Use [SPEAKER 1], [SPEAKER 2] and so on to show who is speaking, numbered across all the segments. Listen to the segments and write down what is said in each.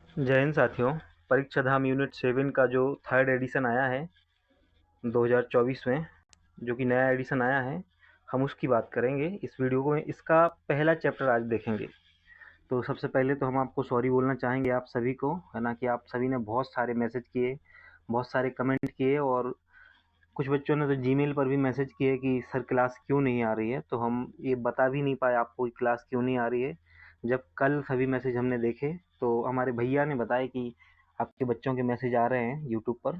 [SPEAKER 1] जय हिंद साथियों। परीक्षा धाम यूनिट 7 का जो थर्ड एडिशन आया है 2024 में, जो कि नया एडिशन आया है, हम उसकी बात करेंगे इस वीडियो को। इसका पहला चैप्टर आज देखेंगे। तो सबसे पहले तो हम आपको सॉरी बोलना चाहेंगे आप सभी को, है ना, कि आप सभी ने बहुत सारे मैसेज किए, बहुत सारे कमेंट किए, और कुछ बच्चों ने तो जीमेल पर भी मैसेज किए कि सर क्लास क्यों नहीं आ रही है। तो हम ये बता भी नहीं पाए आपको कि क्लास क्यों नहीं आ रही है। जब कल सभी मैसेज हमने देखे तो हमारे भैया ने बताया कि आपके बच्चों के मैसेज आ रहे हैं यूट्यूब पर,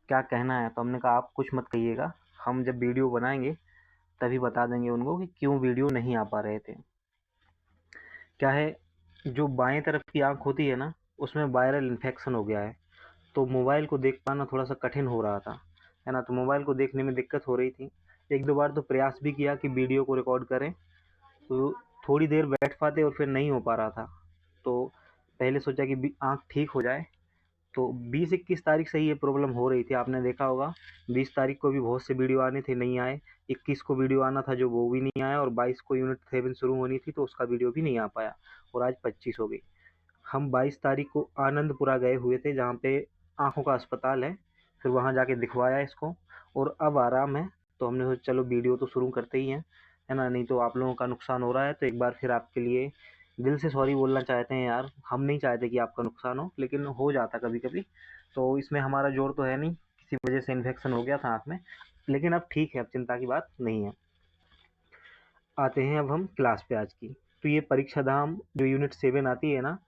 [SPEAKER 1] क्या कहना है। तो हमने कहा आप कुछ मत कहिएगा, हम जब वीडियो बनाएंगे तभी बता देंगे उनको कि क्यों वीडियो नहीं आ पा रहे थे। क्या है, जो बाएं तरफ की आंख होती है ना, उसमें वायरल इन्फेक्शन हो गया है, तो मोबाइल को देख पाना थोड़ा सा कठिन हो रहा था, है ना। तो मोबाइल को देखने में दिक्कत हो रही थी। एक दो बार तो प्रयास भी किया कि वीडियो को रिकॉर्ड करें, तो थोड़ी देर बैठ पाते और फिर नहीं हो पा रहा था। तो पहले सोचा कि आँख ठीक हो जाए। तो 20-21 तारीख से ही ये प्रॉब्लम हो रही थी, आपने देखा होगा। 20 तारीख को भी बहुत से वीडियो आने थे, नहीं आए। 21 को वीडियो आना था जो वो भी नहीं आया, और 22 को यूनिट 7 शुरू होनी थी तो उसका वीडियो भी नहीं आ पाया, और आज 25 हो गई। हम 22 तारीख को आनंदपुरा गए हुए थे, जहाँ पे आँखों का अस्पताल है। फिर वहाँ जाके दिखवाया इसको, और अब आराम है। तो हमने सोचा चलो वीडियो तो शुरू करते ही हैं, है ना, नहीं तो आप लोगों का नुकसान हो रहा है। तो एक बार फिर आपके लिए दिल से सॉरी बोलना चाहते हैं यार। हम नहीं चाहते कि आपका नुकसान हो, लेकिन हो जाता कभी कभी। तो इसमें हमारा जोर तो है नहीं, किसी वजह से इन्फेक्शन हो गया था आँख में, लेकिन अब ठीक है, अब चिंता की बात नहीं है। आते हैं अब हम क्लास पे आज की। तो ये परीक्षा धाम जो यूनिट 7 आती है ना,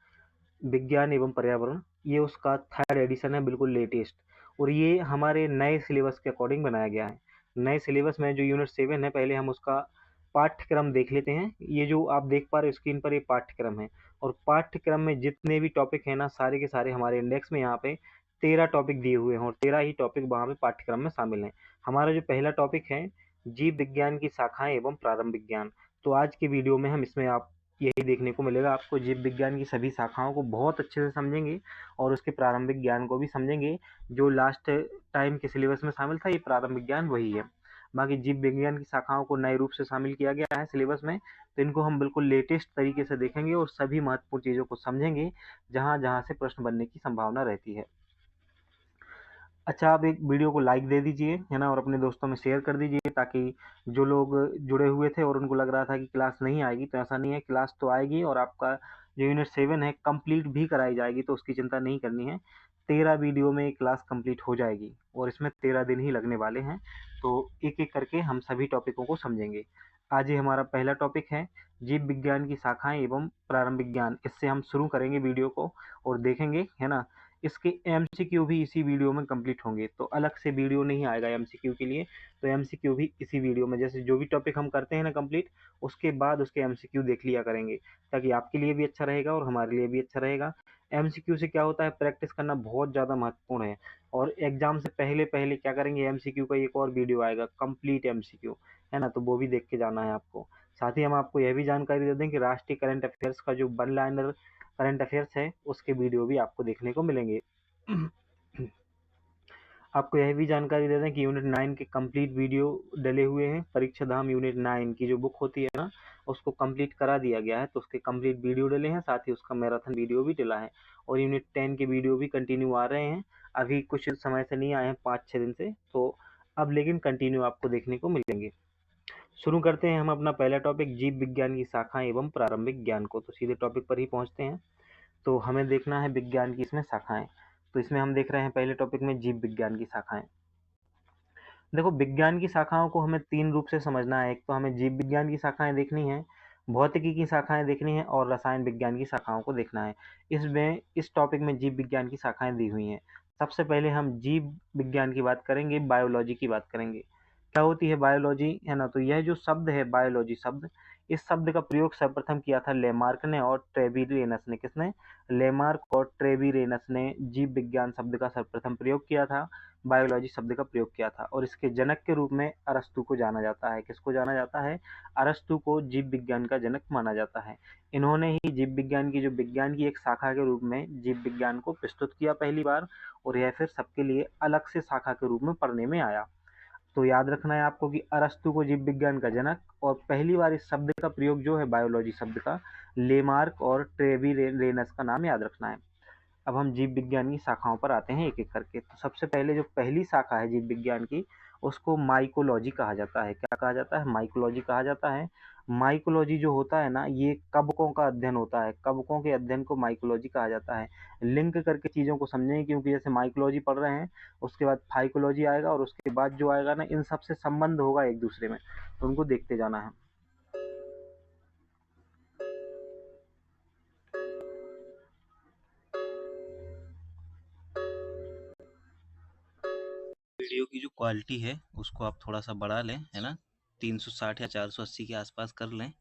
[SPEAKER 1] विज्ञान एवं पर्यावरण, ये उसका थर्ड एडिशन है, बिल्कुल लेटेस्ट। और ये हमारे नए सिलेबस के अकॉर्डिंग बनाया गया है। नए सिलेबस में जो यूनिट 7 है, पहले हम उसका पाठ्यक्रम देख लेते हैं। ये जो आप देख पा रहे हो स्क्रीन पर, ये पाठ्यक्रम है। और पाठ्यक्रम में जितने भी टॉपिक हैं ना, सारे के सारे हमारे इंडेक्स में यहाँ पे 13 टॉपिक दिए हुए हैं, और 13 ही टॉपिक वहाँ पे पाठ्यक्रम में शामिल हैं। हमारा जो पहला टॉपिक है, जीव विज्ञान की शाखाएं एवं प्रारंभ विज्ञान। तो आज के वीडियो में हम इसमें आप यही देखने को मिलेगा आपको, जीव विज्ञान की सभी शाखाओं को बहुत अच्छे से समझेंगे, और उसके प्रारंभिक ज्ञान को भी समझेंगे। जो लास्ट टाइम के सिलेबस में शामिल था, ये प्रारंभिक ज्ञान वही है। बाकी जीव विज्ञान की शाखाओं को नए रूप से शामिल किया गया है सिलेबस में, तो इनको हम बिल्कुल लेटेस्ट तरीके से देखेंगे और सभी महत्वपूर्ण चीज़ों को समझेंगे, जहाँ जहाँ से प्रश्न बनने की संभावना रहती है। अच्छा, आप एक वीडियो को लाइक दे दीजिए, है ना, और अपने दोस्तों में शेयर कर दीजिए, ताकि जो लोग जुड़े हुए थे और उनको लग रहा था कि क्लास नहीं आएगी, तो ऐसा नहीं है, क्लास तो आएगी, और आपका जो यूनिट 7 है कंप्लीट भी कराई जाएगी, तो उसकी चिंता नहीं करनी है। 13 वीडियो में क्लास कंप्लीट हो जाएगी, और इसमें 13 दिन ही लगने वाले हैं। तो एक एक करके हम सभी टॉपिकों को समझेंगे। आज ये हमारा पहला टॉपिक है, जीव विज्ञान की शाखाएं एवं प्रारंभिक ज्ञान। इससे हम शुरू करेंगे वीडियो को और देखेंगे, है ना। इसके एमसीक्यू भी इसी वीडियो में कंप्लीट होंगे, तो अलग से वीडियो नहीं आएगा एमसीक्यू के लिए। तो एमसीक्यू भी इसी वीडियो में, जैसे जो भी टॉपिक हम करते हैं ना कंप्लीट, उसके बाद उसके एमसीक्यू देख लिया करेंगे, ताकि आपके लिए भी अच्छा रहेगा और हमारे लिए भी अच्छा रहेगा। एमसीक्यू से क्या होता है, प्रैक्टिस करना बहुत ज़्यादा महत्वपूर्ण है। और एग्जाम से पहले पहले क्या करेंगे, एमसीक्यू का एक और वीडियो आएगा कंप्लीट एमसीक्यू, है ना, तो वो भी देख के जाना है आपको। साथ ही हम आपको यह भी जानकारी दे दें कि राष्ट्रीय करंट अफेयर्स का जो वन लाइनर करंट अफेयर्स है, उसके वीडियो भी आपको देखने को मिलेंगे। आपको यह भी जानकारी दे दें कि यूनिट 9 के कंप्लीट वीडियो डले हुए हैं। परीक्षा धाम यूनिट 9 की जो बुक होती है ना, उसको कंप्लीट करा दिया गया है, तो उसके कंप्लीट वीडियो डले हैं, साथ ही उसका मैराथन वीडियो भी डला है। और यूनिट 10 के वीडियो भी कंटिन्यू आ रहे हैं, अभी कुछ समय से नहीं आए हैं, 5-6 दिन से, तो अब लेकिन कंटिन्यू आपको देखने को मिलेंगे। शुरू करते हैं हम अपना पहला टॉपिक, जीव विज्ञान की शाखाएं एवं प्रारंभिक ज्ञान को। तो सीधे टॉपिक पर ही पहुंचते हैं। तो हमें देखना है विज्ञान की इसमें शाखाएं। तो इसमें हम देख रहे हैं पहले टॉपिक में जीव विज्ञान की शाखाएं। देखो, विज्ञान की शाखाओं को हमें 3 रूप से समझना है। एक तो हमें जीव विज्ञान की शाखाएं देखनी है, भौतिकी की शाखाएं देखनी है, और रसायन विज्ञान की शाखाओं को देखना है। इसमें इस टॉपिक में जीव विज्ञान की शाखाएं दी हुई हैं। सबसे पहले हम जीव विज्ञान की बात करेंगे, बायोलॉजी की बात करेंगे। क्या होती है बायोलॉजी, है ना। तो यह जो शब्द है बायोलॉजी शब्द, इस शब्द का प्रयोग सर्वप्रथम किया था लेमार्क ने और ट्रेविरेनस ने। किसने? लेमार्क और ट्रेविरेनस ने जीव विज्ञान शब्द का सर्वप्रथम प्रयोग किया था, बायोलॉजी शब्द का प्रयोग किया था। और इसके जनक के रूप में अरस्तु को जाना जाता है। किसको जाना जाता है? अरस्तु को जीव विज्ञान का जनक माना जाता है। इन्होंने ही जीव विज्ञान की, जो विज्ञान की एक शाखा के रूप में जीव विज्ञान को प्रस्तुत किया पहली बार, और यह फिर सबके लिए अलग से शाखा के रूप में पढ़ने में आया। तो याद रखना है आपको कि अरस्तु को जीव विज्ञान का जनक, और पहली बार इस शब्द का प्रयोग जो है बायोलॉजी शब्द का, लेमार्क और ट्रेविरेनस का नाम याद रखना है। अब हम जीव विज्ञान की शाखाओं पर आते हैं एक एक करके। तो सबसे पहले जो पहली शाखा है जीव विज्ञान की, उसको माइकोलॉजी कहा जाता है। क्या कहा जाता है? माइकोलॉजी कहा जाता है। माइकोलॉजी जो होता है ना, ये कवकों का अध्ययन होता है। कवकों के अध्ययन को माइकोलॉजी कहा जाता है। लिंक करके चीज़ों को समझें, क्योंकि जैसे माइकोलॉजी पढ़ रहे हैं, उसके बाद फाइकोलॉजी आएगा, और उसके बाद जो आएगा ना, इन सबसे संबंध होगा एक दूसरे में, तो उनको देखते जाना है। वीडियो की जो क्वालिटी है उसको आप थोड़ा सा बढ़ा लें, है ना, 360 या 480 के आसपास कर लें।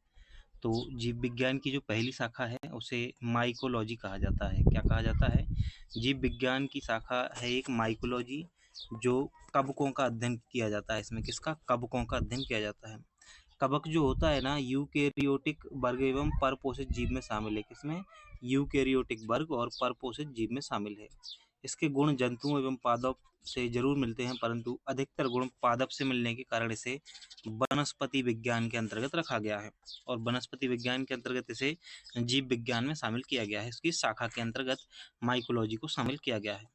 [SPEAKER 1] तो जीव विज्ञान की जो पहली शाखा है उसे माइकोलॉजी कहा जाता है। क्या कहा जाता है? जीव विज्ञान की शाखा है एक माइकोलॉजी, जो कवकों का अध्ययन किया जाता है। इसमें किसका? कवकों का अध्ययन किया जाता है। कवक जो होता है ना, यूकेरियोटिक वर्ग एवं परपोषित जीव में शामिल है। किसमें? यूकेरियोटिक वर्ग और परपोषित जीव में शामिल है। इसके गुण जंतुओं एवं पादप से जरूर मिलते हैं, परंतु अधिकतर गुण पादप से मिलने के कारण इसे वनस्पति विज्ञान के अंतर्गत रखा गया है, और वनस्पति विज्ञान के अंतर्गत इसे जीव विज्ञान में शामिल किया गया है। इसकी शाखा के अंतर्गत माइकोलॉजी को शामिल किया गया है।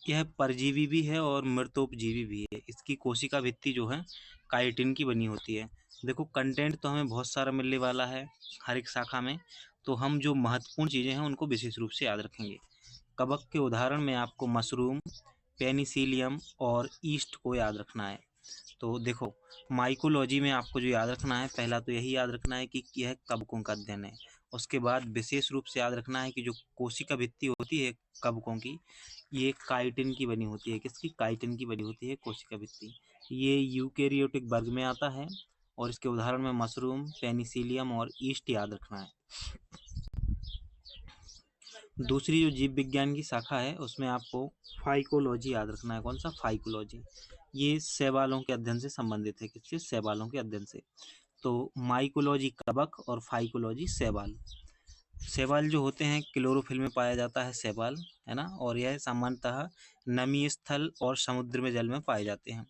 [SPEAKER 1] यह परजीवी भी है और मृतोपजीवी भी है। इसकी कोशिका भित्ति जो है काइटिन की बनी होती है। देखो, कंटेंट तो हमें बहुत सारा मिलने वाला है हर एक शाखा में, तो हम जो महत्वपूर्ण चीज़ें हैं उनको विशेष रूप से याद रखेंगे। कवक के उदाहरण में आपको मशरूम, पेनिसिलियम और ईस्ट को याद रखना है। तो देखो, माइकोलॉजी में आपको जो याद रखना है, पहला तो यही याद रखना है कि यह कवकों का अध्ययन है। उसके बाद विशेष रूप से याद रखना है कि जो कोशिका भित्ति होती है कवकों की, ये काइटिन की बनी होती है। किसकी? काइटिन की बनी होती है कोशिका भित्ति। ये यूकेरियोटिक वर्ग में आता है, और इसके उदाहरण में मशरूम, पेनिसिलियम और ईस्ट याद रखना है। दूसरी जो जीव विज्ञान की शाखा है उसमें आपको फाइकोलॉजी याद रखना है। कौन सा? फाइकोलॉजी। ये शैवालों के अध्ययन से संबंधित है। किससे? शैवालों के अध्ययन से। तो माइकोलॉजी कवक और फाइकोलॉजी शैवाल। शैवाल जो होते हैं, क्लोरोफिल में पाया जाता है शैवाल, है ना, और यह सामान्यतः नमी स्थल और समुद्र में जल में पाए जाते हैं।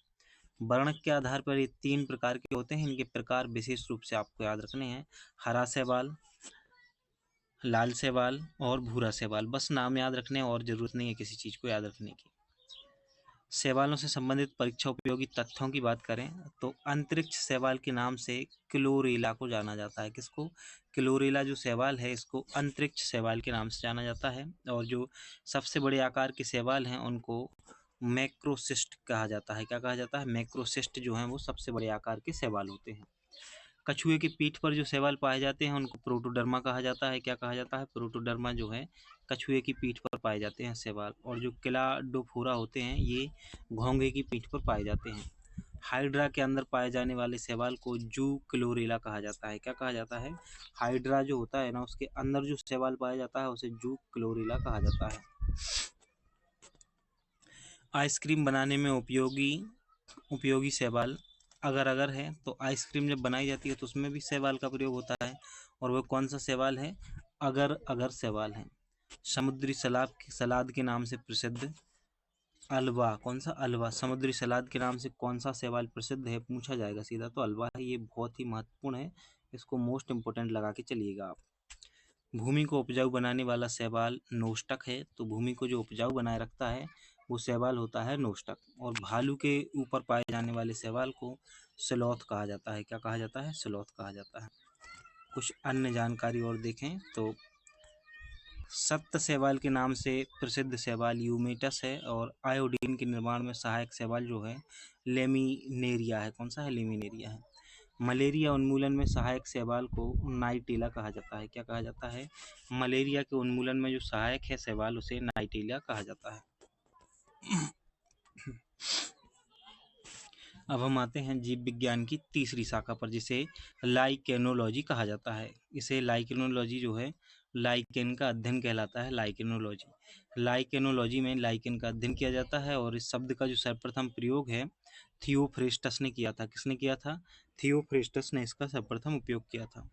[SPEAKER 1] वर्णक के आधार पर ये 3 प्रकार के होते हैं। इनके प्रकार विशेष रूप से आपको याद रखने हैं: हरा शैवाल, लाल शैवाल और भूरा शैवाल। बस नाम याद रखने, और जरूरत नहीं है किसी चीज़ को याद रखने की। शैवालों से संबंधित परीक्षा उपयोगी तथ्यों की बात करें तो अंतरिक्ष शैवाल के नाम से क्लोरेला को जाना जाता है। किसको? क्लोरेला जो शैवाल है, इसको अंतरिक्ष शैवाल के नाम से जाना जाता है। और जो सबसे बड़े आकार के शैवाल हैं उनको मैक्रोसिस्ट कहा जाता है। क्या कहा जाता है? मैक्रोसिस्ट जो हैं वो सबसे बड़े आकार के शैवाल होते हैं। कछुए की पीठ पर जो शैवाल पाए जाते हैं उनको प्रोटोडर्मा कहा जाता है। क्या कहा जाता है? प्रोटोडर्मा जो है कछुए की पीठ पर पाए जाते हैं शैवाल। और जो क्लाडोफोरा होते हैं ये घोंघे की पीठ पर पाए जाते हैं। हाइड्रा के अंदर पाए जाने वाले शैवाल को जू क्लोरेला कहा जाता है। क्या कहा जाता है? हाइड्रा जो होता है ना, उसके अंदर जो शैवाल पाया जाता है उसे जू क्लोरेला कहा जाता है। आइसक्रीम बनाने में उपयोगी शैवाल अगर अगर है, तो आइसक्रीम जब बनाई जाती है तो उसमें भी शैवाल का प्रयोग होता है। और वह कौन सा शैवाल है? अगर अगर शैवाल है। समुद्री सलाद के नाम से प्रसिद्ध अलवा। कौन सा? अलवा। समुद्री सलाद के नाम से कौन सा शैवाल प्रसिद्ध है? पूछा जाएगा सीधा, तो अलवा है। ये बहुत ही महत्वपूर्ण है, इसको मोस्ट इंपोर्टेंट लगा के चलिएगा आप। भूमि को उपजाऊ बनाने वाला शैवाल नोस्टक है। तो भूमि को जो उपजाऊ बनाए रखता है वो शैवाल होता है नोस्टक। और भालू के ऊपर पाए जाने वाले शैवाल को स्लॉथ कहा जाता है। क्या कहा जाता है? स्लॉथ कहा जाता है। कुछ अन्य जानकारी और देखें तो सप्त शैवाल के नाम से प्रसिद्ध शैवाल यूमेटस है। और आयोडीन के निर्माण में सहायक शैवाल जो है लेमिनेरिया है। कौन सा है? लेमिनेरिया है। मलेरिया उन्मूलन में सहायक शैवाल को नाइटेला कहा जाता है। क्या कहा जाता है? मलेरिया के उन्मूलन में जो सहायक है शैवाल उसे नाइटेला कहा जाता है। अब हम आते हैं जीव विज्ञान की तीसरी शाखा पर, जिसे लाइकेनोलॉजी कहा जाता है। इसे लाइकेनोलॉजी जो है लाइकेन का अध्ययन कहलाता है। लाइकेनोलॉजी में लाइकेन का अध्ययन किया जाता है। और इस शब्द का जो सर्वप्रथम प्रयोग है थियोफ्रेस्टस ने किया था। किसने किया था? थियोफ्रेस्टस ने इसका सर्वप्रथम उपयोग किया था।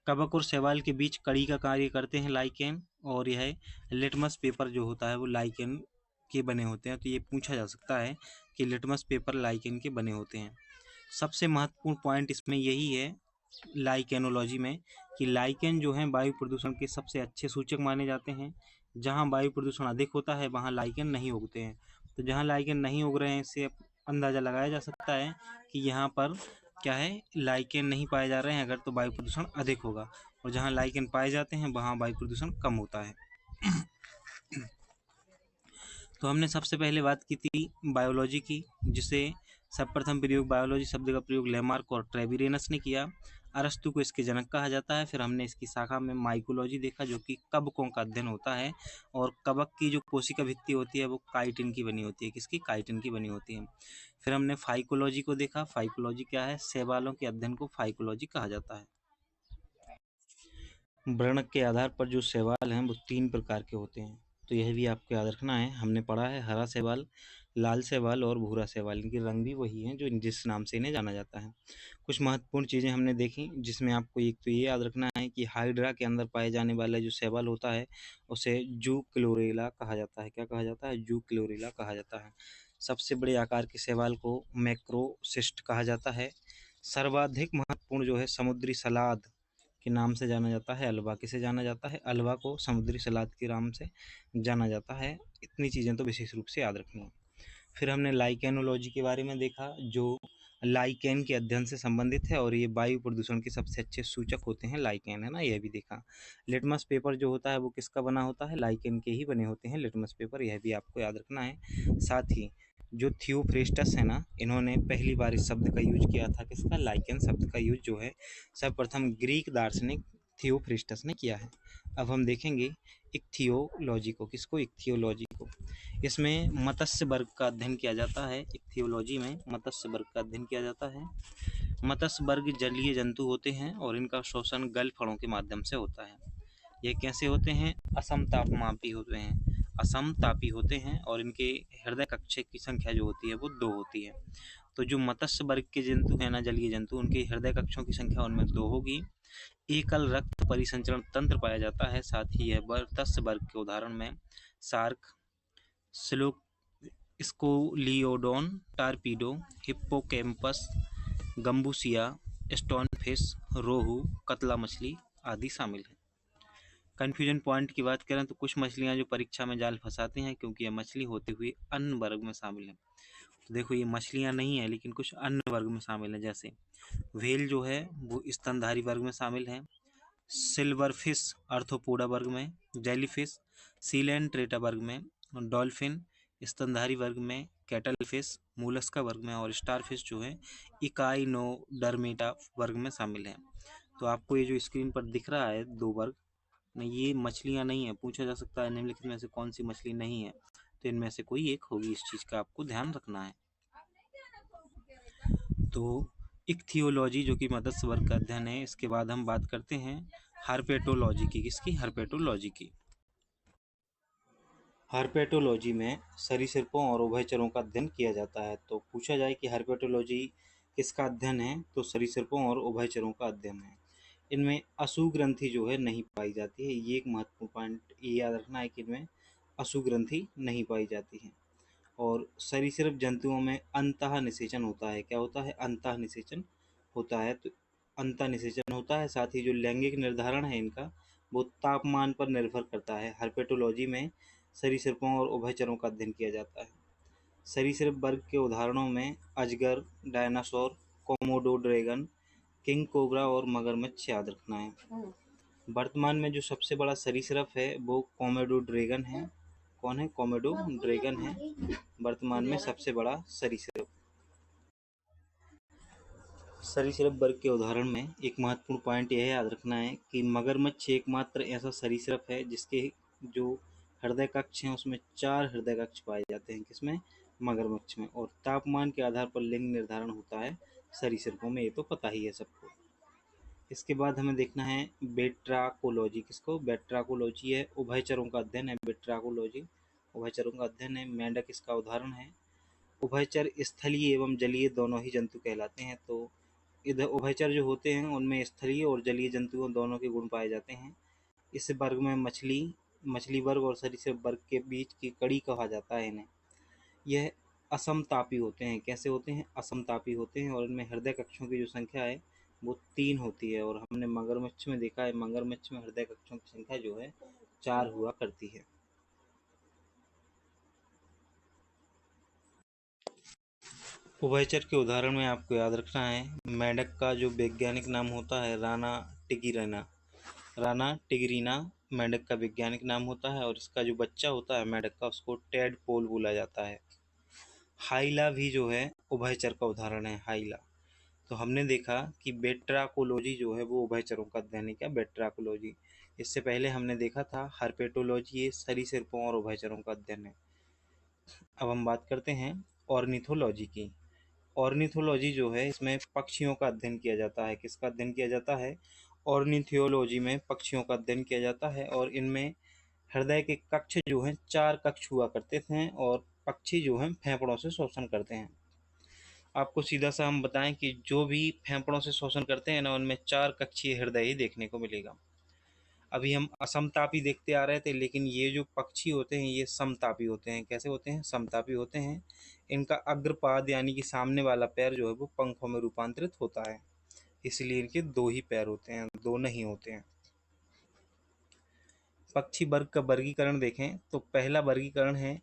[SPEAKER 1] कवक और शैवाल के बीच कड़ी का कार्य करते हैं लाइकेन, और यह लिटमस पेपर जो होता है वो लाइकेन के बने होते हैं। तो ये पूछा जा सकता है कि लिटमस पेपर लाइकेन के बने होते हैं। सबसे महत्वपूर्ण पॉइंट इसमें यही है लाइकेनोलॉजी में कि लाइकेन जो है वायु प्रदूषण के सबसे अच्छे सूचक माने जाते हैं। जहाँ वायु प्रदूषण अधिक होता है वहाँ लाइकेन नहीं उगते हैं। तो जहाँ लाइकेन नहीं उग रहे हैं, इससे अंदाज़ा लगाया जा सकता है कि यहाँ पर क्या है, लाइकेन नहीं पाए जा रहे हैं अगर, तो वायु प्रदूषण अधिक होगा। और जहाँ लाइकेन पाए जाते हैं वहाँ वायु प्रदूषण कम होता है। तो हमने सबसे पहले बात की थी बायोलॉजी की, जिसे सर्वप्रथम प्रयोग बायोलॉजी शब्द का प्रयोग लेमार्क और ट्रेविरेनस ने किया। अरस्तु को इसके जनक कहा जाता है। फिर हमने इसकी शाखा में माइकोलॉजी देखा, जो कि कवकों का अध्ययन होता है, और कवक की जो कोशिका भित्ति होती है वो काइटिन की बनी होती है। किसकी? काइटिन की बनी होती है। फिर हमने फाइकोलॉजी को देखा। फाइकोलॉजी क्या है? शैवालों के अध्ययन को फाइकोलॉजी कहा जाता है। वर्ण के आधार पर जो शैवाल हैं वो 3 प्रकार के होते हैं, तो यह भी आपको याद रखना है। हमने पढ़ा है हरा शैवाल, लाल शैवाल और भूरा शैवाल। इनके रंग भी वही हैं जो जिस नाम से इन्हें जाना जाता है। कुछ महत्वपूर्ण चीज़ें हमने देखी, जिसमें आपको एक तो ये याद रखना है कि हाइड्रा के अंदर पाए जाने वाला जो शैवाल होता है उसे जू क्लोरेला कहा जाता है। क्या कहा जाता है? जू क्लोरेला कहा जाता है। सबसे बड़े आकार के शैवाल को मैक्रोसिस्ट कहा जाता है। सर्वाधिक महत्वपूर्ण जो है समुद्री सलाद के नाम से जाना जाता है अल्वा। किसे जाना जाता है? अल्वा को समुद्री सलाद के नाम से जाना जाता है। इतनी चीज़ें तो विशेष रूप से याद रखनी है। फिर हमने लाइकेनोलॉजी के बारे में देखा, जो लाइकेन के अध्ययन से संबंधित है, और ये वायु प्रदूषण के सबसे अच्छे सूचक होते हैं लाइकेन, है ना, यह भी देखा। लिटमस पेपर जो होता है वो किसका बना होता है? लाइकेन के ही बने होते हैं लिटमस पेपर, यह भी आपको याद रखना है। साथ ही जो थियोफ्रेस्टस है ना, इन्होंने पहली बार इस शब्द का यूज किया था। किसका? लाइकेन शब्द का यूज जो है सर्वप्रथम ग्रीक दार्शनिक थियोफ्रेस्टस ने किया है। अब हम देखेंगे इक्थियोलॉजी को। किसको? इक्थियोलॉजी को। इसमें मत्स्य वर्ग का अध्ययन किया जाता है। इक्थियोलॉजी में मत्स्य वर्ग का अध्ययन किया जाता है। मत्स्य वर्ग जलीय जंतु होते हैं और इनका शोषण गलफड़ों के माध्यम से होता है। ये कैसे होते हैं? असमतापमापी होते हैं, असमतापी होते हैं, और इनके हृदय कक्ष की संख्या जो होती है वो 2 होती है। तो जो मत्स्य वर्ग के जंतु हैं ना, जलीय जंतु, उनके हृदय कक्षों की संख्या उनमें 2 होगी। एकल रक्त परिसंचरण तंत्र पाया जाता है। साथ ही यह मत्स्य वर्ग के उदाहरण में शार्क, स्लो scoliodon, torpedo, hippocampus, gambusia, stonefish, रोहू, कतला मछली आदि शामिल हैं। कन्फ्यूजन पॉइंट की बात करें तो कुछ मछलियां जो परीक्षा में जाल फंसाती हैं, क्योंकि यह मछली होते हुए अन्य वर्ग में शामिल है। तो देखो, ये मछलियां नहीं है लेकिन कुछ अन्य वर्ग में शामिल है। जैसे व्हेल जो है वो स्तनधारी वर्ग में शामिल है, सिल्वरफिश आर्थ्रोपोडा वर्ग में, जेलीफिश सीलेंट्रेटा वर्ग में, डॉल्फिन स्तनधारी वर्ग में, कैटलफिश मोलस्का वर्ग में, और स्टारफिश जो है इकाइनोडर्मेटा वर्ग में शामिल है। तो आपको ये जो स्क्रीन पर दिख रहा है 2 वर्ग, ये मछलियां नहीं है। पूछा जा सकता है निम्नलिखित में से कौन सी मछली नहीं है, तो इनमें से कोई एक होगी। इस चीज़ का आपको ध्यान रखना है। तो इक्थियोलॉजी जो कि मत्स्य वर्ग का अध्ययन है, इसके बाद हम बात करते हैं हर्पेटोलॉजी की। किसकी? हर्पेटोलॉजी की। हर्पेटोलॉजी में सरीसृपों और उभयचरों का अध्ययन किया जाता है। तो पूछा जाए कि हर्पेटोलॉजी किसका अध्ययन है, तो सरीसृपों और उभयचरों का अध्ययन है। इनमें अशुग्रंथि जो है नहीं पाई जाती है। ये एक महत्वपूर्ण पॉइंट ये याद रखना है कि इनमें अशुग्रंथि नहीं पाई जाती है। और सरीसृप जंतुओं में अंतः निषेचन होता है। क्या होता है? अंतः निषेचन होता है। तो अंतः निषेचन होता है। साथ ही जो लैंगिक निर्धारण है इनका, वो तापमान पर निर्भर करता है। हर्पेटोलॉजी में सरीसृपों और उभयचरों का अध्ययन किया जाता है। सरीसृप वर्ग के उदाहरणों में अजगर, dinosaur, Komodo dragon, king cobra और मगरमच्छ याद रखना है। वर्तमान में जो सबसे बड़ा सरीसृप है वो कोमोडो ड्रैगन है। कौन है? कोमोडो ड्रैगन है वर्तमान में सबसे बड़ा सरीसृप। सरीसृप वर्ग के उदाहरण में एक महत्वपूर्ण पॉइंट यह याद रखना है कि मगरमच्छ एकमात्र ऐसा सरीसृप है जिसके जो हृदय कक्ष हैं उसमें 4 हृदय कक्ष पाए जाते हैं। किसमें? मगरमच्छ में। और तापमान के आधार पर लिंग निर्धारण होता है सरीसृपों में, ये तो पता ही है सबको। इसके बाद हमें देखना है बेट्राकोलॉजी। किसको? बेट्राकोलॉजी है उभयचरों का अध्ययन है। बेट्राकोलॉजी उभयचरों का अध्ययन है। मेंढक इसका उदाहरण है। उभयचर स्थलीय एवं जलीय दोनों ही जंतु कहलाते हैं। तो इधर उभयचर जो होते हैं उनमें स्थलीय और जलीय जंतुओं दोनों के गुण पाए जाते हैं। इस वर्ग में मछली वर्ग और सरीसृप वर्ग के बीच की कड़ी कहा जाता है इन्हें। यह असमतापी होते हैं। कैसे होते हैं? असमतापी होते हैं। और इनमें हृदय कक्षों की जो संख्या है
[SPEAKER 2] वो 3 होती है, और हमने मगरमच्छ में देखा है मगरमच्छ में हृदय कक्षों की संख्या जो है 4 हुआ करती है। उभयचर के उदाहरण में आपको याद रखना है, मेंढक का जो वैज्ञानिक नाम होता है राना टिगरीना मेंढक का वैज्ञानिक नाम होता है, और इसका जो बच्चा होता है मेंढक का उसको टेडपोल बोला जाता है। हाइला भी जो है उभयचर का उदाहरण है, हाइला। तो हमने देखा कि बेट्राकोलॉजी जो है वो उभयचरों का अध्ययन है। क्या बेट्राकोलॉजी? इससे पहले हमने देखा था हर्पेटोलॉजी, ये सरीसृपों और उभयचरों का अध्ययन है। अब हम बात करते हैं ऑर्निथोलॉजी की। ऑर्निथोलॉजी जो है इसमें पक्षियों का अध्ययन किया जाता है। किसका अध्ययन किया जाता है? ऑर्निथोलॉजी में पक्षियों का अध्ययन किया जाता है, और इनमें हृदय के कक्ष जो हैं 4 कक्ष हुआ करते थे, और पक्षी जो हैं फेफड़ों से श्वसन करते हैं। आपको सीधा सा हम बताएं कि जो भी फेफड़ों से श्वसन करते हैं ना, उनमें 4 कक्षीय हृदय ही देखने को मिलेगा। अभी हम असमतापी देखते आ रहे थे, लेकिन ये जो पक्षी होते हैं ये समतापी होते हैं। कैसे होते हैं? समतापी होते हैं। इनका अग्रपाद यानी कि सामने वाला पैर जो है वो पंखों में रूपांतरित होता है, इसलिए इनके 2 ही पैर होते हैं, 2 नहीं होते हैं। पक्षी वर्ग का वर्गीकरण देखें तो पहला वर्गीकरण है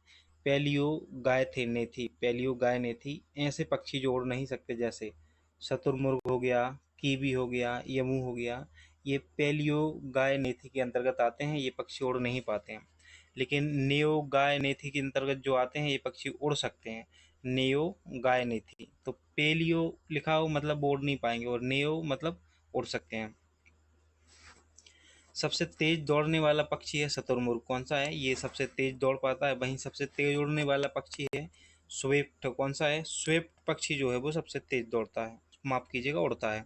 [SPEAKER 2] पैलियोगायनेथी। ऐसे पक्षी जो उड़ नहीं सकते, जैसे शतुरमुर्ग हो गया, कीवी हो गया, यमू हो गया, ये पैलियोगायनेथी के अंतर्गत आते हैं। ये पक्षी उड़ नहीं पाते हैं। लेकिन नेओगायनेथी के अंतर्गत जो आते हैं ये पक्षी उड़ सकते हैं। नेओगायनेथी, तो पेलियो लिखा हो मतलब उड़ नहीं पाएंगे, और नेओ मतलब उड़ सकते हैं। सबसे तेज दौड़ने वाला पक्षी है शतुरमुर्ग। कौन सा है? ये सबसे तेज दौड़ पाता है। वहीं सबसे तेज उड़ने वाला पक्षी है स्विफ्ट। कौन सा है? स्विफ्ट पक्षी जो है वो सबसे तेज दौड़ता है, माफ कीजिएगा, उड़ता है।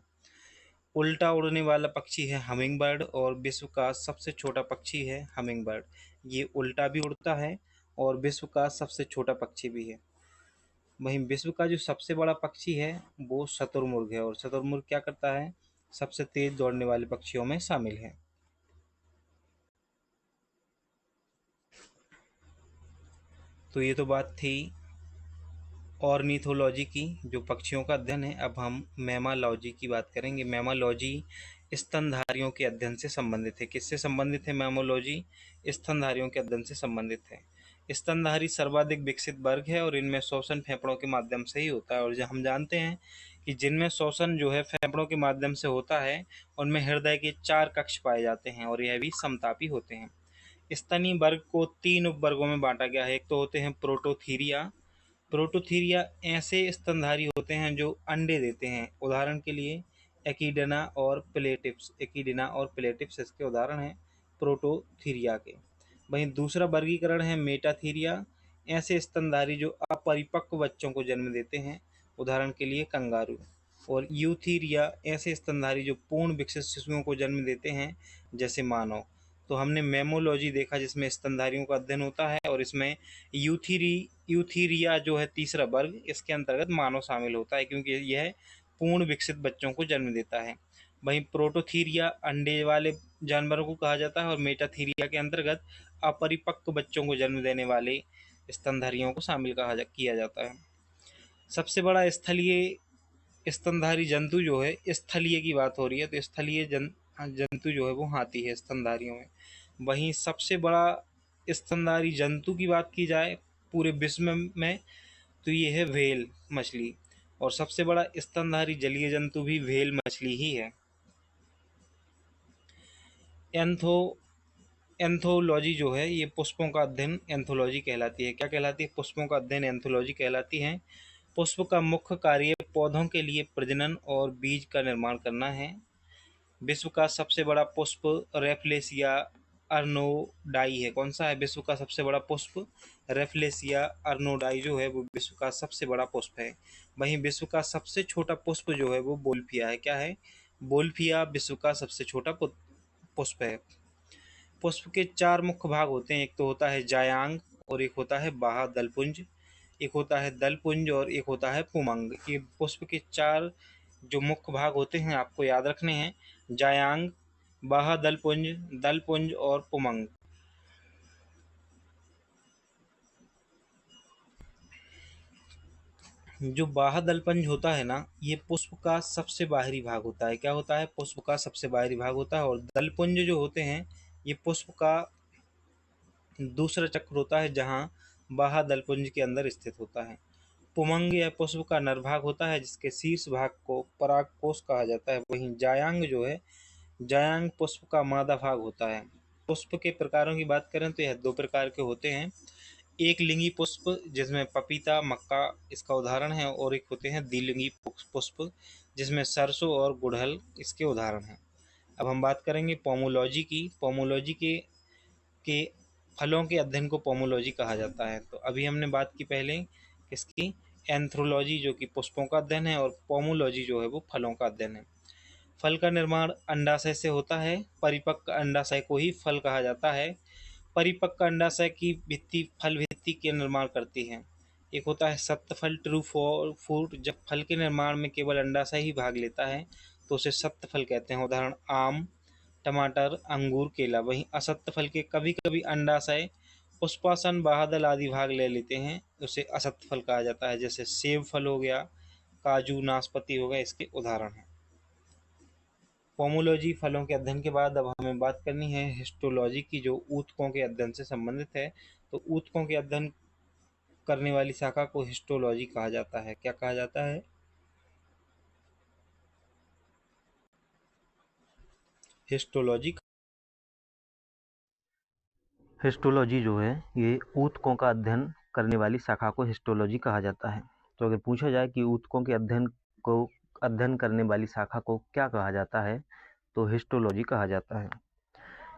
[SPEAKER 2] उल्टा उड़ने वाला पक्षी है हमिंग बर्ड, और विश्व का सबसे छोटा पक्षी है हमिंग बर्ड। ये उल्टा भी उड़ता है और विश्व का सबसे छोटा पक्षी भी है। वहीं विश्व का जो सबसे बड़ा पक्षी है वो शतुरमुर्ग है, और शतुरमुर्ग क्या करता है? सबसे तेज दौड़ने वाले पक्षियों में शामिल है। तो ये तो बात थी ऑर्निथोलॉजी की, जो पक्षियों का अध्ययन है। अब हम मैमालॉजी की बात करेंगे। मैमालॉजी स्तनधारियों के अध्ययन से संबंधित है। किससे संबंधित है मैमोलॉजी? स्तनधारियों के अध्ययन से संबंधित है। स्तनधारी सर्वाधिक विकसित वर्ग है, और इनमें श्वसन फेफड़ों के माध्यम से ही होता है। और जो हम जानते हैं कि जिनमें श्वसन जो है फेफड़ों के माध्यम से होता है उनमें हृदय के 4 कक्ष पाए जाते हैं, और यह भी समतापी होते हैं। स्तनी वर्ग को 3 उपवर्गों में बांटा गया है। एक तो होते हैं प्रोटोथीरिया। प्रोटोथीरिया ऐसे स्तनधारी होते हैं जो अंडे देते हैं। उदाहरण के लिए एकिडिना और प्लेटिप्स इसके उदाहरण हैं प्रोटोथीरिया के। वहीं दूसरा वर्गीकरण है मेटाथीरिया। ऐसे स्तनधारी जो अपरिपक्व बच्चों को जन्म देते हैं। उदाहरण के लिए कंगारू। और यूथीरिया ऐसे स्तनधारी जो पूर्ण विकसित शिशुओं को जन्म देते हैं, जैसे मानव। तो हमने मेमोलॉजी देखा जिसमें स्तनधारियों का अध्ययन होता है, और इसमें यूथीरिया जो है तीसरा वर्ग, इसके अंतर्गत मानव शामिल होता है, क्योंकि यह पूर्ण विकसित बच्चों को जन्म देता है। वहीं प्रोटोथीरिया अंडे वाले जानवरों को कहा जाता है, और मेटाथीरिया के अंतर्गत अपरिपक्व बच्चों को जन्म देने वाले स्तनधारियों को शामिल किया जाता है। सबसे बड़ा स्थलीय स्तनधारी जंतु जो है, स्थलीय की बात हो रही है तो स्थलीय जंतु जो है वो हाथी है स्तनधारियों में। वहीं सबसे बड़ा स्तनधारी जंतु की बात की जाए पूरे विश्व में तो ये है व्हेल मछली, और सबसे बड़ा स्तनधारी जलीय जंतु भी व्हेल मछली ही है। एंथो एंथोलॉजी जो है ये पुष्पों का अध्ययन एंथोलॉजी कहलाती है। क्या कहलाती है? पुष्पों का अध्ययन एंथोलॉजी कहलाती है। पुष्प का मुख्य कार्य पौधों के लिए प्रजनन और बीज का निर्माण करना है। विश्व का सबसे बड़ा पुष्प रेफलेसिया अर्नोडाई है। कौन सा है विश्व का सबसे बड़ा पुष्प? रेफलेसिया अर्नोडाई जो है वो विश्व का सबसे बड़ा पुष्प है। वहीं विश्व का सबसे छोटा पुष्प जो है वो बोल्फिया है। क्या है? बोल्फिया विश्व का सबसे छोटा पुष्प है। पुष्प के 4 मुख्य भाग होते हैं। एक तो होता है जायांग, और एक होता है बाह्य दलपुंज, एक होता है दलपुंज, और एक होता है पुमंग। ये पुष्प के 4 जो मुख्य भाग होते हैं आपको याद रखने हैं, जायांग, बाह्य दलपुंज, दलपुंज और पुमंग। जो बाह्य दलपंज होता है ना, ये पुष्प का सबसे बाहरी भाग होता है। क्या होता है? पुष्प का सबसे बाहरी भाग होता है। और दलपुंज जो होते हैं, ये पुष्प का दूसरा चक्र होता है, जहाँ बाह्य दलपुंज के अंदर स्थित होता है। पुमंग या पुष्प का नरभाग होता है, जिसके शीर्ष भाग को परागकोश कहा जाता है। वहीं जायांग जो है, जायांग पुष्प का मादा भाग होता है। पुष्प के प्रकारों की बात करें तो यह 2 प्रकार के होते हैं। एक लिंगी पुष्प, जिसमें पपीता, मक्का इसका उदाहरण है, और एक होते हैं द्विलिंगी पुष्प, जिसमें सरसों और गुड़हल इसके उदाहरण हैं। अब हम बात करेंगे पोमोलॉजी की। पोमोलॉजी के फलों के अध्ययन को पोमोलॉजी कहा जाता है। तो अभी हमने बात की पहले किसकी? एंथ्रोलॉजी, जो कि पुष्पों का अध्ययन है, और पोमोलॉजी जो है वो फलों का अध्ययन है। फल का निर्माण अंडाशय से होता है। परिपक्व अंडाशय को ही फल कहा जाता है। परिपक्व अंडाशय की भित्ति फल भित्ति के निर्माण करती है। एक होता है सत्त फल, ट्रू फ्रूट। जब फल के निर्माण में केवल अंडाशय ही भाग लेता है तो उसे सत्त फल कहते हैं। उदाहरण आम, टमाटर, अंगूर, केला। वहीं असत्य फल के कभी कभी अंडाशय, पुष्पासन, बाह्यदल आदि भाग ले लेते हैं, उसे असत्य फल कहा जाता है। जैसे सेब फल हो गया, काजू, नाशपाती हो गया, इसके उदाहरण हैं। पोमोलॉजी फलों के अध्ययन के बाद अब हमें बात करनी है हिस्टोलॉजी की, जो ऊतकों के अध्ययन से संबंधित है। तो ऊतकों के अध्ययन करने वाली शाखा को हिस्टोलॉजी कहा जाता है। क्या कहा जाता है? हिस्टोलॉजी।
[SPEAKER 1] हिस्टोलॉजी जो है ये ऊतकों का अध्ययन करने वाली शाखा को हिस्टोलॉजी कहा जाता है। तो अगर पूछा जाए कि ऊतकों के अध्ययन करने वाली शाखा को क्या कहा जाता है, तो हिस्टोलॉजी कहा जाता है।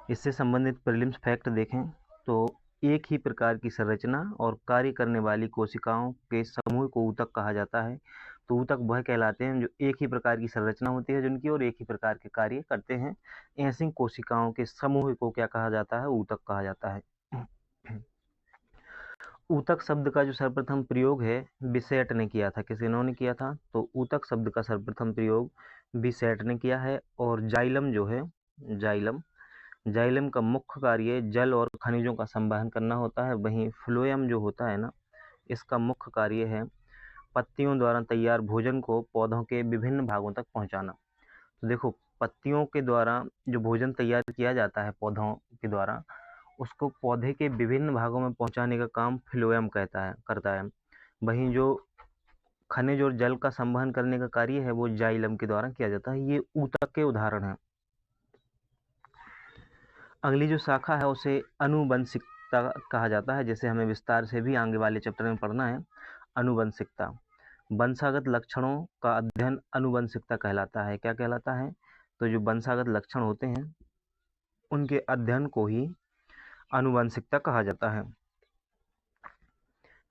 [SPEAKER 1] इससे संबंधित प्रीलिम्स फैक्ट देखें तो एक ही प्रकार की संरचना और कार्य करने वाली कोशिकाओं के समूह को ऊतक कहा जाता है। तो ऊतक वह कहलाते हैं जो एक ही प्रकार की संरचना होती है जिनकी, और एक ही प्रकार के कार्य करते हैं। ऐसी कोशिकाओं के समूह को क्या कहा जाता है? ऊतक कहा जाता है। ऊतक शब्द का जो सर्वप्रथम प्रयोग है बिसेट ने किया था। इन्होंने किया था? तो ऊतक शब्द का सर्वप्रथम प्रयोग बिसेट ने किया है। और जाइलम जो है, जाइलम का मुख्य कार्य जल और खनिजों का संवहन करना होता है। वहीं फ्लोएम जो होता है ना, इसका मुख्य कार्य है पत्तियों द्वारा तैयार भोजन को पौधों के विभिन्न भागों तक पहुंचाना। तो देखो, पत्तियों के द्वारा जो भोजन तैयार किया जाता है पौधों के द्वारा, उसको पौधे के विभिन्न भागों में पहुंचाने का काम फ्लोएम करता है। वहीं जो खनिज और जल का संवहन करने का कार्य है वो जाइलम के द्वारा किया जाता है। ये ऊतक के उदाहरण हैं। अगली जो शाखा है उसे अनुवंशिकता कहा जाता है, जैसे हमें विस्तार से भी आगे वाले चैप्टर में पढ़ना है। अनुवंशिकता, वंशागत लक्षणों का अध्ययन अनुवंशिकता कहलाता है। क्या कहलाता है? तो जो वंशागत लक्षण होते हैं उनके अध्ययन को ही अनुवंशिकता कहा जाता है।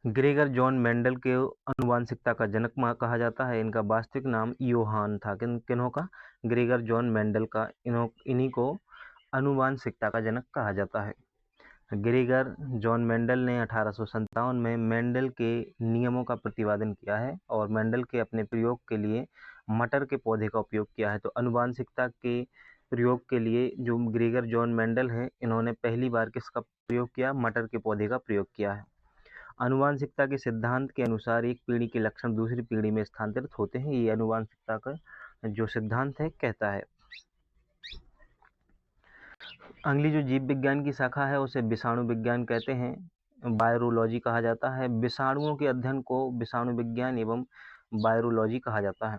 [SPEAKER 1] ग्रेगर जॉन मेंडल के अनुवांशिकता का जनक कहा जाता है। इनका वास्तविक नाम योहान था। किन्हों का? ग्रेगर जॉन मेंडल का। इन्हीं को अनुवांशिकता का जनक कहा जाता है। ग्रेगर जॉन मेंडल ने 1857 में मेंडल के नियमों का प्रतिपादन किया है, और मेंडल के अपने प्रयोग के लिए मटर के पौधे का उपयोग किया है। तो अनुवांशिकता के प्रयोग के लिए जो ग्रेगर जॉन मेंडल है, इन्होंने पहली बार किसका प्रयोग किया? मटर के पौधे का प्रयोग किया है। अनुवांशिकता के सिद्धांत के अनुसार एक पीढ़ी के लक्षण दूसरी पीढ़ी में स्थानांतरित होते हैं। ये अनुवांशिकता का जो सिद्धांत है कहता है। अगली जो जीव विज्ञान की शाखा है उसे विषाणु विज्ञान कहते हैं, वायरोलॉजी कहा जाता है। विषाणुओं के अध्ययन को विषाणु विज्ञान एवं वायरोलॉजी कहा जाता है।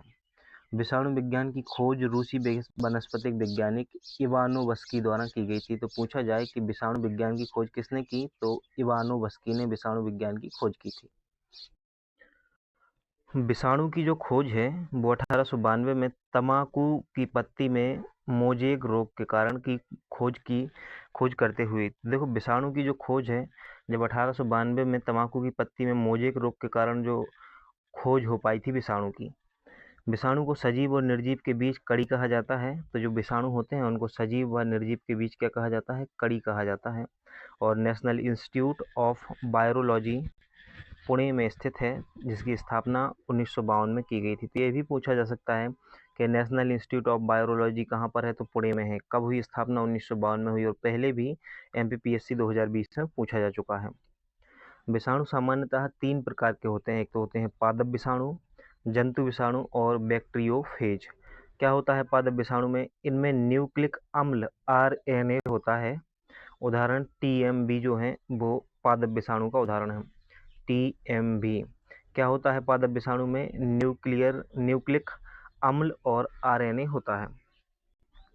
[SPEAKER 1] विषाणु विज्ञान की खोज रूसी वनस्पतिक वैज्ञानिक इवानोवस्की द्वारा की गई थी। तो पूछा जाए कि विषाणु विज्ञान की खोज किसने की, तो इवानोवस्की ने विषाणु विज्ञान की खोज की थी। विषाणु की जो खोज है वो 1892 में तंबाकू की पत्ती में मोजेक रोग के कारण की खोज करते हुए। देखो, विषाणु की जो खोज है जब 1892 में तंबाकू की पत्ती में मोजेक रोग के कारण जो खोज हो पाई थी विषाणु की। विषाणु को सजीव और निर्जीव के बीच कड़ी कहा जाता है। तो जो विषाणु होते हैं उनको सजीव व निर्जीव के बीच क्या कहा जाता है? कड़ी कहा जाता है। और national institute of virology Pune में स्थित है, जिसकी स्थापना 1952 में की गई थी। तो ये भी पूछा जा सकता है कि नेशनल इंस्टीट्यूट ऑफ वायरोलॉजी कहाँ पर है, तो पुणे में है। कब हुई स्थापना? 1952 में हुई। और पहले भी MPPSC 2020 में पूछा जा चुका है। विषाणु सामान्यतः 3 प्रकार के होते हैं। एक तो होते हैं पादप विषाणु, जंतु विषाणु और बैक्टीरियोफेज। क्या होता है पादप विषाणु में? इनमें न्यूक्लिक अम्ल RNA होता है। उदाहरण TMB जो है वो पादप विषाणु का उदाहरण है। TMB क्या होता है पादप विषाणु में? न्यूक्लिक अम्ल और RNA होता है।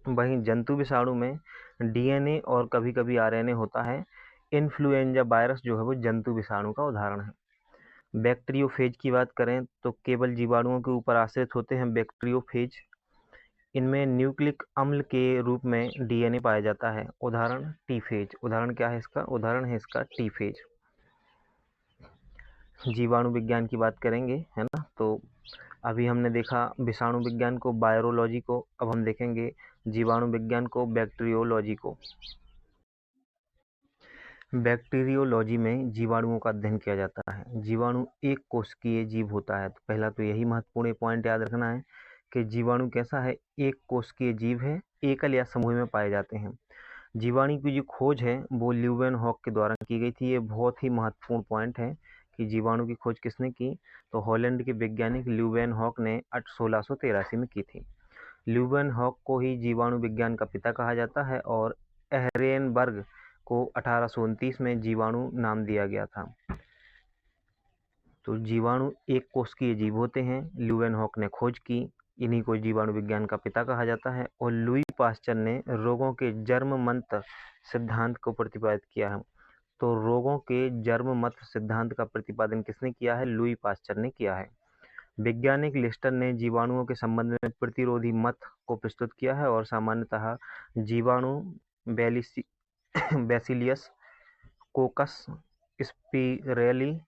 [SPEAKER 1] वहीं जंतु विषाणु में DNA और कभी कभी RNA होता है। इन्फ्लुएंजा वायरस जो है वो जंतु विषाणु का उदाहरण है। बैक्टीरियोफेज की बात करें तो केवल जीवाणुओं के ऊपर आश्रित होते हैं बैक्टीरियोफेज। इनमें न्यूक्लिक अम्ल के रूप में DNA पाया जाता है। उदाहरण टीफेज। उदाहरण क्या है इसका? उदाहरण है इसका टीफेज। जीवाणु विज्ञान की बात करेंगे, है ना। तो अभी हमने देखा विषाणु विज्ञान को, वायरोलॉजी को, अब हम देखेंगे जीवाणु विज्ञान को, बैक्टीरियोलॉजी को। बैक्टीरियोलॉजी में जीवाणुओं का अध्ययन किया जाता है। जीवाणु एक कोशिकीय जीव होता है। तो पहला तो यही महत्वपूर्ण पॉइंट याद रखना है कि जीवाणु कैसा है? एक कोशिकीय जीव है, एकल या समूह में पाए जाते हैं। जीवाणु की जो खोज है वो ल्यूवेनहॉक के द्वारा की गई थी। ये बहुत ही महत्वपूर्ण पॉइंट है कि जीवाणु की खोज किसने की? तो हॉलैंड के वैज्ञानिक ल्यूवेनहॉक ने 1683 में की थी। ल्यूवेनहॉक को ही जीवाणु विज्ञान का पिता कहा जाता है और एहरेनबर्ग को 1829 में जीवाणु नाम दिया गया था। तो जीवाणु एक कोशिकीय जीव होते हैं, ल्यूवेनहॉक ने खोज की, इन्हीं को जीवाणु विज्ञान का पिता कहा जाता है। और लुई पास्चर ने रोगों के जन्ममंत्र सिद्धांत को प्रतिपादित किया है। तो रोगों के जन्ममंत्र सिद्धांत का प्रतिपादन किसने किया है? लुई पास्चर ने किया है। वैज्ञानिक लिस्टर ने जीवाणुओं के संबंध में प्रतिरोधी मत को प्रस्तुत किया है और सामान्यतः जीवाणु बैसिलियस, कोकस स्पिरेली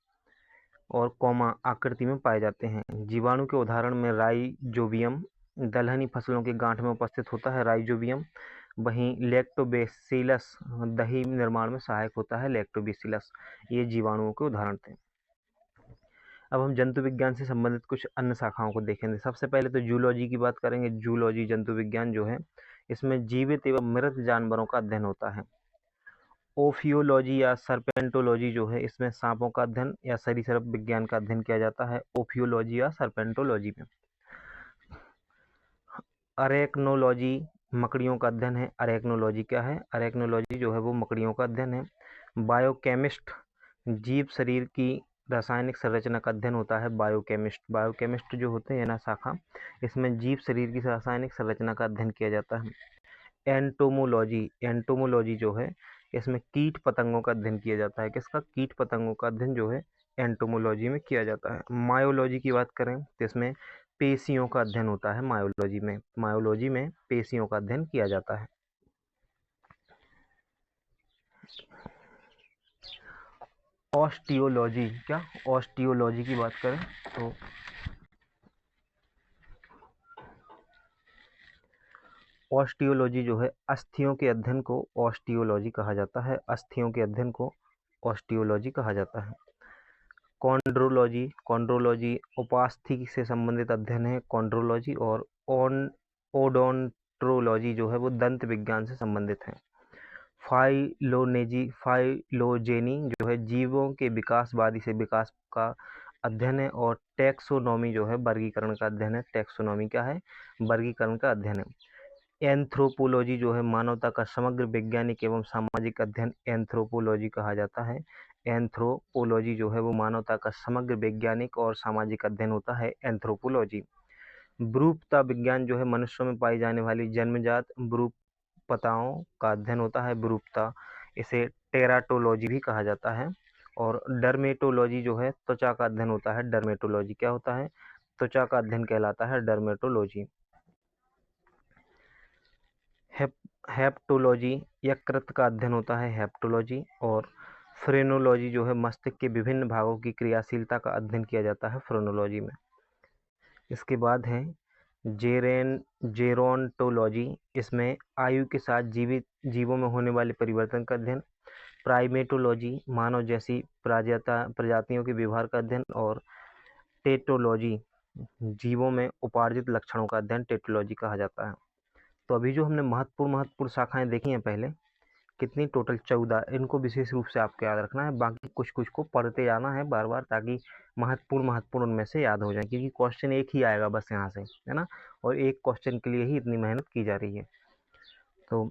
[SPEAKER 1] और कॉमा आकृति में पाए जाते हैं। जीवाणु के उदाहरण में राइजोबियम दलहनी फसलों के गांठ में उपस्थित होता है, राइजोबियम। वहीं लैक्टोबैसिलस दही निर्माण में सहायक होता है, लैक्टोबैसिलस। ये जीवाणुओं के उदाहरण थे। अब हम जंतु विज्ञान से संबंधित कुछ अन्य शाखाओं को देखेंगे। सबसे पहले तो जूलॉजी की बात करेंगे। जूलॉजी जंतु विज्ञान जो है, इसमें जीवित एवं मृत जानवरों का अध्ययन होता है। ओफियोलॉजी या सर्पेंटोलॉजी जो है, इसमें सांपों का अध्ययन या सरीसृप विज्ञान का अध्ययन किया जाता है, ओफियोलॉजी या सर्पेंटोलॉजी में। अरेक्नोलॉजी मकड़ियों का अध्ययन है। अरेक्नोलॉजी क्या है? अरेक्नोलॉजी जो है वो मकड़ियों का अध्ययन है। बायोकेमिस्ट जीव शरीर की रासायनिक संरचना का अध्ययन होता है। बायोकेमिस्ट जो होते हैं ना शाखा, इसमें जीव शरीर की रासायनिक संरचना का अध्ययन किया जाता है। एंटोमोलॉजी जो है, इसमें कीट पतंगों का अध्ययन किया जाता है। किसका? कीट पतंगों का अध्ययन जो है एंटोमोलॉजी में किया जाता है। मायोलॉजी की बात करें तो इसमें पेशियों का अध्ययन होता है। मायोलॉजी में पेशियों का अध्ययन किया जाता है। ऑस्टियोलॉजी की बात करें तो ऑस्टियोलॉजी जो है, अस्थियों के अध्ययन को ऑस्टियोलॉजी कहा जाता है। अस्थियों के अध्ययन को ऑस्टियोलॉजी कहा जाता है। कॉन्ड्रोलॉजी उपास्थि से संबंधित अध्ययन है, कॉन्ड्रोलॉजी। और ओडोंटोलॉजी जो है वो दंत विज्ञान से संबंधित है। फाइलोजेनी जो है जीवों के विकासवादी से विकास का अध्ययन है। और टैक्सोनॉमी जो है वर्गीकरण का अध्ययन है। टैक्सोनॉमी क्या है? वर्गीकरण का अध्ययन है। एंथ्रोपोलॉजी जो है मानवता का समग्र वैज्ञानिक एवं सामाजिक अध्ययन एंथ्रोपोलॉजी कहा जाता है। एंथ्रोपोलॉजी जो है वो मानवता का समग्र वैज्ञानिक और सामाजिक अध्ययन होता है, एंथ्रोपोलॉजी। ब्रूपता विज्ञान जो है मनुष्यों में पाई जाने वाली जन्मजात ब्रूपताओं का अध्ययन होता है, ब्रूपता। इसे टेराटोलॉजी भी कहा जाता है। और डर्मेटोलॉजी जो है त्वचा का अध्ययन होता है, डर्मेटोलॉजी क्या होता है? त्वचा का अध्ययन कहलाता है, डर्मेटोलॉजी। हेप्टोलॉजी यकृत का अध्ययन होता है, हेप्टोलॉजी। और फ्रेनोलॉजी जो है मस्तिष्क के विभिन्न भागों की क्रियाशीलता का अध्ययन किया जाता है, फ्रेनोलॉजी में। इसके बाद है जेरोंटोलॉजी, इसमें आयु के साथ जीवित जीवों में होने वाले परिवर्तन का अध्ययन। प्राइमेटोलॉजी मानव जैसी प्रजातियों के व्यवहार का अध्ययन। और टेटोलॉजी जीवों में उपार्जित लक्षणों का अध्ययन टेटोलॉजी कहा जाता है। तो अभी जो हमने महत्वपूर्ण शाखाएं देखी हैं पहले, कितनी? टोटल 14। इनको विशेष रूप से आपको याद रखना है, बाकी कुछ कुछ को पढ़ते जाना है बार बार, ताकि महत्वपूर्ण उनमें से याद हो जाए, क्योंकि क्वेश्चन एक ही आएगा बस यहाँ से, है ना, और एक क्वेश्चन के लिए ही इतनी मेहनत की जा रही है। तो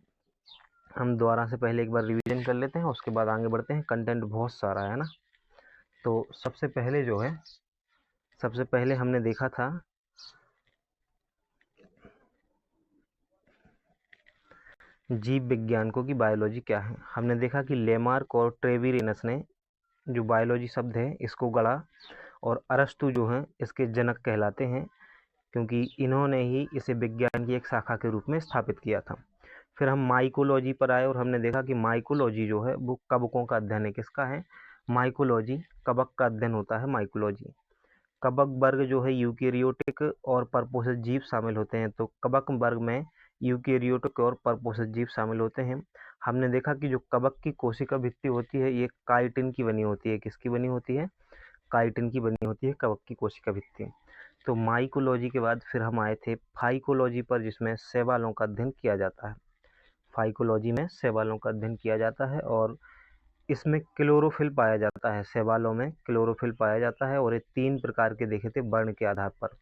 [SPEAKER 1] हम दोबारा से पहले एक बार रिवीजन कर लेते हैं, उसके बाद आगे बढ़ते हैं। कंटेंट बहुत सारा है ना। तो सबसे पहले हमने देखा था जीव विज्ञानकों की बायोलॉजी क्या है। हमने देखा कि लेमार्क और ट्रेविरेनस ने जो बायोलॉजी शब्द है इसको गढ़ा, और अरस्तु जो हैं इसके जनक कहलाते हैं, क्योंकि इन्होंने ही इसे विज्ञान की एक शाखा के रूप में स्थापित किया था। फिर हम माइकोलॉजी पर आए और हमने देखा कि माइकोलॉजी जो है वो कवकों का अध्ययन है। किसका है? माइकोलॉजी, कवक का अध्ययन होता है माइकोलॉजी। कवक वर्ग जो है यूकेरियोटिक और परपोषित जीव शामिल होते हैं, तो कवक वर्ग में यूकेरियोटिक और परपोषित जीव शामिल होते हैं। हमने देखा कि जो कवक की कोशिका भित्ति होती है ये काइटिन की बनी होती है। किसकी बनी होती है? काइटिन की बनी होती है कवक की कोशिका भित्ति। तो माइकोलॉजी के बाद फिर हम आए थे फाइकोलॉजी पर, जिसमें शैवालों का अध्ययन किया जाता है। फाइकोलॉजी में शैवालों का अध्ययन किया जाता है और इसमें क्लोरोफिल पाया जाता है। शैवालों में क्लोरोफिल पाया जाता है, और ये 3 प्रकार के देखे थे वर्ण के आधार पर: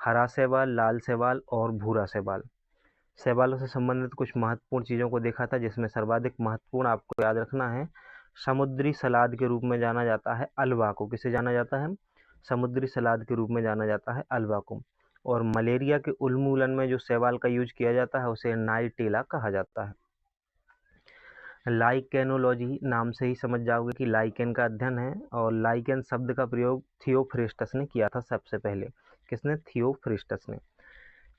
[SPEAKER 1] हरा शैवाल, लाल शैवाल और भूरा शैवाल। शैवालों से संबंधित कुछ महत्वपूर्ण चीज़ों को देखा था, जिसमें सर्वाधिक महत्वपूर्ण आपको याद रखना है, समुद्री सलाद के रूप में जाना जाता है अल्वा को। किसे जाना जाता है? समुद्री सलाद के रूप में जाना जाता है अल्वा को। और मलेरिया के उन्मूलन में जो शैवाल का यूज किया जाता है उसे नाइटेला कहा जाता है। लाइकेनोलॉजी नाम से ही समझ जाओगे कि लाइकेन का अध्ययन है, और लाइकेन शब्द का प्रयोग थियोफ्रिस्टस ने किया था सबसे पहले। किसने? थियोफ्रिस्टस ने।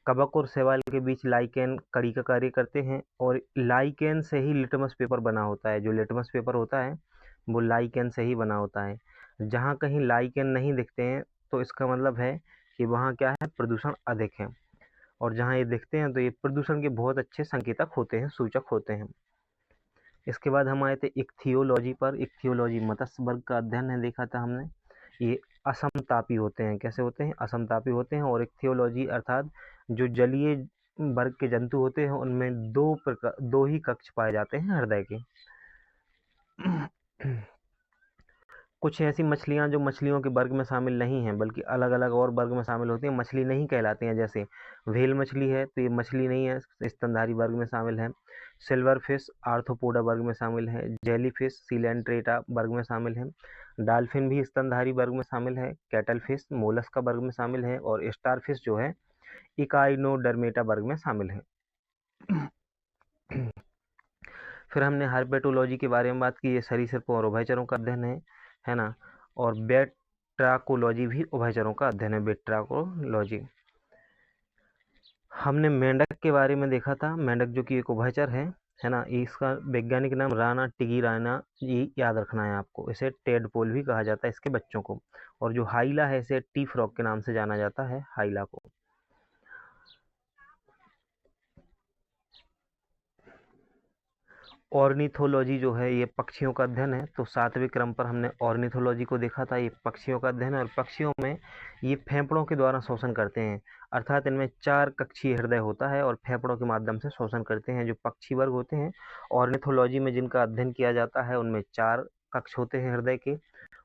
[SPEAKER 1] कवक और शैवाल के बीच लाइकेन कड़ी का कार्य करते हैं, और लाइकेन से ही लिटमस पेपर बना होता है। जो लिटमस पेपर होता है वो लाइकेन से ही बना होता है। जहाँ कहीं लाइकेन नहीं दिखते हैं तो इसका मतलब है कि वहाँ क्या है? प्रदूषण अधिक है। और जहाँ ये दिखते हैं तो ये प्रदूषण के बहुत अच्छे संकेतक होते हैं, सूचक होते हैं। इसके बाद हम आए थे इक्थियोलॉजी पर। इक्थियोलॉजी मत्स्य वर्ग का अध्ययन है, देखा था हमने। ये असमतापी होते हैं। कैसे होते हैं? असमतापी होते हैं। और इक्थियोलॉजी अर्थात जो जलीय वर्ग के जंतु होते हैं उनमें दो ही कक्ष पाए जाते हैं हृदय के। कुछ ऐसी मछलियां जो मछलियों के वर्ग में शामिल नहीं हैं, बल्कि अलग अलग और वर्ग में शामिल होती हैं, मछली नहीं कहलाती हैं। जैसे व्हेल मछली है तो ये मछली नहीं है, स्तनधारी वर्ग में शामिल है। सिल्वर फिश आर्थ्रोपोडा वर्ग में शामिल है। जेली फिश सिलेंट्रेटा वर्ग में शामिल है। डॉल्फिन भी स्तनधारी वर्ग में शामिल है। कैटल फिश मोलस्का वर्ग में शामिल है। और स्टार फिश जो है इकाइनोडर्मेटा वर्ग में शामिल है। फिर हमने हर्पेटोलॉजी के बारे में बात की। ये सरीसृपों और उभयचरों का अध्ययन है ना। और बेट्राकोलॉजी भी उभयचरों का अध्ययन है, बेट्राकोलॉजी। हमने मेंढक के बारे में देखा था। मेंढक जो कि एक उभयचर है ना। इसका वैज्ञानिक नाम राना टिगिराना ये याद रखना है आपको। इसे टेडपोल भी कहा जाता है इसके बच्चों को। और जो हाइला है इसे टी फ्रॉग के नाम से जाना जाता है, हाइला को। ऑर्निथोलॉजी जो है ये पक्षियों का अध्ययन है। तो 7वें क्रम पर हमने ऑर्निथोलॉजी को देखा था। ये पक्षियों का अध्ययन है, और पक्षियों में ये फेफड़ों के द्वारा शोषण करते हैं, अर्थात इनमें 4 कक्षीय हृदय होता है और फेफड़ों के माध्यम से शोषण करते हैं। जो पक्षी वर्ग होते हैं ऑर्निथोलॉजी में जिनका अध्ययन किया जाता है उनमें 4 कक्ष होते हैं हृदय के,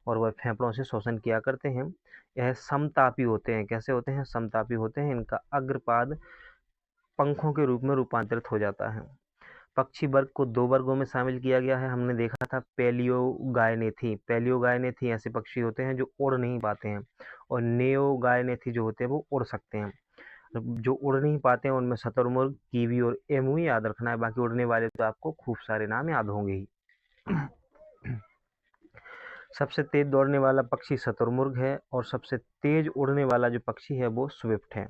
[SPEAKER 1] और वह फेफड़ों से शोषण किया करते हैं। यह समतापी होते हैं। कैसे होते हैं? समतापी होते हैं। इनका अग्रपाद पंखों के रूप में रूपांतरित हो जाता है। पक्षी वर्ग को 2 वर्गों में शामिल किया गया है। हमने देखा था पैलियोगायनेथी। पैलियोगायनेथी ऐसे पक्षी होते हैं जो उड़ नहीं पाते हैं, और नेओगायनेथी जो होते हैं वो उड़ सकते हैं। जो उड़ नहीं पाते हैं उनमें शतुरमुर्ग, कीवी और एमू याद रखना है। बाकी उड़ने वाले तो आपको खूब सारे नाम याद होंगे ही। सबसे तेज दौड़ने वाला पक्षी शतुरमुर्ग है, और सबसे तेज उड़ने वाला जो पक्षी है वो स्विफ्ट है।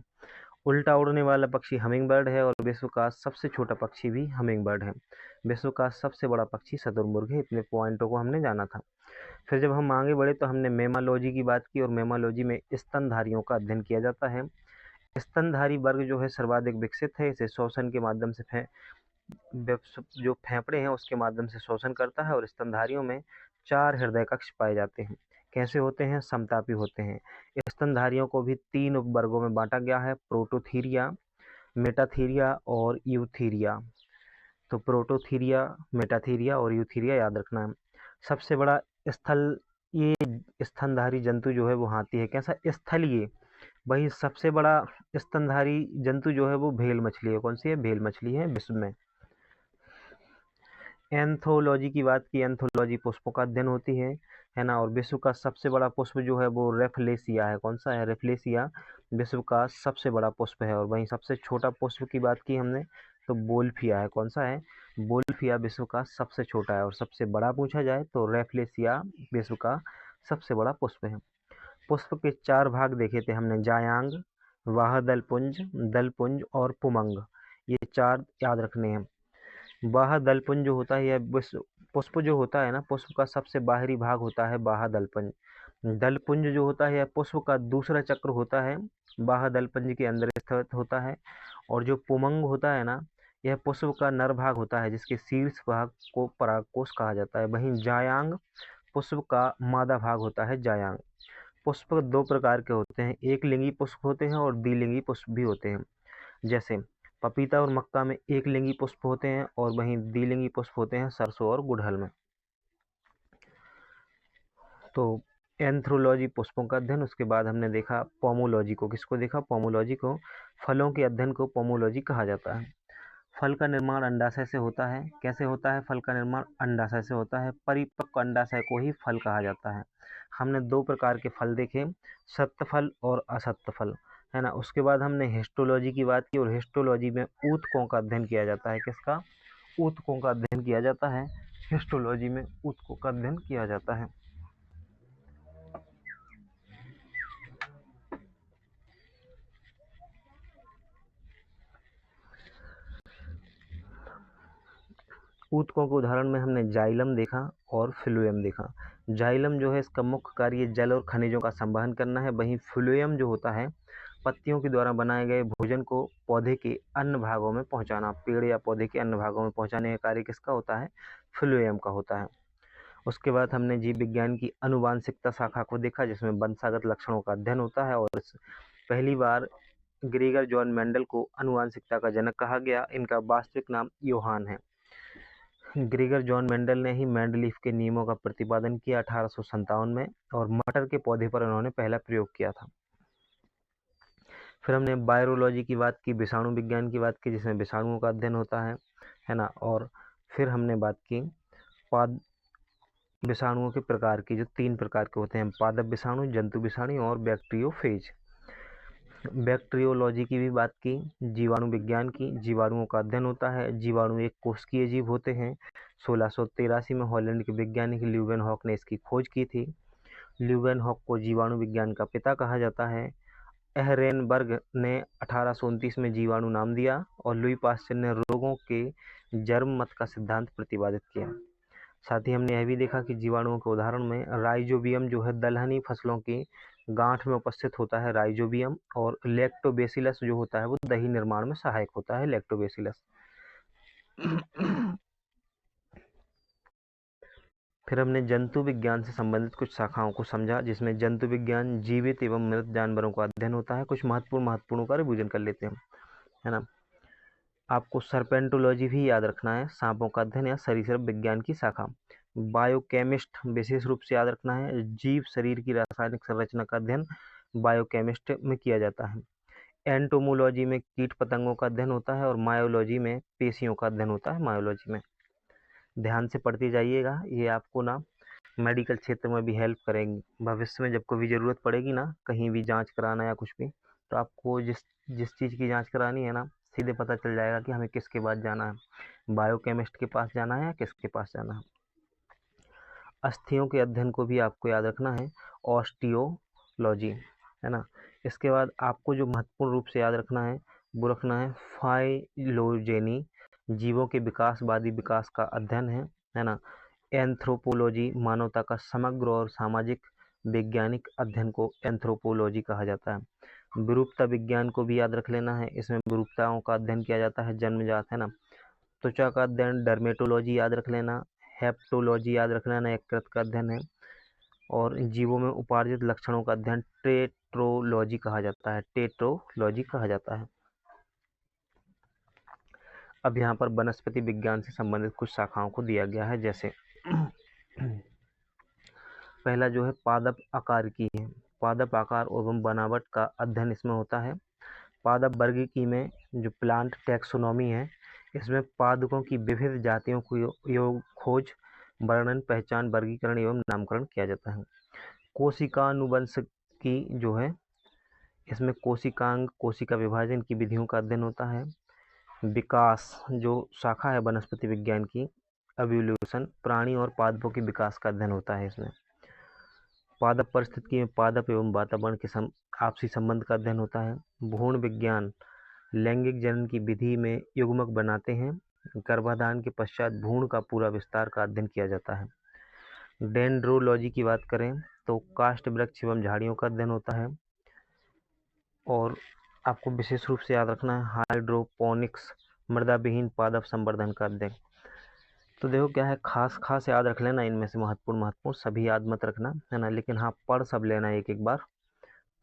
[SPEAKER 1] उल्टा उड़ने वाला पक्षी हमिंग बर्ड है, और विश्व का सबसे छोटा पक्षी भी हमिंग बर्ड है। विश्व का सबसे बड़ा पक्षी शतुरमुर्ग है। इतने पॉइंटों को हमने जाना था। फिर जब हम आगे बढ़े तो हमने मेमालॉजी की बात की, और मेमालॉजी में स्तनधारियों का अध्ययन किया जाता है। स्तनधारी वर्ग जो है सर्वाधिक विकसित है। इसे श्वसन के माध्यम से जो फेफड़े हैं उसके माध्यम से शोषण करता है। और स्तनधारियों में 4 हृदय कक्ष पाए जाते हैं। कैसे होते हैं? समतापी होते हैं। स्तनधारियों को भी 3 उपवर्गों में बांटा गया है: प्रोटोथीरिया, मेटाथीरिया और यूथीरिया। तो प्रोटोथीरिया, मेटाथीरिया और यूथीरिया याद रखना है। सबसे बड़ा स्थल ये स्तनधारी जंतु जो है वो हाथी है। कैसा स्थलीय? वही सबसे बड़ा स्तनधारी जंतु जो है वो भेल मछली है। कौन सी है? भेल मछली है विश्व में। एंथोलॉजी की बात की, एंथोलॉजी पुष्पों का अध्ययन होती है ना। और विश्व का सबसे बड़ा पुष्प जो है वो रेफलेसिया है। कौन सा है? रेफलेसिया विश्व का सबसे बड़ा पुष्प है। और वहीं सबसे छोटा पुष्प की बात की हमने तो बोल्फिया है। कौन सा है? बोल्फिया विश्व का सबसे छोटा है। और सबसे बड़ा पूछा जाए तो रेफलेसिया विश्व का सबसे बड़ा पुष्प है। पुष्प के 4 भाग देखे थे हमने, जायांग, वाह दलपुंज और पुमंग। ये 4 याद रखने हैं। बाह्य दलपुंज जो होता है यह पुष्प जो होता है ना, पुष्प का सबसे बाहरी भाग होता है बाह्य दलपुंज। दलपुंज जो होता है यह पुष्प का दूसरा चक्र होता है, बाह्य दलपुंज के अंदर स्थित होता है। और जो पुमंग होता है ना, यह पुष्प का नर भाग होता है जिसके शीर्ष भाग को परागकोश कहा जाता है। वहीं जायांग पुष्प का मादा भाग होता है जायांग। पुष्प 2 प्रकार के होते हैं, एक लिंगी पुष्प होते हैं और द्विलिंगी पुष्प भी होते हैं। जैसे पपीता और मक्का में एक लिंगी पुष्प होते हैं और वहीं द्विलिंगी पुष्प होते हैं सरसों और गुड़हल में। तो एंथ्रोलॉजी पुष्पों का अध्ययन। उसके बाद हमने देखा पोमोलॉजी को। किसको देखा? पोमोलॉजी को। फलों के अध्ययन को पोमोलॉजी कहा जाता है। फल का निर्माण अंडाशय से होता है। कैसे होता है फल का निर्माण? अंडाशय से होता है। परिपक्व अंडाशय को ही फल कहा जाता है। हमने 2 प्रकार के फल देखे, सत्य फल और असत्य फल, है ना। उसके बाद हमने हिस्टोलॉजी की बात की और हिस्टोलॉजी में ऊतकों का अध्ययन किया जाता है। किसका? ऊतकों का अध्ययन किया जाता है। हिस्टोलॉजी में ऊतकों का अध्ययन किया जाता है। ऊतकों के उदाहरण में हमने जाइलम देखा और फ्लोएम देखा। जाइलम जो है इसका मुख्य कार्य जल और खनिजों का संवहन करना है। वहीं फ्लोएम जो होता है पत्तियों के द्वारा बनाए गए भोजन को पौधे के अन्य भागों में पहुंचाना। पेड़ या पौधे के अन्य भागों में पहुंचाने का कार्य किसका होता है? फ्लोएम का होता है। उसके बाद हमने जीव विज्ञान की अनुवांशिकता शाखा को देखा जिसमें वंशागत लक्षणों का अध्ययन होता है। और पहली बार ग्रेगर जॉन मेंडल को अनुवांशिकता का जनक कहा गया। इनका वास्तविक नाम योहान है। ग्रेगर जॉन मेंडल ने ही मेंडलीफ के नियमों का प्रतिपादन किया 1857 में और मटर के पौधे पर उन्होंने पहला प्रयोग किया था। फिर हमने वायरोलॉजी की बात की, विषाणु विज्ञान की बात की जिसमें विषाणुओं का अध्ययन होता है ना। और फिर हमने बात की पाद विषाणुओं के प्रकार की, जो 3 प्रकार के होते हैं, पादप विषाणु, जंतु विषाणु और बैक्टीरियोफेज। बैक्टीरियोलॉजी की भी बात की। जीवाणु विज्ञान की, जीवाणुओं का अध्ययन होता है। जीवाणु एक कोशिकीय जीव होते हैं। 1683 में हॉलैंड के वैज्ञानिक ल्यूवेनहॉक ने इसकी खोज की थी। ल्यूवेनहॉक को जीवाणु विज्ञान का पिता कहा जाता है। एहरेनबर्ग ने 1829 में जीवाणु नाम दिया और लुई पास्चर ने रोगों के जर्म मत का सिद्धांत प्रतिपादित किया। साथ ही हमने यह भी देखा कि जीवाणुओं के उदाहरण में राइजोबियम जो है दलहनी फसलों की गांठ में उपस्थित होता है राइजोबियम। और लैक्टोबैसिलस जो होता है वो दही निर्माण में सहायक होता है, लैक्टोबैसिलस। फिर हमने जंतु विज्ञान से संबंधित कुछ शाखाओं को समझा जिसमें जंतु विज्ञान जीवित एवं मृत जानवरों का अध्ययन होता है। कुछ महत्वपूर्ण का रिवीजन कर लेते हैं, है ना। आपको सर्पेंटोलॉजी भी याद रखना है, सांपों का अध्ययन या सरीसृप विज्ञान की शाखा। बायोकेमिस्ट विशेष रूप से याद रखना है, जीव शरीर की रासायनिक संरचना का अध्ययन बायोकेमिस्ट में किया जाता है। एंटोमोलॉजी में कीट पतंगों का अध्ययन होता है और मायोलॉजी में पेशियों का अध्ययन होता है। मायोलॉजी में ध्यान से पढ़ते जाइएगा, ये आपको ना मेडिकल क्षेत्र में भी हेल्प करेंगी। भविष्य में जब कभी ज़रूरत पड़ेगी ना, कहीं भी जांच कराना या कुछ भी, तो आपको जिस जिस चीज़ की जांच करानी है ना, सीधे पता चल जाएगा कि हमें किसके पास जाना है, बायोकेमिस्ट के पास जाना है या किसके पास जाना है। अस्थियों के अध्ययन को भी आपको याद रखना है, ऑस्टियोलॉजी, है ना। इसके बाद आपको जो महत्वपूर्ण रूप से याद रखना है वो रखना है फाइलोजेनी, जीवों के विकासवादी विकास का अध्ययन है ना। एंथ्रोपोलॉजी, मानवता का समग्र और सामाजिक वैज्ञानिक अध्ययन को एंथ्रोपोलॉजी कहा जाता है। विरूपता विज्ञान को भी याद रख लेना है, इसमें विरूपताओं का अध्ययन किया जाता है जन्मजात, है ना। त्वचा का अध्ययन डर्मेटोलॉजी याद रख लेना। हेप्टोलॉजी याद रख लेना, यकृत का अध्ययन है। और जीवों में उपार्जित लक्षणों का अध्ययन टेट्रोलॉजी कहा जाता है, टेट्रोलॉजी कहा जाता है। अब यहाँ पर वनस्पति विज्ञान से संबंधित कुछ शाखाओं को दिया गया है, जैसे पहला जो है पादप आकार की है। पादप आकार एवं बनावट का अध्ययन इसमें होता है। पादप वर्गीकी में जो प्लांट टैक्सोनॉमी है, इसमें पादपों की विविध जातियों को खोज, वर्णन, पहचान, वर्गीकरण एवं नामकरण किया जाता है। कोशिकानुवंशिकी जो है, इसमें कोशिकांग, कोशिका विभाजन की विधियों का अध्ययन होता है। विकास जो शाखा है वनस्पति विज्ञान की, एवोल्यूशन, प्राणी और पादपों के विकास का अध्ययन होता है इसमें। पादप परिस्थिति में पादप एवं वातावरण के आपसी संबंध का अध्ययन होता है। भ्रूण विज्ञान लैंगिक जनन की विधि में युग्मक बनाते हैं। गर्भाधान के पश्चात भ्रूण का पूरा विस्तार का अध्ययन किया जाता है। डेंड्रोलॉजी की बात करें तो काष्ठ वृक्ष एवं झाड़ियों का अध्ययन होता है। और आपको विशेष रूप से याद रखना है हाइड्रोपोनिक्स, मृदा विहीन पादप संवर्धन का अध्ययन। तो देखो क्या है, खास याद रख लेना, इनमें से महत्वपूर्ण सभी याद मत रखना है ना, लेकिन हाँ पढ़ सब लेना एक बार।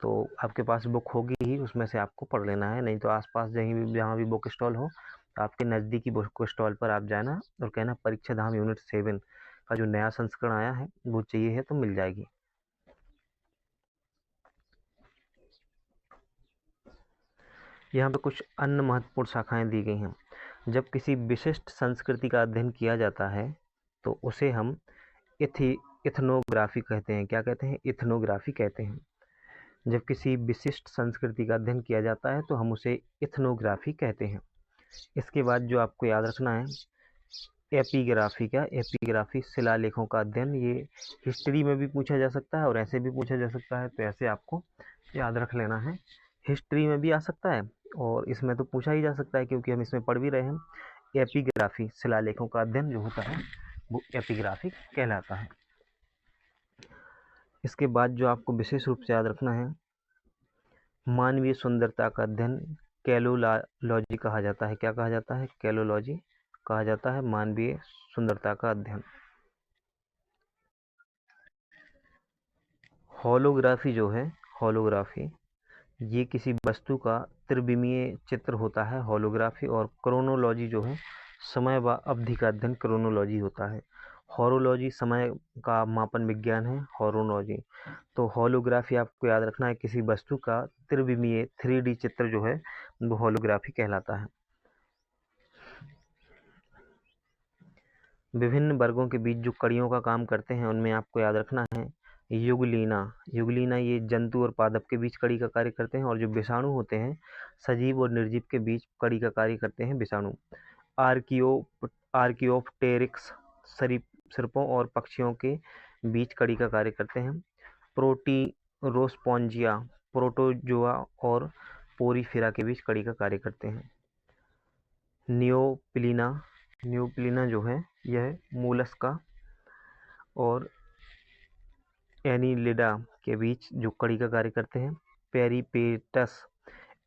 [SPEAKER 1] तो आपके पास बुक होगी ही, उसमें से आपको पढ़ लेना है, नहीं तो आसपास जहाँ भी बुक स्टॉल हो, तो आपके नज़दीकी बुक स्टॉल पर आप जाना और कहना परीक्षा धाम यूनिट 7 का जो नया संस्करण आया है वो चाहिए है, तो मिल जाएगी। यहाँ पे कुछ अन्य महत्वपूर्ण शाखाएं दी गई हैं। जब किसी विशिष्ट संस्कृति का अध्ययन किया जाता है तो उसे हम इथनोग्राफी कहते हैं। क्या कहते हैं? इथनोग्राफी कहते हैं। जब किसी विशिष्ट संस्कृति का अध्ययन किया जाता है तो हम उसे इथनोग्राफी कहते हैं। इसके बाद जो आपको याद रखना है एपिग्राफी। क्या? एपिग्राफी शिलालेखों का अध्ययन। ये हिस्ट्री में भी पूछा जा सकता है और ऐसे भी पूछा जा सकता है, तो ऐसे आपको याद रख लेना है। हिस्ट्री में भी आ सकता है और इसमें तो पूछा ही जा सकता है, क्योंकि हम इसमें पढ़ भी रहे हैं। एपिग्राफी शिलालेखों का अध्ययन जो होता है वो एपिग्राफी कहलाता है। इसके बाद जो आपको विशेष रूप से याद रखना है, मानवीय सुंदरता का अध्ययन कैलोलॉजी कहा जाता है। क्या कहा जाता है? कैलोलॉजी कहा जाता है मानवीय सुंदरता का अध्ययन। होलोग्राफी जो है, होलोग्राफी ये किसी वस्तु का त्रिविमीय चित्र होता है, होलोग्राफी। और क्रोनोलॉजी जो है समय व अवधि का अध्ययन क्रोनोलॉजी होता है। होरोलॉजी समय का मापन विज्ञान है, होरोलॉजी। तो होलोग्राफी आपको याद रखना है, किसी वस्तु का त्रिविमीय 3D चित्र जो है वो होलोग्राफी कहलाता है। विभिन्न वर्गों के बीच जो कड़ियों का काम करते हैं उनमें आपको याद रखना है युगलीना। युगलीना ये जंतु और पादप के बीच कड़ी का कार्य करते हैं, और जो विषाणु होते हैं सजीव और निर्जीव के बीच कड़ी का कार्य करते हैं विषाणु। आर्कियोप्टेरिक्स सरीसृपों और पक्षियों के बीच कड़ी का कार्य करते हैं। प्रोटीरोस्पोंजिया प्रोटोजोआ और पोरीफेरा के बीच कड़ी का कार्य करते हैं। नियोप्लिना जो है यह मोलस्का और एनीलिडा के बीच जो कड़ी का कार्य करते हैं। पेरिपेटस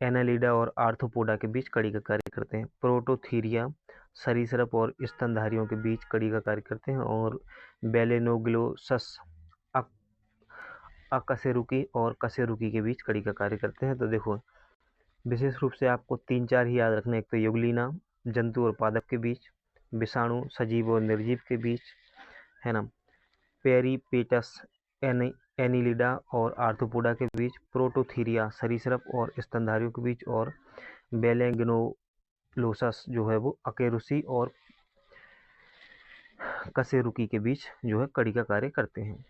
[SPEAKER 1] एनालिडा और आर्थ्रोपोडा के बीच कड़ी का कार्य करते हैं। प्रोटोथीरिया सरीसृप और स्तनधारियों के बीच कड़ी का कार्य करते हैं। और बेलेनोग्लोसस अकशेरुकी और कशेरुकी के बीच कड़ी का कार्य करते हैं। तो देखो विशेष रूप से आपको 3-4 ही याद रखना है। एक तो युगलीना जंतु और पादप के बीच, विषाणु सजीव और निर्जीव के बीच, है ना, पेरिपेटस एनिलिडा और आर्थ्रोपोडा के बीच, प्रोटोथीरिया सरीसृप और स्तनधारियों के बीच, और बेलेग्नोलोसस जो है वो अकेरुसी और कशेरुकी के बीच जो है कड़ी का कार्य करते हैं।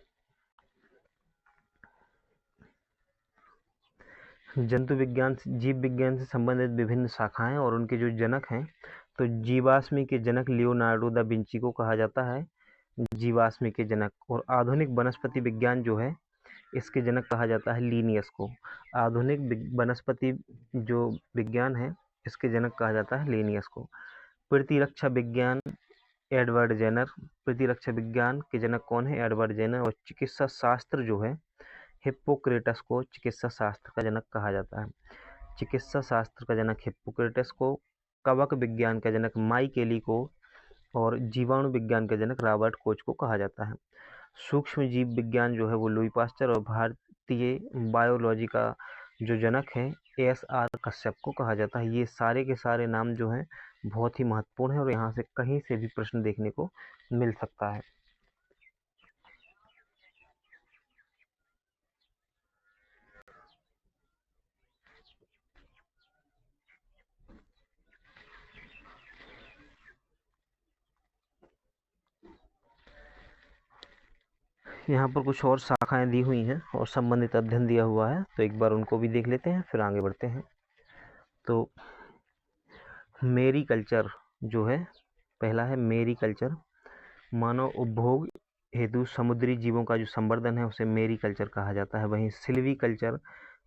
[SPEAKER 1] जंतु विज्ञान जीव विज्ञान से संबंधित विभिन्न शाखाएं और उनके जो जनक हैं, तो जीवाश्मी के जनक लियोनार्डो दा विंची को कहा जाता है जीवाश्मी के जनक। और आधुनिक वनस्पति विज्ञान जो है इसके जनक कहा जाता है लीनियस को। आधुनिक वनस्पति जो विज्ञान है इसके जनक कहा जाता है लीनियस को। प्रतिरक्षा विज्ञान एडवर्ड जेनर। प्रतिरक्षा विज्ञान के जनक कौन है? Edward Jenner. और चिकित्सा शास्त्र जो है हिप्पोक्रेटस को चिकित्सा शास्त्र का जनक कहा जाता है। चिकित्सा शास्त्र का जनक हिप्पोक्रेटस को, कवक विज्ञान का जनक माइकेली को, और जीवाणु विज्ञान का जनक रॉबर्ट कोच को कहा जाता है। सूक्ष्म जीव विज्ञान जो है वो लुई पास्चर, और भारतीय बायोलॉजी का जो जनक है एस आर कश्यप को कहा जाता है। ये सारे के सारे नाम जो हैं बहुत ही महत्वपूर्ण है और यहाँ से कहीं से भी प्रश्न देखने को मिल सकता है। यहाँ पर कुछ और शाखाएं दी हुई हैं और संबंधित अध्ययन दिया हुआ है, तो एक बार उनको भी देख लेते हैं, फिर आगे बढ़ते हैं। तो मेरीकल्चर जो है, पहला है मेरीकल्चर, मानव उपभोग हेतु समुद्री जीवों का जो संवर्धन है उसे मेरीकल्चर कहा जाता है। वहीं सिल्वीकल्चर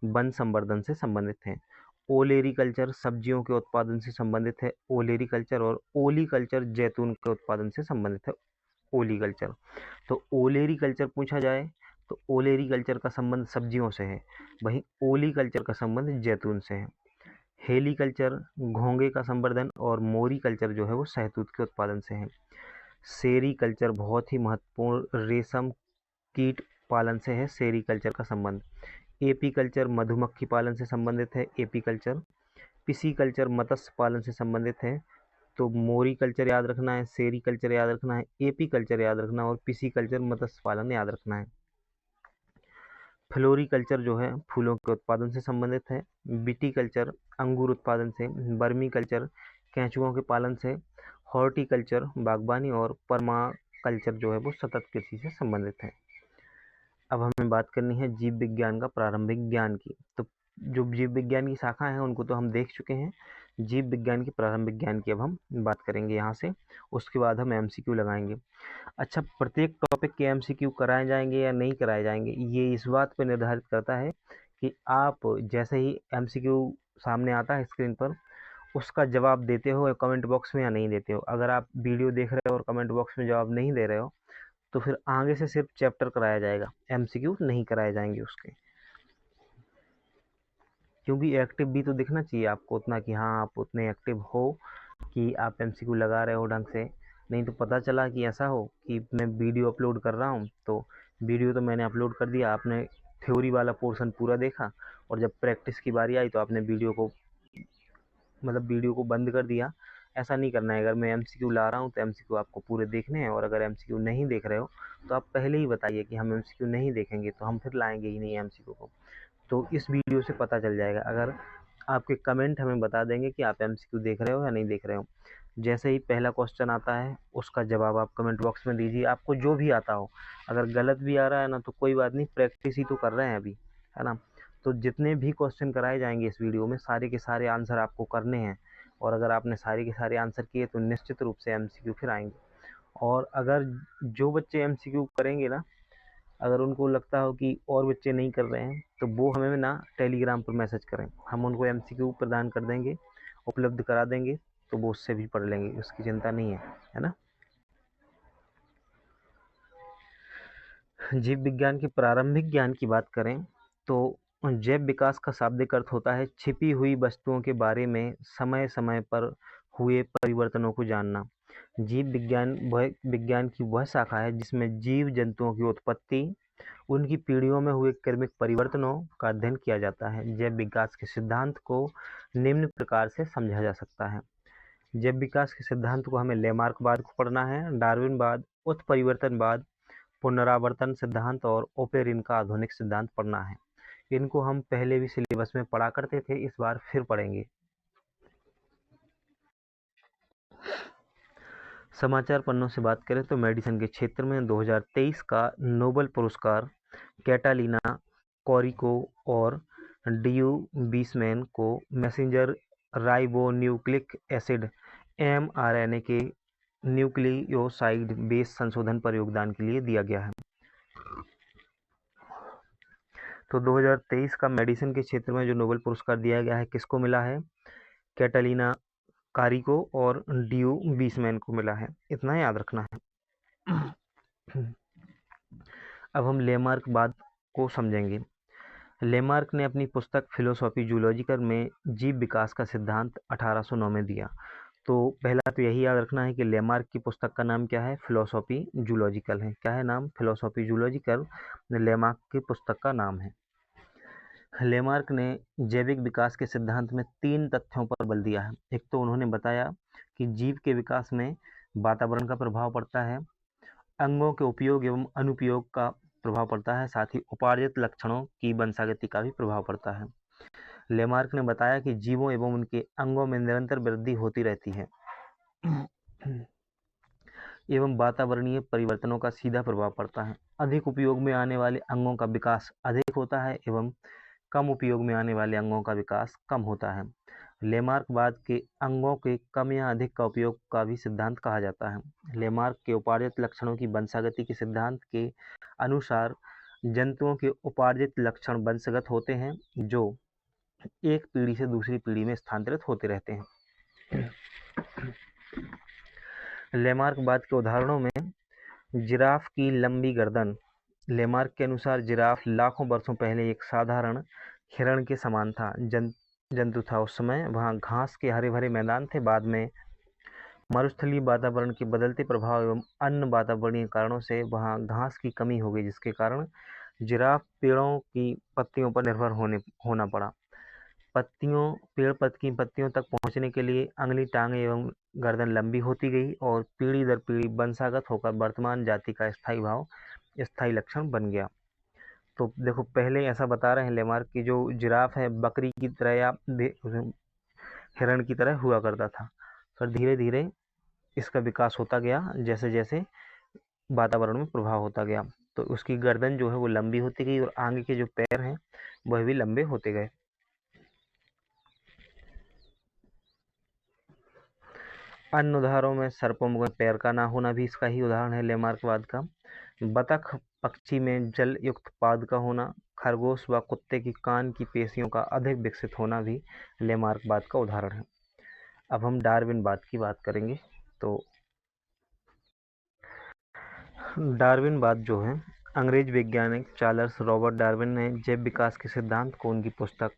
[SPEAKER 1] वन संवर्धन से संबंधित है। ओलेरीकल्चर सब्जियों के उत्पादन से संबंधित है, ओलेरीकल्चर, और ओलीकल्चर जैतून के उत्पादन से संबंधित है, ओलीकल्चर। तो ओलेरीकल्चर पूछा जाए तो ओलेरीकल्चर का संबंध सब्जियों से है, वहीं ओलीकल्चर का संबंध जैतून से है। हेलीकल्चर घोंगे का संवर्धन, और मोरीकल्चर जो है वो शहतूत के उत्पादन से है। सेरीकल्चर बहुत ही महत्वपूर्ण रेशम कीट पालन से है, सेरीकल्चर का संबंध। एपीकल्चर मधुमक्खी पालन से संबंधित है, एपीकल्चर। पिसीकल्चर मत्स्य पालन से संबंधित है, तो मोरीकल्चर याद रखना है, सेरीकल्चर याद रखना है, एपीकल्चर याद रखना है, और पिसीकल्चर मत्स्य पालन याद रखना है। फ्लोरीकल्चर जो है फूलों के उत्पादन से संबंधित है, विटीकल्चर अंगूर उत्पादन से, बर्मीकल्चर केंचुओं के पालन से, हॉर्टिकल्चर बागवानी, और परमाकल्चर जो है वो सतत कृषि से संबंधित है। अब हमें बात करनी है जीव विज्ञान का प्रारंभिक ज्ञान की। तो जो जीव विज्ञान की शाखा है उनको तो हम देख चुके हैं, जीव विज्ञान की प्रारंभिक ज्ञान की अब हम बात करेंगे यहाँ से, उसके बाद हम एमसीक्यू लगाएंगे। अच्छा, प्रत्येक टॉपिक के एमसीक्यू कराए जाएंगे या नहीं कराए जाएंगे, ये इस बात पर निर्धारित करता है कि आप जैसे ही एमसीक्यू सामने आता है स्क्रीन पर, उसका जवाब देते हो कमेंट बॉक्स में या नहीं देते हो। अगर आप वीडियो देख रहे हो और कमेंट बॉक्स में जवाब नहीं दे रहे हो तो फिर आगे से सिर्फ चैप्टर कराया जाएगा, एमसीक्यू नहीं कराए जाएंगे उसके। क्योंकि एक्टिव भी तो दिखना चाहिए आपको उतना, कि हाँ आप उतने एक्टिव हो कि आप एमसीक्यू लगा रहे हो ढंग से। नहीं तो पता चला कि ऐसा हो कि मैं वीडियो अपलोड कर रहा हूँ, तो वीडियो तो मैंने अपलोड कर दिया, आपने थ्योरी वाला पोर्शन पूरा देखा, और जब प्रैक्टिस की बारी आई तो आपने वीडियो को बंद कर दिया। ऐसा नहीं करना है। अगर मैं एमसीक्यू ला रहा हूँ तो एमसीक्यू आपको पूरे देखने हैं, और अगर एमसीक्यू नहीं देख रहे हो तो आप पहले ही बताइए कि हम एमसीक्यू नहीं देखेंगे, तो हम फिर लाएंगे ही नहीं एमसीक्यू को। तो इस वीडियो से पता चल जाएगा। अगर आपके कमेंट हमें बता देंगे कि आप एमसीक्यू देख रहे हो या नहीं देख रहे हो। जैसे ही पहला क्वेश्चन आता है उसका जवाब आप कमेंट बॉक्स में दीजिए, आपको जो भी आता हो। अगर गलत भी आ रहा है ना तो कोई बात नहीं, प्रैक्टिस ही तो कर रहे हैं अभी, है ना। तो जितने भी क्वेश्चन कराए जाएंगे इस वीडियो में, सारे के सारे आंसर आपको करने हैं, और अगर आपने सारे के सारे आंसर किए तो निश्चित रूप से एमसीक्यू फिर आएंगे। और अगर जो बच्चे एमसीक्यू करेंगे ना, अगर उनको लगता हो कि और बच्चे नहीं कर रहे हैं तो वो हमें ना टेलीग्राम पर मैसेज करें, हम उनको एमसीक्यू प्रदान कर देंगे, उपलब्ध करा देंगे, तो वो उससे भी पढ़ लेंगे, उसकी चिंता नहीं है ना। जीव विज्ञान के प्रारंभिक ज्ञान की बात करें तो जैव विकास का शाब्दिक अर्थ होता है छिपी हुई वस्तुओं के बारे में समय समय पर हुए परिवर्तनों को जानना। जीव विज्ञान की वह शाखा है जिसमें जीव जंतुओं की उत्पत्ति, उनकी पीढ़ियों में हुए क्रमिक परिवर्तनों का अध्ययन किया जाता है। जैव विकास के सिद्धांत को निम्न प्रकार से समझा जा सकता है। जैव विकास के सिद्धांत को हमें लेमार्कवाद को पढ़ना है, डार्विनवाद, उत्परिवर्तनवाद, पुनरावर्तन सिद्धांत और ओपेरिन का आधुनिक सिद्धांत पढ़ना है। इनको हम पहले भी सिलेबस में पढ़ा करते थे, इस बार फिर पढ़ेंगे। समाचार पन्नों से बात करें तो मेडिसिन के क्षेत्र में 2023 का नोबेल पुरस्कार कैटालिना कॉरिको और ड्यू बीसमैन को मैसेंजर राइबोन्यूक्लिक एसिड mRNA के न्यूक्लियोसाइड बेस संशोधन पर योगदान के लिए दिया गया है। तो 2023 का मेडिसिन के क्षेत्र में जो नोबेल पुरस्कार दिया गया है, किसको मिला है? कैटालिना कारिको और ड्यू बीसमैन को मिला है, इतना याद रखना है। अब हम लेमार्क बाद को समझेंगे। लेमार्क ने अपनी पुस्तक फिलोसॉफी जूलॉजिकल में जीव विकास का सिद्धांत 1809 में दिया। तो पहला तो यही याद रखना है कि लेमार्क की पुस्तक का नाम क्या है? फिलोसॉफी जूलॉजिकल है। क्या है नाम? फिलोसॉफी जूलॉजिकल लेमार्क की पुस्तक का नाम है। लेमार्क ने जैविक विकास के सिद्धांत में 3 तथ्यों पर बल दिया है। एक तो उन्होंने बताया कि जीव के विकास में वातावरण का प्रभाव पड़ता है, अंगों के उपयोग एवं अनुपयोग का प्रभाव पड़ता है, साथ ही उपार्जित लक्षणों की वंशागति का भी प्रभाव पड़ता है। लेमार्क ने बताया कि जीवों एवं उनके अंगों में निरंतर वृद्धि होती रहती है एवं वातावरणीय परिवर्तनों का सीधा प्रभाव पड़ता है। अधिक उपयोग में आने वाले अंगों का विकास अधिक होता है एवं कम उपयोग में आने वाले अंगों का विकास कम होता है। लेमार्कवाद के अंगों के कम या अधिक का उपयोग का भी सिद्धांत कहा जाता है। लेमार्क के उपार्जित लक्षणों की वंशागति के सिद्धांत के अनुसार जंतुओं के उपार्जित लक्षण वंशगत होते हैं जो एक पीढ़ी से दूसरी पीढ़ी में स्थानांतरित होते रहते हैं। लेमार्कवाद के उदाहरणों में जिराफ की लंबी गर्दन। लेमार्क के अनुसार जिराफ लाखों वर्षों पहले एक साधारण हिरण के समान था जंतु था। उस समय वहाँ घास के हरे भरे मैदान थे। बाद में मरुस्थलीय वातावरण के बदलते प्रभाव एवं अन्य वातावरणीय कारणों से वहाँ घास की कमी हो गई, जिसके कारण जिराफ पेड़ों की पत्तियों पर निर्भर होना पड़ा। पेड़ की पत्तियों तक पहुंचने के लिए अगली टांगें एवं गर्दन लंबी होती गई और पीढ़ी दर पीढ़ी वंशागत होकर वर्तमान जाति का स्थायी लक्षण बन गया। तो देखो, पहले ऐसा बता रहे हैं लेमार्क की जो जिराफ है बकरी की तरह या हिरण की तरह हुआ करता था, पर धीरे धीरे इसका विकास होता गया जैसे जैसे वातावरण में प्रभाव होता गया। तो उसकी गर्दन जो है वो लंबी होती गई और आगे के जो पैर हैं वह भी लंबे होते गए। अन्य उदाहरणों में सर्पों में पैर का ना होना भी इसका ही उदाहरण है लेमार्कवाद का। बतख पक्षी में जल युक्त पाद का होना, खरगोश व कुत्ते की कान की पेशियों का अधिक विकसित होना भी लेमार्कवाद का उदाहरण है। अब हम डार्विनवाद की बात करेंगे। तो डार्विनवाद जो है, अंग्रेज वैज्ञानिक चार्ल्स रॉबर्ट डार्विन ने जैव विकास के सिद्धांत को उनकी पुस्तक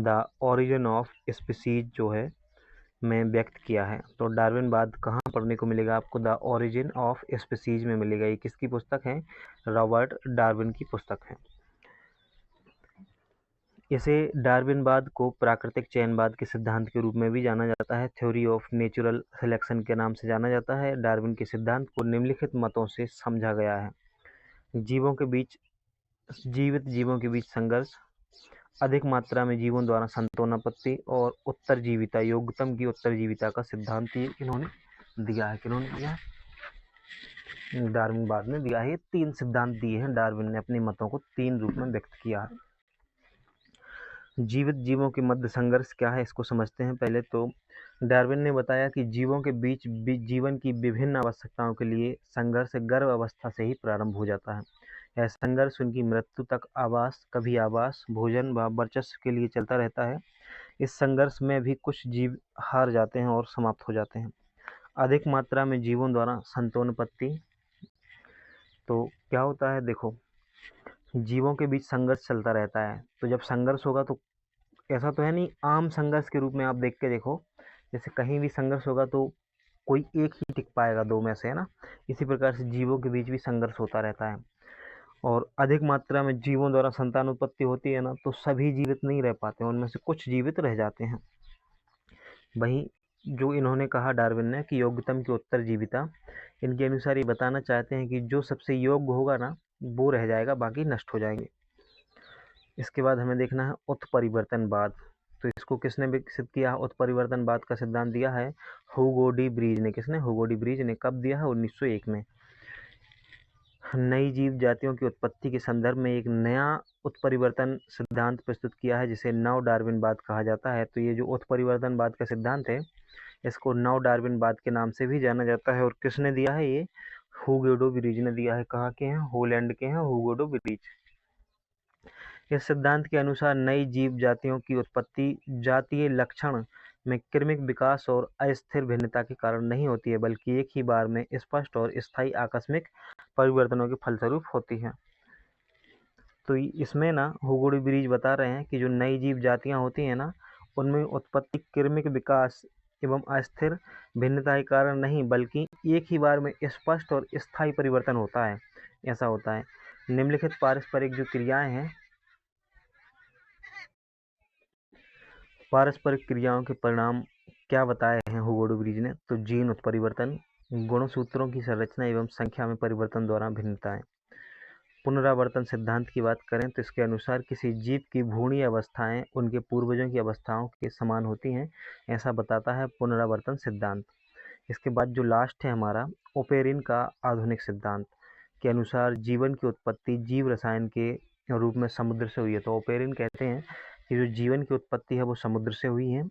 [SPEAKER 1] द ओरिजिन ऑफ स्पीसीज जो है में व्यक्त किया है। तो डार्विनवाद कहाँ पढ़ने को मिलेगा आपको? द ओरिजिन ऑफ स्पीसीज में मिलेगा। ये किसकी पुस्तक है? रॉबर्ट डार्विन की पुस्तक है। इसे डार्विनवाद को प्राकृतिक चयनवाद के सिद्धांत के रूप में भी जाना जाता है, थ्योरी ऑफ नेचुरल सिलेक्शन के नाम से जाना जाता है। डार्विन के सिद्धांत को निम्नलिखित मतों से समझा गया है। जीवित जीवों के बीच संघर्ष, अधिक मात्रा में जीवों द्वारा संतानोत्पत्ति और उत्तरजीविता, योग्यतम की उत्तरजीविता का सिद्धांत ये इन्होंने दिया है। किन्होंने दिया है? डार्विनवाद ने दिया है। 3 सिद्धांत दिए हैं डार्विन ने, अपने मतों को 3 रूप में व्यक्त किया है। जीवित जीवों के मध्य संघर्ष क्या है, इसको समझते हैं। पहले तो डार्विन ने बताया कि जीवों के बीच जीवन की विभिन्न आवश्यकताओं के लिए संघर्ष गर्भ अवस्था से ही प्रारंभ हो जाता है। यह संघर्ष उनकी मृत्यु तक कभी आवास, भोजन व वर्चस्व के लिए चलता रहता है। इस संघर्ष में भी कुछ जीव हार जाते हैं और समाप्त हो जाते हैं। अधिक मात्रा में जीवों द्वारा संतानोत्पत्ति, तो क्या होता है? देखो, जीवों के बीच संघर्ष चलता रहता है। तो जब संघर्ष होगा तो ऐसा तो है नहीं आम संघर्ष के रूप में आप देख के देखो, जैसे कहीं भी संघर्ष होगा तो कोई एक ही टिक पाएगा 2 में से, है ना। इसी प्रकार से जीवों के बीच भी संघर्ष होता रहता है। और अधिक मात्रा में जीवों द्वारा संतानोत्पत्ति होती है ना, तो सभी जीवित नहीं रह पाते, उनमें से कुछ जीवित रह जाते हैं। वहीं जो इन्होंने कहा डार्विन ने कि योग्यतम की उत्तरजीविता, इनके अनुसार ये बताना चाहते हैं कि जो सबसे योग्य होगा ना वो रह जाएगा, बाकी नष्ट हो जाएंगे। इसके बाद हमें देखना है उत्परिवर्तनवाद। तो इसको किसने विकसित किया? उत्परिवर्तनवाद का सिद्धांत दिया है ह्यूगो डी ब्रीज ने। किसने? ह्यूगो डी ब्रीज ने। कब दिया है? 1901 में। नई जीव जातियों की उत्पत्ति के संदर्भ में एक नया उत्परिवर्तन सिद्धांत प्रस्तुत किया है, जिसे नव डार्विनवाद कहा जाता है। तो ये जो उत्परिवर्तनवाद का सिद्धांत है, इसको नव डार्विनवाद के नाम से भी जाना जाता है। और किसने दिया है? ये ह्यूगो डी ब्रीज ने दिया है। कहाँ के हैं? हॉलैंड के हैं ह्यूगो डी ब्रीज। इस सिद्धांत के अनुसार नई जीव जातियों की उत्पत्ति जातीय लक्षण में क्रमिक विकास और अस्थिर भिन्नता के कारण नहीं होती है, बल्कि एक ही बार में स्पष्ट और स्थायी आकस्मिक परिवर्तनों के फलस्वरूप होती है। तो इसमें ना ह्यूगो डी ब्रीज बता रहे हैं कि जो नई जीव जातियां होती हैं ना, उनमें उत्पत्ति क्रमिक विकास एवं अस्थिर भिन्नता के कारण नहीं, बल्कि एक ही बार में स्पष्ट और स्थायी परिवर्तन होता है। ऐसा होता है। निम्नलिखित पारस्परिक जो क्रियाएं हैं, पारस्परिक क्रियाओं के परिणाम क्या बताए हैं हुगोडो ब्रिज ने? तो जीन उत्परिवर्तन, गुणसूत्रों की संरचना एवं संख्या में परिवर्तन द्वारा भिन्नताएं। पुनरावर्तन सिद्धांत की बात करें तो इसके अनुसार किसी जीव की भ्रूणीय अवस्थाएं उनके पूर्वजों की अवस्थाओं के समान होती हैं, ऐसा बताता है पुनरावर्तन सिद्धांत। इसके बाद जो लास्ट है हमारा, ओपेरिन का आधुनिक सिद्धांत के अनुसार जीवन की उत्पत्ति जीव रसायन के रूप में समुद्र से हुई है। तो ओपेरिन कहते हैं कि जो जीवन की उत्पत्ति है वो समुद्र से हुई है।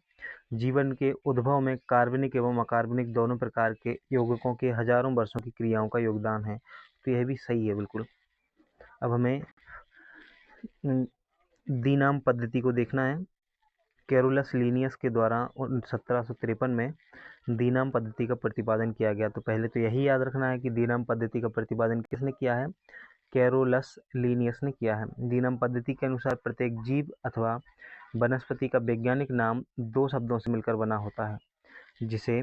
[SPEAKER 1] जीवन के उद्भव में कार्बनिक एवं अकार्बनिक दोनों प्रकार के यौगिकों के हजारों वर्षों की क्रियाओं का योगदान है। तो यह भी सही है बिल्कुल। अब हमें दीनाम पद्धति को देखना है। कैरोलस लीनियस के द्वारा 1753 में दीनाम पद्धति का प्रतिपादन किया गया। तो पहले तो यही याद रखना है कि दीनाम पद्धति का प्रतिपादन किसने किया है? कैरोलस लीनियस ने किया है। दीनाम पद्धति के अनुसार प्रत्येक जीव अथवा वनस्पति का वैज्ञानिक नाम दो शब्दों से मिलकर बना होता है, जिसे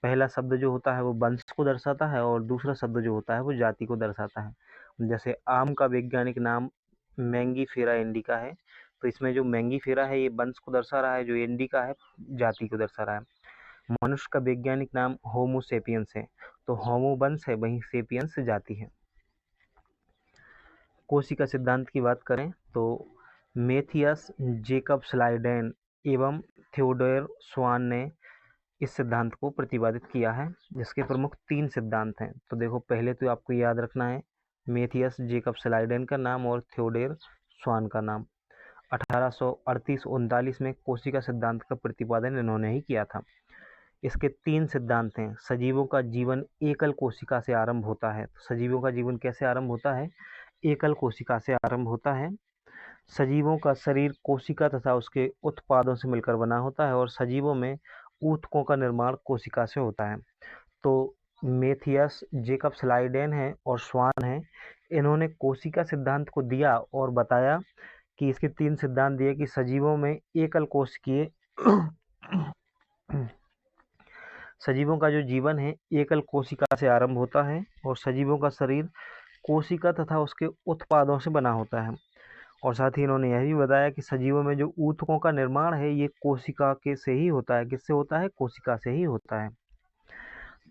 [SPEAKER 1] पहला शब्द जो होता है वो वंश को दर्शाता है और दूसरा शब्द जो होता है वो जाति को दर्शाता है। जैसे आम का वैज्ञानिक नाम मैंगीफेरा इंडिका है, तो इसमें जो मैंगीफेरा है ये वंश को दर्शा रहा है, जो इंडिका है जाति को दर्शा रहा है। मनुष्य का वैज्ञानिक नाम होमो सेपियंस है, तो होमो वंश है, वहीं सेपियंस जाति है। कोशिका सिद्धांत की बात करें तो मैथियस जेकब स्लाइडेन एवं थियोडोर स्वान ने इस सिद्धांत को प्रतिपादित किया है, जिसके प्रमुख 3 सिद्धांत हैं। तो देखो, पहले तो आपको याद रखना है मैथियस जेकब स्लाइडेन का नाम और थियोडोर स्वान का नाम। 1838-39 में कोशिका सिद्धांत का प्रतिपादन इन्होंने ही किया था। इसके 3 सिद्धांत हैं। सजीवों का जीवन एकल कोशिका से आरंभ होता है। तो सजीवों का जीवन कैसे आरंभ होता है? एकल कोशिका से आरंभ होता है। सजीवों का शरीर कोशिका तथा उसके उत्पादों से मिलकर बना होता है और सजीवों में ऊतकों का निर्माण कोशिका से होता है। तो मैथियस जेकब स्लाइडेन है और स्वान है, इन्होंने कोशिका सिद्धांत को दिया और बताया कि इसके 3 सिद्धांत दिए कि सजीवों में एकल कोशिकीय सजीवों का जो जीवन है एकल कोशिका से आरंभ होता है और सजीवों का शरीर कोशिका तथा उसके उत्पादों से बना होता है। और साथ ही इन्होंने यह भी बताया कि सजीवों में जो ऊतकों का निर्माण है ये कोशिका के से ही होता है। किससे होता है? कोशिका से ही होता है।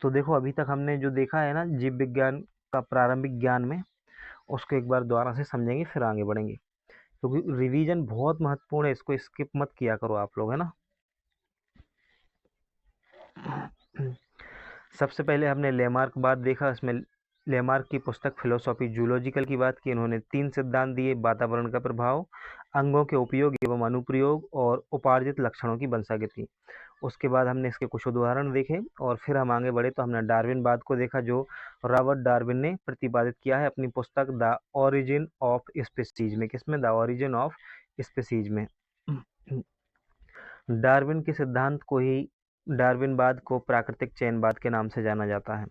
[SPEAKER 1] तो देखो, अभी तक हमने जो देखा है ना जीव विज्ञान का प्रारंभिक ज्ञान में, उसको एक बार दोबारा से समझेंगे फिर आगे बढ़ेंगे, क्योंकि रिवीजन बहुत महत्वपूर्ण है, इसको स्किप मत किया करो आप लोग, है ना। सबसे पहले हमने लेमार्क बात देखा। इसमें लेमार्क की पुस्तक फिलोसॉफी जूलॉजिकल की बात की। इन्होंने 3 सिद्धांत दिए: वातावरण का प्रभाव, अंगों के उपयोग एवं अनुप्रयोग और उपार्जित लक्षणों की वंशागति। उसके बाद हमने इसके कुछ उदाहरण देखे और फिर हम आगे बढ़े तो हमने डार्विनवाद को देखा, जो रॉबर्ट डार्विन ने प्रतिपादित किया है अपनी पुस्तक द ओरिजिन ऑफ स्पीसीज में। किसमें? द ओरिजिन ऑफ स्पीसीज में। डार्विन के सिद्धांत को ही, डार्विनवाद को प्राकृतिक चयनवाद के नाम से जाना जाता है।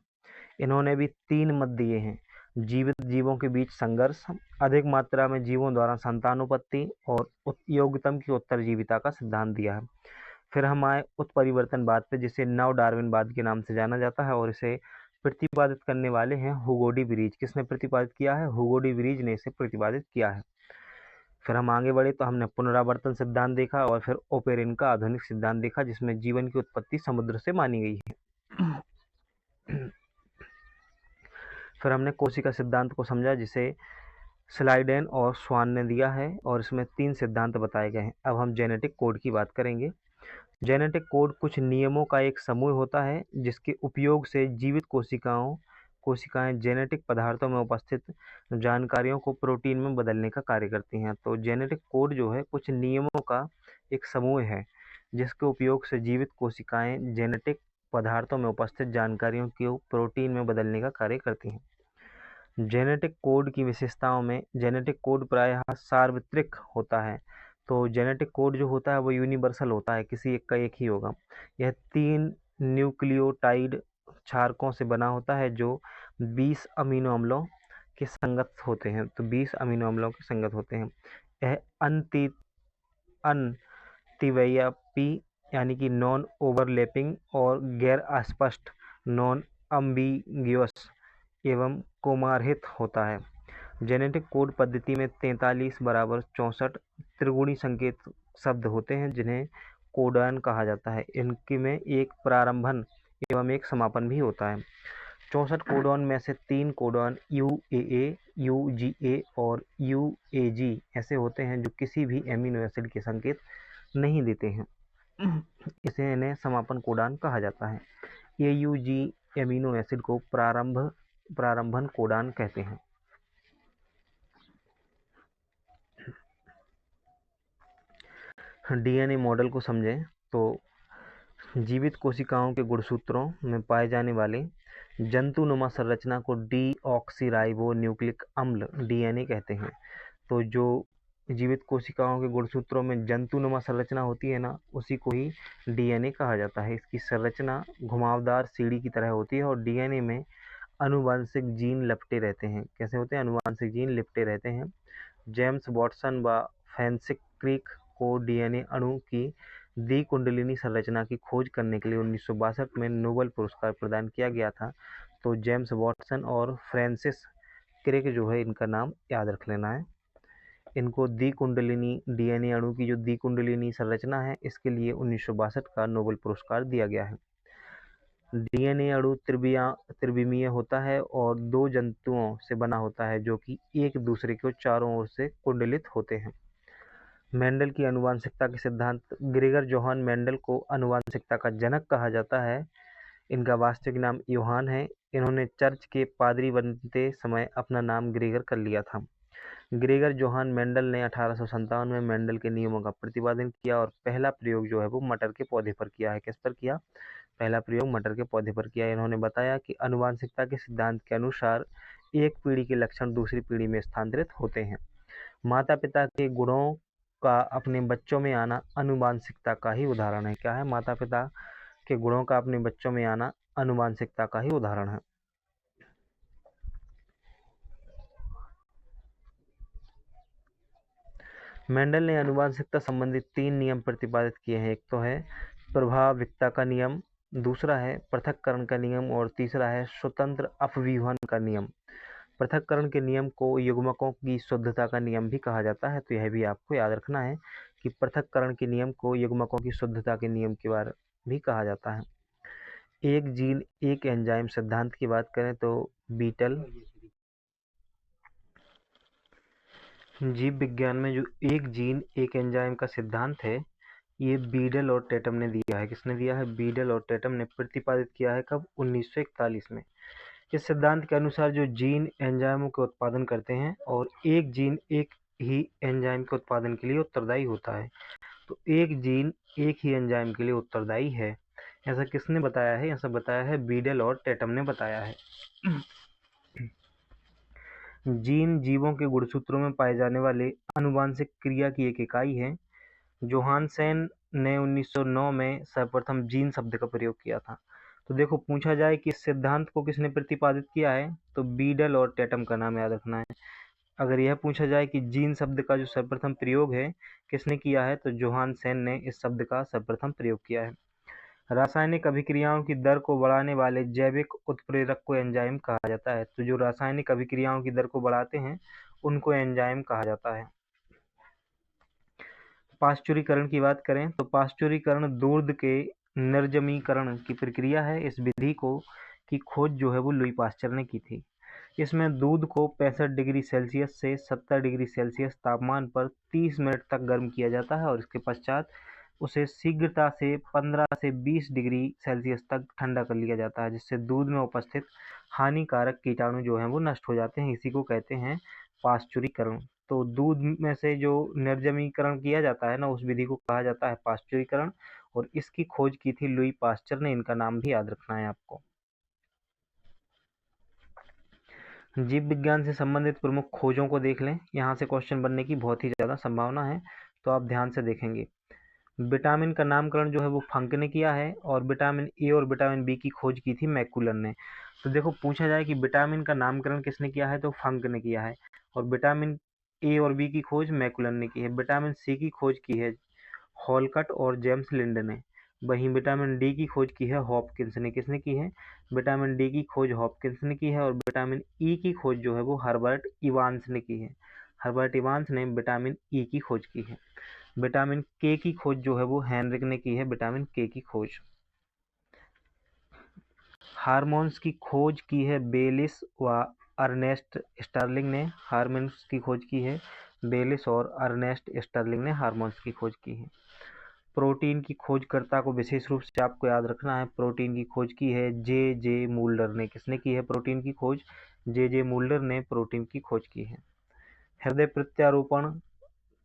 [SPEAKER 1] इन्होंने भी 3 मत दिए हैं: जीवित जीवों के बीच संघर्ष, अधिक मात्रा में जीवों द्वारा संतानोत्पत्ति और योग्यतम की उत्तरजीविता का सिद्धांत दिया है। फिर हम आए उत्परिवर्तनवाद पे, जिसे नव डार्विनवाद के नाम से जाना जाता है और इसे प्रतिपादित करने वाले हैं हुगोडी ब्रिज। किसने प्रतिपादित किया है? हुगोडी ब्रिज ने इसे प्रतिपादित किया है। फिर हम आगे बढ़े तो हमने पुनरावर्तन सिद्धांत देखा और फिर ओपेरिन का आधुनिक सिद्धांत देखा, जिसमें जीवन की उत्पत्ति समुद्र से मानी गई है। फिर हमने कोशिका सिद्धांत को समझा, जिसे स्लाइडेन और स्वान ने दिया है और इसमें 3 सिद्धांत बताए गए हैं। अब हम जेनेटिक कोड की बात करेंगे। जेनेटिक कोड कुछ नियमों का एक समूह होता है जिसके उपयोग से जीवित कोशिकाएं जेनेटिक पदार्थों में उपस्थित जानकारियों को प्रोटीन में बदलने का कार्य करती हैं। तो जेनेटिक कोड जो है कुछ नियमों का एक समूह है जिसके उपयोग से जीवित कोशिकाएं जेनेटिक पदार्थों में उपस्थित जानकारियों को प्रोटीन में बदलने का कार्य करती हैं। जेनेटिक कोड की विशेषताओं में जेनेटिक कोड प्रायः सार्वत्रिक होता है। तो जेनेटिक कोड जो होता है वो यूनिवर्सल होता है, किसी एक का एक ही होगा। यह 3 न्यूक्लियोटाइड क्षारकों से बना होता है जो 20 अमीनो अम्लों के संगत होते हैं। तो 20 अमीनो अम्लों के संगत होते हैं। यह अनतिव्यापी यानी कि नॉन ओवरलैपिंग और गैर अस्पष्ट नॉन अम्बिग्युअस एवं कोमारहित होता है। जेनेटिक कोड पद्धति में 43 = 64 त्रिगुणी संकेत शब्द होते हैं जिन्हें कोडॉन कहा जाता है। इनके में एक प्रारंभन एवं एक समापन भी होता है। 64 कोडॉन में से 3 कोडॉन UAA, UGA और UAG ऐसे होते हैं जो किसी भी एमिनो एसिड के संकेत नहीं देते हैं। इसे इन्हें समापन कोडॉन कहा जाता है। AUG एमिनो एसिड को प्रारंभन कोडॉन कहते हैं। DNA मॉडल को समझें तो जीवित कोशिकाओं के गुणसूत्रों में पाए जाने वाले जंतुनुमा संरचना को डीऑक्सीराइबो न्यूक्लिक अम्ल DNA कहते हैं। तो जो जीवित कोशिकाओं के गुणसूत्रों में जंतुनुमा संरचना होती है ना, उसी को ही DNA कहा जाता है। इसकी संरचना घुमावदार सीढ़ी की तरह होती है और DNA में आनुवांशिक जीन लिपटे रहते हैं। कैसे होते हैं? आनुवांशिक जीन लिपटे रहते हैं। जेम्स वाटसन व फ्रांसिस क्रिक को DNA अणु की द्विकुंडलिनी संरचना की खोज करने के लिए 1962 में नोबेल पुरस्कार प्रदान किया गया था। तो जेम्स वाटसन और फ्रांसिस क्रिक जो है, इनका नाम याद रख लेना है। इनको द्विकुंडलिनी DNA अणु की जो द्विकुंडलिनी संरचना है, इसके लिए 1962 का नोबेल पुरस्कार दिया गया है। DNA अणु त्रिविमीय होता है और 2 जंतुओं से बना होता है जो कि एक दूसरे को चारों ओर से कुंडलित होते हैं। मेंडल की आनुवंशिकता के सिद्धांत। ग्रेगर जोहान मेंडल को आनुवंशिकता का जनक कहा जाता है। इनका वास्तविक नाम योहान है। इन्होंने चर्च के पादरी बनते समय अपना नाम ग्रेगर कर लिया था। ग्रेगर जोहान मेंडल ने 1857 में मेंडल के नियमों का प्रतिपादन किया और पहला प्रयोग जो है वो मटर के पौधे पर किया है। किस पर किया? पहला प्रयोग मटर के पौधे पर किया। इन्होंने बताया कि आनुवंशिकता के सिद्धांत के अनुसार एक पीढ़ी के लक्षण दूसरी पीढ़ी में स्थानांतरित होते हैं। माता पिता के गुणों का अपने बच्चों में आना आनुवंशिकता का ही उदाहरण है। क्या है? माता पिता के गुणों का अपने बच्चों में आना आनुवंशिकता का ही उदाहरण है। मेंडल ने आनुवंशिकता संबंधित 3 नियम प्रतिपादित किए हैं। एक तो है प्रभाविकता का नियम, दूसरा है पृथक्करण का नियम और तीसरा है स्वतंत्र अपव्यूहन का नियम। पृथक्करण के नियम को युग्मकों की शुद्धता का नियम भी कहा जाता है। तो यह भी आपको याद रखना है कि पृथक्करण के नियम को युग्मकों की शुद्धता के नियम के बारे भी कहा जाता है। एक जीन एक एंजाइम सिद्धांत की बात करें तो बीटल जीव विज्ञान में जो एक जीन एक एंजाइम का सिद्धांत है, ये बीडल और टेटम ने दिया है। किसने दिया है? बीडल और टेटम ने प्रतिपादित किया है। कब? 1941 में। इस सिद्धांत के अनुसार जो जीन एंजाइमों के उत्पादन करते हैं और एक जीन एक ही एंजाइम के उत्पादन के लिए उत्तरदायी होता है। तो एक जीन एक ही एंजाइम के लिए उत्तरदायी है। ऐसा किसने बताया है? ऐसा बताया है बीडल और टेटम ने बताया है। जीन जीवों के गुणसूत्रों में पाए जाने वाले आनुवंशिक क्रिया की एक इकाई है। जोहानसेन ने 1909 में सर्वप्रथम जीन शब्द का प्रयोग किया था। तो देखो, पूछा जाए कि इस सिद्धांत को किसने प्रतिपादित किया है, तो बीडल और टेटम का नाम याद रखना है। अगर यह पूछा जाए कि जीन शब्द का जो सर्वप्रथम प्रयोग है किसने किया है, तो जोहानसेन ने इस शब्द का सर्वप्रथम प्रयोग किया है। रासायनिक अभिक्रियाओं की दर को बढ़ाने वाले जैविक उत्प्रेरक को एंजाइम कहा जाता है। तो जो रासायनिक अभिक्रियाओं की दर को बढ़ाते हैं उनको एंजाइम कहा जाता है। पाश्चुरीकरण की बात करें तो पाश्चुरीकरण दूध के निर्जमीकरण की प्रक्रिया है। इस विधि को की खोज जो है वो लुई पाश्चर ने की थी। इसमें दूध को 65 डिग्री सेल्सियस से 70 डिग्री सेल्सियस तापमान पर 30 मिनट तक गर्म किया जाता है और इसके पश्चात उसे शीघ्रता से 15 से 20 डिग्री सेल्सियस तक ठंडा कर लिया जाता है, जिससे दूध में उपस्थित हानिकारक कीटाणु जो हैं वो नष्ट हो जाते हैं। इसी को कहते हैं पाश्चुरीकरण। तो दूध में से जो निर्जमीकरण किया जाता है ना, उस विधि को कहा जाता है पाश्चुरीकरण और इसकी खोज की थी लुई पाश्चर ने। इनका नाम भी याद रखना है आपको। जीव विज्ञान से संबंधित प्रमुख खोजों को देख लें। यहाँ से क्वेश्चन बनने की बहुत ही ज़्यादा संभावना है, तो आप ध्यान से देखेंगे। विटामिन का नामकरण जो है वो फंक ने किया है और विटामिन ए और विटामिन बी की खोज की थी मैकुलन ने। तो देखो, पूछा जाए कि विटामिन का नामकरण किसने किया है, तो फंक ने किया है और विटामिन ए और बी की खोज मैकुलन ने की है। विटामिन सी की खोज की है हॉलकट और जेम्स लिंड ने। वहीं विटामिन डी की खोज की है हॉपकिंस ने। किसने की है? विटामिन डी की खोज हॉपकिंस ने की है और विटामिन ई की खोज जो है वो हर्बर्ट इवांस ने की है। हर्बर्ट इवांस ने विटामिन ई की खोज की है। विटामिन के की खोज जो है वो हेनरिक ने की है, विटामिन के की खोज। हार्मोन्स की खोज की है बेलिस व अर्नेस्ट स्टर्लिंग ने, हार्मोन्स की खोज की है बेलिस और अर्नेस्ट स्टर्लिंग ने हार्मोन्स की खोज की है। प्रोटीन की खोजकर्ता को विशेष रूप से आपको याद रखना है, प्रोटीन की खोज की है जे जे मूल्डर ने। किसने की है प्रोटीन की खोज? जे जे मूल्डर ने प्रोटीन की खोज की है। हृदय प्रत्यारोपण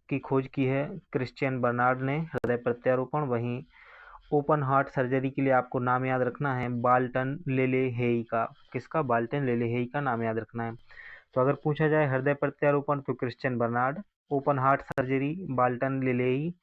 [SPEAKER 1] की खोज की है क्रिश्चियन बर्नार्ड ने, हृदय प्रत्यारोपण। वहीं ओपन हार्ट सर्जरी के लिए आपको नाम याद रखना है बाल्टन लेलेहेई का। किसका? बाल्टन लेलेहेई का नाम याद रखना है। तो अगर पूछा जाए हृदय प्रत्यारोपण तो Christian Barnard, open heart surgery Walton Lillehei,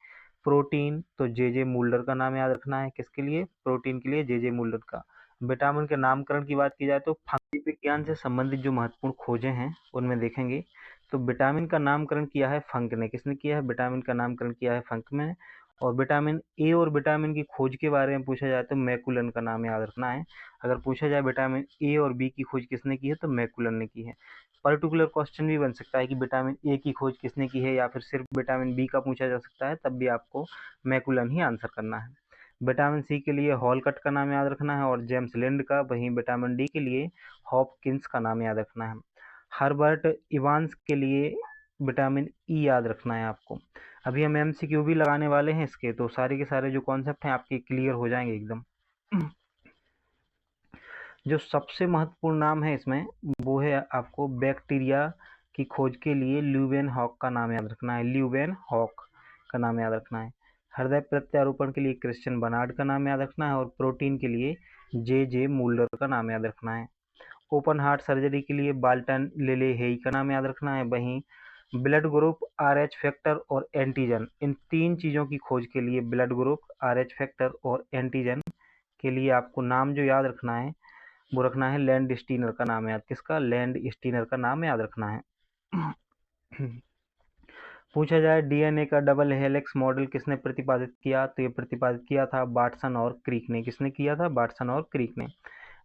[SPEAKER 1] protein तो जे जे मूल्डर का नाम याद रखना है। किसके लिए? प्रोटीन के लिए जे जे मूल्डर का। विटामिन के नामकरण की बात की जाए तो फंगी विज्ञान से संबंधित जो महत्वपूर्ण खोजें हैं उनमें देखेंगे तो विटामिन का नामकरण किया है फंक ने। किसने किया है? विटामिन का नामकरण किया है फंक में। और विटामिन ए और विटामिन की खोज के बारे में पूछा जाए तो मैकुलन का नाम याद रखना है। अगर पूछा जाए विटामिन ए और बी की खोज किसने की है तो मैकुलन ने की है। पर्टिकुलर क्वेश्चन भी बन सकता है कि विटामिन ए की खोज किसने की है या फिर सिर्फ विटामिन बी का पूछा जा सकता है, तब भी आपको मैकुलन ही आंसर करना है। विटामिन सी के लिए हॉलकट का नाम याद रखना है और जेम्स लिंड का। वहीं विटामिन डी के लिए हॉपकिंस का नाम याद रखना है। हर्बर्ट इवांस के लिए विटामिन ई याद रखना है आपको। अभी हम एमसीक्यू भी लगाने वाले हैं इसके, तो सारे के सारे जो कॉन्सेप्ट हैं आपके क्लियर हो जाएंगे एकदम। जो सबसे महत्वपूर्ण नाम है इसमें वो है आपको बैक्टीरिया की खोज के लिए ल्यूवेन हॉक का नाम याद रखना है, ल्यूवेन हॉक का नाम याद रखना है। हृदय प्रत्यारोपण के लिए क्रिश्चियन बर्नार्ड का नाम याद रखना है और प्रोटीन के लिए जे जे मूल्डर का नाम याद रखना है। ओपन हार्ट सर्जरी के लिए बाल्टन लेलेहेई का नाम याद रखना है। वहीं ब्लड ग्रुप, आरएच फैक्टर और एंटीजन, इन तीन चीज़ों की खोज के लिए ब्लड ग्रुप, आरएच फैक्टर और एंटीजन के लिए आपको नाम जो याद रखना है वो रखना है लैंड स्टीनर का नाम याद। किसका? लैंड स्टीनर का नाम याद रखना है। पूछा जाए डीएनए का डबल हेलिक्स मॉडल किसने प्रतिपादित किया तो ये प्रतिपादित किया था बाटसन और क्रीक ने। किसने किया था? बाटसन और क्रीक ने।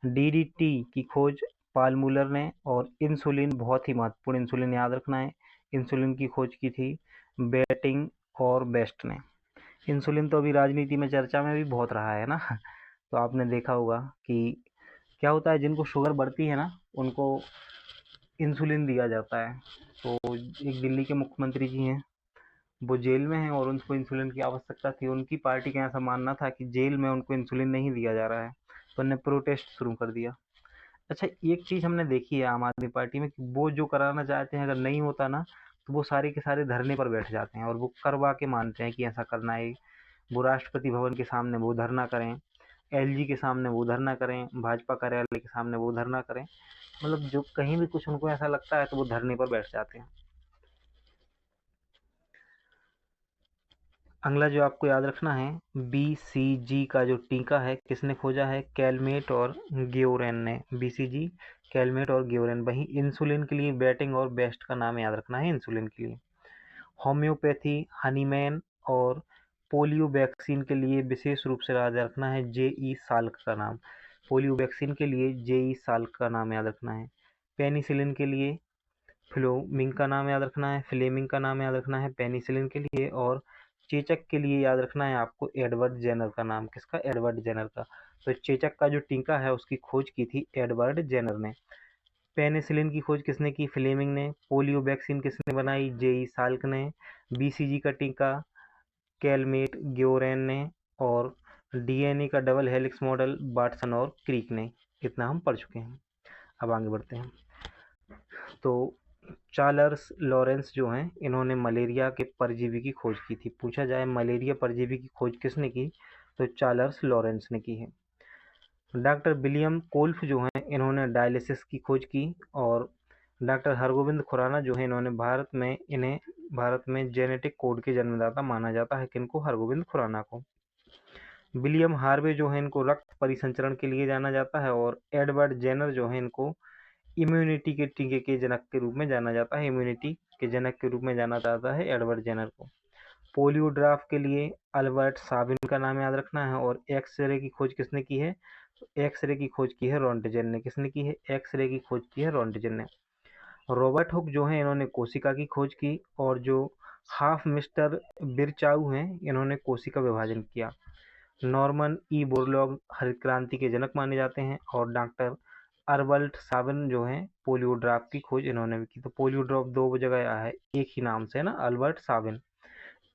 [SPEAKER 1] डीडीटी की खोज पालमूलर ने। और इंसुलिन, बहुत ही महत्वपूर्ण, इंसुलिन याद रखना है, इंसुलिन की खोज की थी बेटिंग और बेस्ट ने। इंसुलिन तो अभी राजनीति में चर्चा में भी बहुत रहा है ना। तो आपने देखा होगा कि क्या होता है, जिनको शुगर बढ़ती है ना उनको इंसुलिन दिया जाता है। तो एक दिल्ली के मुख्यमंत्री जी हैं, वो जेल में हैं और उनको इंसुलिन की आवश्यकता थी। उनकी पार्टी का ऐसा मानना था कि जेल में उनको इंसुलिन नहीं दिया जा रहा है, तो उन्होंने प्रोटेस्ट शुरू कर दिया। अच्छा, एक चीज़ हमने देखी है आम आदमी पार्टी में कि वो जो कराना चाहते हैं अगर नहीं होता ना तो वो सारे के सारे धरने पर बैठ जाते हैं और वो करवा के मानते हैं कि ऐसा करना है। वो राष्ट्रपति भवन के सामने वो धरना करें, एलजी के सामने वो धरना करें, भाजपा कार्यालय के सामने वो धरना करें, मतलब जो कहीं भी कुछ उनको ऐसा लगता है तो वो धरने पर बैठ जाते हैं। अगला जो आपको याद रखना है बीसीजी का जो टीका है किसने खोजा है? कैलमेट और ग्योरेन ने। बीसीजी, कैलमेट और ग्योरेन। वहीं इंसुलिन के लिए बेटिंग और बेस्ट का नाम याद रखना है इंसुलिन के लिए। होम्योपैथी हनीमैन और पोलियो वैक्सीन के लिए विशेष रूप से याद रखना है जेई साल्क का नाम। पोलियो वैक्सीन के लिए जेई साल्क का नाम याद रखना है। पेनिसिलिन के लिए फ्लेमिंग का नाम याद रखना है, फ्लेमिंग का नाम याद रखना है पेनिसिलिन के लिए। और चेचक के लिए याद रखना है आपको एडवर्ड जेनर का नाम। किसका? एडवर्ड जेनर का। तो चेचक का जो टीका है उसकी खोज की थी एडवर्ड जेनर ने। पेनिसिलिन की खोज किसने की? फ्लेमिंग ने। पोलियो वैक्सीन किसने बनाई? जेई साल्क ने। बीसीजी का टीका कैलमेट ग्योरेन ने। और डीएनए का डबल हेलिक्स मॉडल बाटसन और क्रीक ने। इतना हम पढ़ चुके हैं। अब आगे बढ़ते हैं। तो चार्ल्स लॉरेंस जो हैं इन्होंने मलेरिया के परजीवी की खोज की थी। पूछा जाए मलेरिया परजीवी की खोज किसने की तो चार्ल्स लॉरेंस ने की है। डॉक्टर विलियम कोल्फ जो हैं इन्होंने डायलिसिस की खोज की। और डॉक्टर हरगोविंद खुराना जो है इन्होंने भारत में जेनेटिक कोड के जन्मदाता माना जाता है। किनको? हरगोविंद खुराना को। विलियम हार्वे जो है इनको रक्त परिसंचरण के लिए जाना जाता है। और एडवर्ड जेनर जो है इनको इम्यूनिटी के टीके के जनक के रूप में जाना जाता है। इम्यूनिटी के जनक के रूप में जाना जाता है एडवर्ड जेनर को। पोलियो ड्राफ के लिए अल्बर्ट साबिन का नाम याद रखना है। और एक्सरे की खोज किसने की है? एक्सरे की खोज की है रोंटजेन ने। किसने की है? एक्सरे की खोज की है रोंटजेन ने। रॉबर्ट हुक जो है इन्होंने कोशिका की खोज की। और जो हाफ मिस्टर बिरचाऊ हैं, इन्होंने कोशिका विभाजन किया। नॉर्मन ई बोरलॉग हरित क्रांति के जनक माने जाते हैं। और डॉक्टर अरबर्ट साबिन जो हैं पोलियो ड्रॉप की खोज इन्होंने भी की। तो पोलियो ड्रॉप दो जगह आया है एक ही नाम से, है ना, अल्बर्ट साबिन।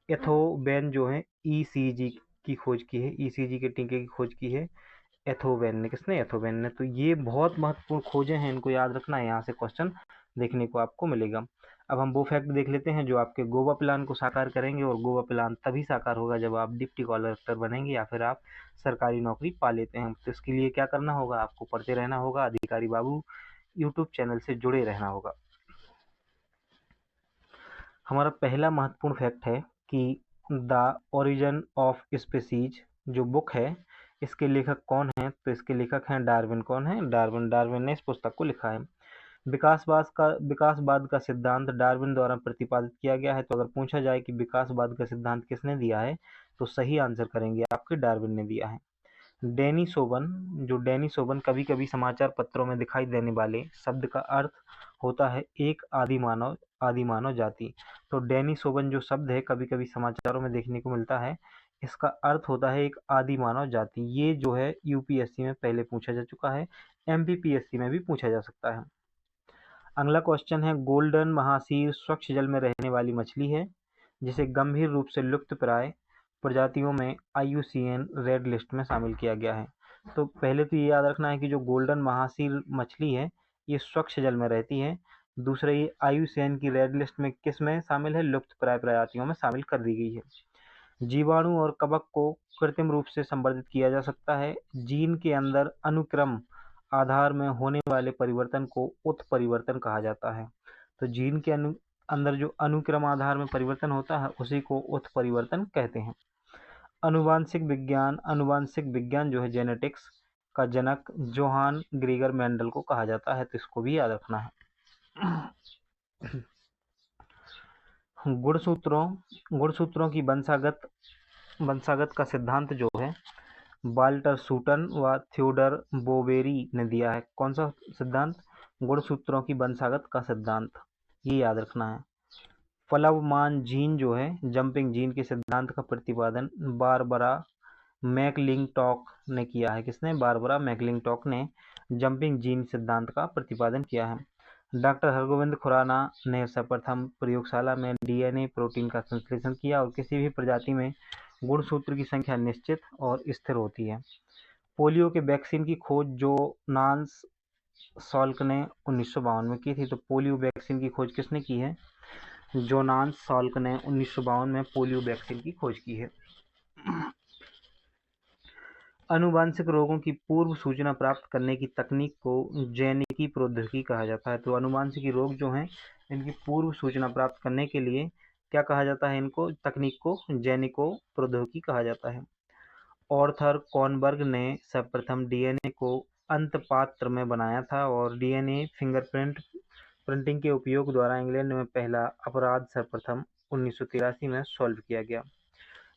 [SPEAKER 1] एथोबेन जो है ईसीजी की खोज की है, ईसीजी के टीके की खोज की है एथोबेन ने। किसने? एथोबेन ने। तो ये बहुत महत्वपूर्ण खोजें हैं, इनको याद रखना है, यहाँ से क्वेश्चन देखने को आपको मिलेगा। अब हम वो फैक्ट देख लेते हैं जो आपके गोवा प्लान को साकार करेंगे। और गोवा प्लान तभी साकार होगा जब आप डिप्टी कलेक्टर बनेंगे या फिर आप सरकारी नौकरी पा लेते हैं। तो इसके लिए क्या करना होगा? आपको पढ़ते रहना होगा, अधिकारी बाबू यूट्यूब चैनल से जुड़े रहना होगा। हमारा पहला महत्वपूर्ण फैक्ट है कि द ओरिजिन ऑफ स्पीसीज जो बुक है, इसके लेखक कौन हैं? तो इसके लेखक हैं डार्विन। कौन है? डार्विन। डार्विन ने इस पुस्तक को लिखा है। विकासवाद का सिद्धांत डार्विन द्वारा प्रतिपादित किया गया है। तो अगर पूछा जाए कि विकासवाद का सिद्धांत किसने दिया है, तो सही आंसर करेंगे आपके डार्विन ने दिया है। डेनिसोवन कभी कभी समाचार पत्रों में दिखाई देने वाले शब्द का अर्थ होता है एक आदि मानव जाति। तो डेनिसोवन जो शब्द है कभी कभी समाचारों में देखने को मिलता है, इसका अर्थ होता है एक आदि मानव जाति। ये जो है यूपीएससी में पहले पूछा जा चुका है, एमपीपीएससी में भी पूछा जा सकता है। अगला क्वेश्चन है, गोल्डन महासीर स्वच्छ जल में रहने वाली मछली है जिसे गंभीर रूप से लुप्तप्राय प्रजातियों में IUCN रेड लिस्ट में शामिल किया गया है। तो पहले तो ये याद रखना है कि जो गोल्डन महासीर मछली है ये स्वच्छ जल में रहती है। दूसरा, ये IUCN की रेड लिस्ट में किस में शामिल है? लुप्तप्राय प्रजातियों में शामिल कर दी गई है। जीवाणु और कवक को कृत्रिम रूप से संवर्धित किया जा सकता है। जीन के अंदर अनुक्रम आधार में होने वाले परिवर्तन को उत्परिवर्तन कहा जाता है। तो जीन के अंदर जो अनुक्रम आधार में परिवर्तन होता है उसी को उत्परिवर्तन कहते हैं। अनुवांशिक विज्ञान जो है जेनेटिक्स का जनक जोहान ग्रेगर मेंडल को कहा जाता है। तो इसको भी याद रखना है। गुणसूत्रों की वंशागत का सिद्धांत जो है वाल्टर सूटन व थियोडर बोवेरी ने दिया है। कौन सा सिद्धांत? गुणसूत्रों की वंशागत का सिद्धांत, ये याद रखना है। फ्लवमान जीन जो है जंपिंग जीन के सिद्धांत का प्रतिपादन बारबरा मैकलिंटॉक ने किया है। किसने? बारबरा मैकलिंटॉक ने जंपिंग जीन सिद्धांत का प्रतिपादन किया है। डॉक्टर हरगोविंद खुराना ने सर्वप्रथम प्रयोगशाला में DNA प्रोटीन का संश्लेषण किया। और किसी भी प्रजाति में गुणसूत्र की संख्या निश्चित और स्थिर होती है। पोलियो के वैक्सीन की खोज जो नांस सॉल्क ने 1952 में की थी। तो पोलियो वैक्सीन की खोज किसने की है? जोनास सॉल्क ने 1952 में पोलियो वैक्सीन की खोज की है। आनुवांशिक रोगों की पूर्व सूचना प्राप्त करने की तकनीक को जैनिकी प्रौद्योगिकी कहा जाता है। तो आनुवांशिक रोग जो हैं इनकी पूर्व सूचना प्राप्त करने के लिए क्या कहा जाता है? इनको तकनीक को जैनिको प्रौद्योगिकी कहा जाता है। ऑर्थर कॉनबर्ग ने सर्वप्रथम DNA को अंतपात्र में बनाया था। और DNA प्रिंटिंग के उपयोग द्वारा इंग्लैंड में पहला अपराध सर्वप्रथम 1983 में सॉल्व किया गया।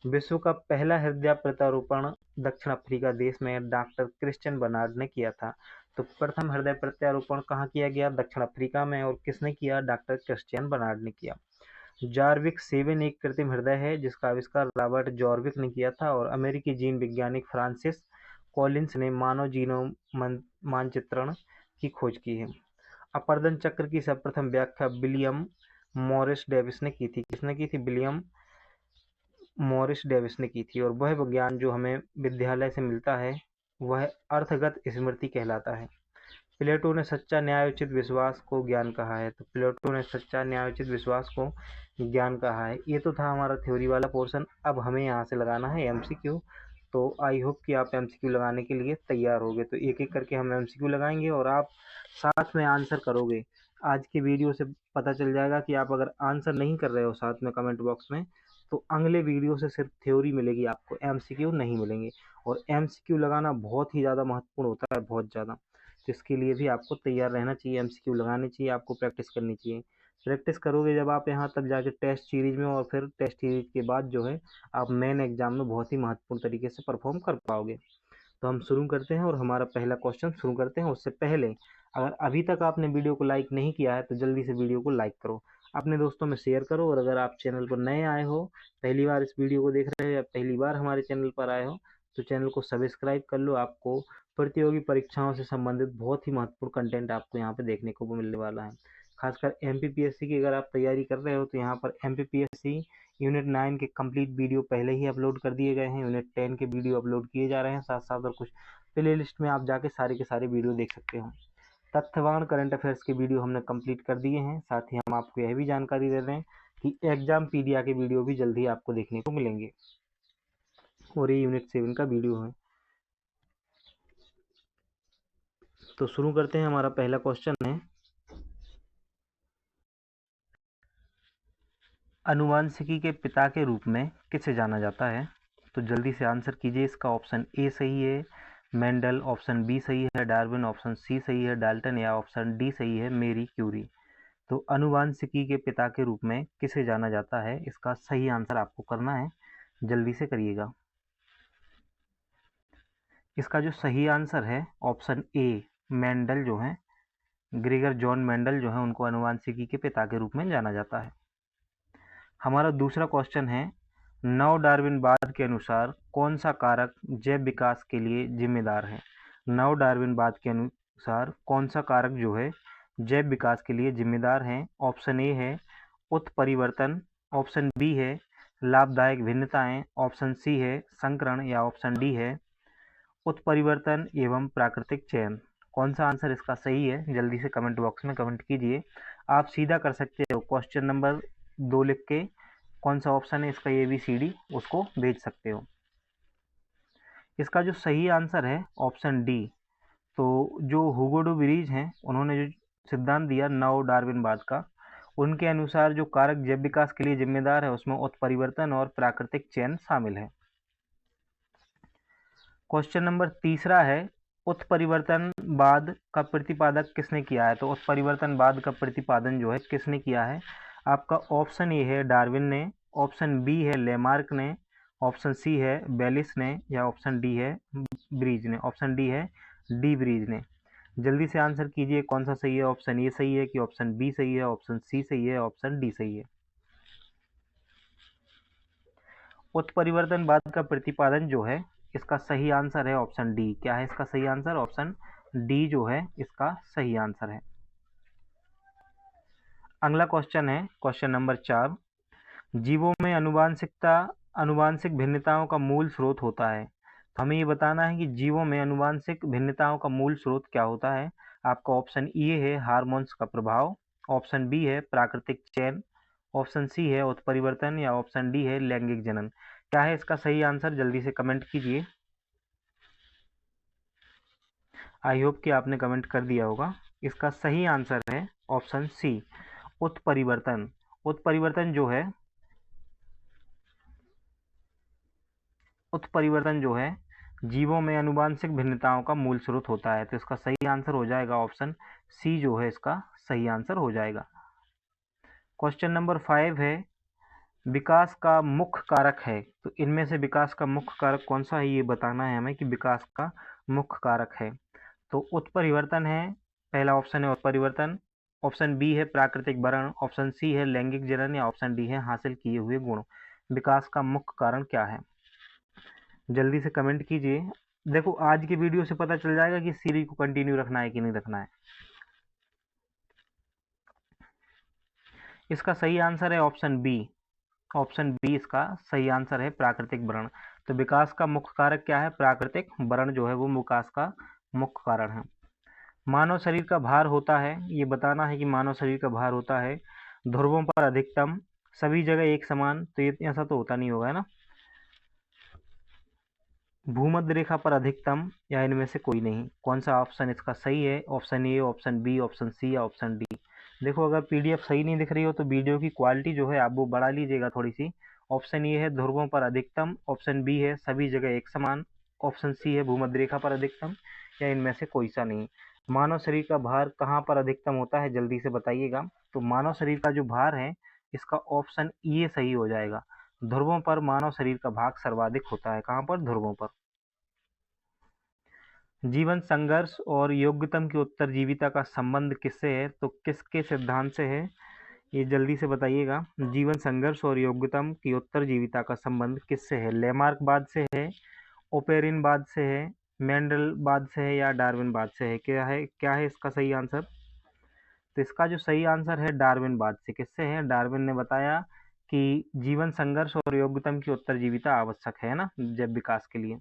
[SPEAKER 1] विश्व का पहला हृदय प्रत्यारोपण दक्षिण अफ्रीका देश में डॉक्टर क्रिश्चियन बर्नार्ड ने किया था। तो प्रथम हृदय प्रत्यारोपण कहाँ किया गया? दक्षिण अफ्रीका में। और किसने किया? डॉक्टर क्रिश्चियन बर्नार्ड ने किया। जॉर्विक 7 एक कृत्रिम हृदय है जिसका आविष्कार रॉबर्ट जॉर्विक ने किया था। और अमेरिकी जीन वैज्ञानिक फ्रांसिस कॉलिंस ने मानव जीनोम मानचित्रण की खोज की है। अपर्दन चक्र की सर्वप्रथम व्याख्या विलियम मॉरिस डेविस ने की थी। किसने की थी? विलियम मॉरिस डेविस ने की थी। और वह विज्ञान जो हमें विद्यालय से मिलता है वह अर्थगत स्मृति कहलाता है। प्लेटो ने सच्चा न्यायोचित विश्वास को ज्ञान कहा है। तो प्लेटो ने सच्चा न्यायोचित विश्वास को ज्ञान कहा है। ये तो था हमारा थ्योरी वाला पोर्शन। अब हमें यहाँ से लगाना है MCQ। तो आई होप कि आप MCQ लगाने के लिए तैयार होगे। तो एक एक करके हम MCQ लगाएंगे और आप साथ में आंसर करोगे। आज की वीडियो से पता चल जाएगा कि आप अगर आंसर नहीं कर रहे हो साथ में कमेंट बॉक्स में, तो अगले वीडियो से सिर्फ थ्योरी मिलेगी आपको, MCQ नहीं मिलेंगे। और MCQ लगाना बहुत ही ज़्यादा महत्वपूर्ण होता है, बहुत ज़्यादा। तो इसके लिए भी आपको तैयार रहना चाहिए, MCQ लगाने चाहिए, आपको प्रैक्टिस करनी चाहिए। प्रैक्टिस करोगे जब आप यहाँ तक जाके टेस्ट सीरीज में, और फिर टेस्ट सीरीज के बाद जो है आप मेन एग्जाम में बहुत ही महत्वपूर्ण तरीके से परफॉर्म कर पाओगे। तो हम शुरू करते हैं और हमारा पहला क्वेश्चन शुरू करते हैं। उससे पहले अगर अभी तक आपने वीडियो को लाइक नहीं किया है तो जल्दी से वीडियो को लाइक करो, अपने दोस्तों में शेयर करो, और अगर आप चैनल पर नए आए हो, पहली बार इस वीडियो को देख रहे हो या पहली बार हमारे चैनल पर आए हो, तो चैनल को सब्सक्राइब कर लो। आपको प्रतियोगी परीक्षाओं से संबंधित बहुत ही महत्वपूर्ण कंटेंट आपको यहाँ पे देखने को मिलने वाला है। खासकर MPPSC की अगर आप तैयारी कर रहे हो तो यहाँ पर MPPSC यूनिट 9 के कंप्लीट वीडियो पहले ही अपलोड कर दिए गए हैं, यूनिट 10 के वीडियो अपलोड किए जा रहे हैं साथ साथ, और कुछ प्ले लिस्ट में आप जाके सारे के सारे वीडियो देख सकते हो। तथ्यवान करंट अफेयर्स के वीडियो हमने कंप्लीट कर दिए हैं। साथ ही हम आपको यह भी जानकारी दे रहे हैं कि एग्जाम पीडिया के वीडियो भी जल्द ही आपको देखने को मिलेंगे, और ये यूनिट 7 का वीडियो है। तो शुरू करते हैं। हमारा पहला क्वेश्चन है, अनुवांशिकी के पिता के रूप में किसे जाना जाता है? तो जल्दी से आंसर कीजिए। इसका ऑप्शन ए सही है, मेंडल, ऑप्शन बी सही है, डार्विन, ऑप्शन सी सही है, डाल्टन, या ऑप्शन डी सही है, मेरी क्यूरी। तो अनुवांशिकी के पिता के रूप में किसे जाना जाता है, इसका सही आंसर आपको करना है, जल्दी से करिएगा। इसका जो सही आंसर है ऑप्शन ए, मेंडल जो है, ग्रेगर जॉन मेंडल जो है, उनको अनुवांशिकी के पिता के रूप में जाना जाता है। हमारा दूसरा क्वेश्चन है, नव डार्विनवाद के अनुसार कौन सा कारक जैव विकास के लिए जिम्मेदार है? नव डार्विनवाद के अनुसार कौन सा कारक जो है जैव विकास के लिए जिम्मेदार है? ऑप्शन ए है उत्परिवर्तन, ऑप्शन बी है लाभदायक भिन्नताएं, ऑप्शन सी है संकरण, या ऑप्शन डी है उत्परिवर्तन एवं प्राकृतिक चयन। कौन सा आंसर इसका सही है, जल्दी से कमेंट बॉक्स में कमेंट कीजिए। आप सीधा कर सकते हो, क्वेश्चन नंबर 2 लिख के कौन सा ऑप्शन है इसका ABCD उसको भेज सकते हो। इसका जो सही आंसर है ऑप्शन डी। तो जो हुगो डू विरीज हैं, उन्होंने जो सिद्धांत दिया नव डार्विनवाद का, उनके अनुसार जो कारक जैव विकास के लिए जिम्मेदार है उसमें उत्परिवर्तन और प्राकृतिक चयन शामिल है। क्वेश्चन नंबर तीसरा है, उत्परिवर्तनवाद का प्रतिपादक किसने किया है? तो उत्परिवर्तनवाद का प्रतिपादन जो है किसने किया है? आपका ऑप्शन ए है डार्विन ने, ऑप्शन बी है लेमार्क ने, ऑप्शन सी है बेलिस ने, या ऑप्शन डी है ब्रीज ने। ऑप्शन डी है डी ब्रीज ने। जल्दी से आंसर कीजिए, कौन सा सही है? ऑप्शन ए सही है कि ऑप्शन बी सही है, ऑप्शन सी सही है, ऑप्शन डी सही है? उत्परिवर्तनवाद का प्रतिपादन जो है इसका सही आंसर है ऑप्शन डी। क्या है इसका सही आंसर? ऑप्शन डी जो है इसका सही आंसर है। अगला क्वेश्चन है क्वेश्चन नंबर 4, जीवों में अनुवांशिक भिन्नताओं का मूल स्रोत होता है। तो हमें ये बताना है कि जीवों में अनुवांशिक भिन्नताओं का मूल स्रोत क्या होता है। आपका ऑप्शन ए है हार्मोन्स का प्रभाव, ऑप्शन बी है प्राकृतिक चयन, ऑप्शन सी है उत्परिवर्तन, या ऑप्शन डी है लैंगिक जनन। क्या है इसका सही आंसर, जल्दी से कमेंट कीजिए। आई होप कि आपने कमेंट कर दिया होगा। इसका सही आंसर है ऑप्शन सी, उत्परिवर्तन। उत्परिवर्तन जो है जीवों में अनुवांशिक भिन्नताओं का मूल स्रोत होता है। तो इसका सही आंसर हो जाएगा ऑप्शन सी जो है इसका सही आंसर हो जाएगा। क्वेश्चन नंबर 5 है, विकास का मुख्य कारक है। तो इनमें से विकास का मुख्य कारक कौन सा है ये बताना है हमें कि विकास का मुख्य कारक है। तो उत्परिवर्तन है, पहला ऑप्शन है उत्परिवर्तन, ऑप्शन बी है प्राकृतिक वर्ण, ऑप्शन सी है लैंगिक जनन, या ऑप्शन डी है हासिल किए हुए गुण। विकास का मुख्य कारण क्या है, जल्दी से कमेंट कीजिए। देखो आज की वीडियो से पता चल जाएगा कि सीरीज को कंटिन्यू रखना है कि नहीं रखना है। इसका सही आंसर है ऑप्शन बी। ऑप्शन बी इसका सही आंसर है प्राकृतिक वर्ण। तो विकास का मुख्य कारक क्या है? प्राकृतिक वर्ण जो है वो विकास का मुख्य कारण है। मानव शरीर का भार होता है, ये बताना है कि मानव शरीर का भार होता है ध्रुवों पर अधिकतम, सभी जगह एक समान, तो ये ऐसा तो होता नहीं होगा है ना, भूमध्य रेखा पर अधिकतम, या इनमें से कोई नहीं। कौन सा ऑप्शन इसका सही है? Option A, option B, option C, या ऑप्शन डी? देखो अगर PDF सही नहीं दिख रही हो तो वीडियो की क्वालिटी जो है आप वो बढ़ा लीजिएगा थोड़ी सी। ऑप्शन ए है ध्रुवों पर अधिकतम, ऑप्शन बी है सभी जगह एक समान, ऑप्शन सी है भूमध्य रेखा पर अधिकतम, या इनमें से कोई सा नहीं। मानव शरीर का भार कहाँ पर अधिकतम होता है, जल्दी से बताइएगा। तो मानव शरीर का जो भार है इसका ऑप्शन ए सही हो जाएगा। ध्रुवों पर मानव शरीर का भाग सर्वाधिक होता है। कहाँ पर? ध्रुवों पर। जीवन संघर्ष और योग्यतम की उत्तरजीविता का संबंध किससे है, तो किसके सिद्धांत से है, ये जल्दी से बताइएगा। जीवन संघर्ष और योग्यतम की उत्तरजीविता का संबंध किससे है? लेमार्कवाद से है, ओपेरिनवाद से है, मेंडलवाद से है या डार्विनवाद से है? क्या है इसका सही आंसर? तो इसका जो सही आंसर है डार्विनवाद से। किससे है? डार्विन ने बताया कि जीवन संघर्ष और योग्यतम की उत्तरजीविता आवश्यक है ना जैव विकास के लिए।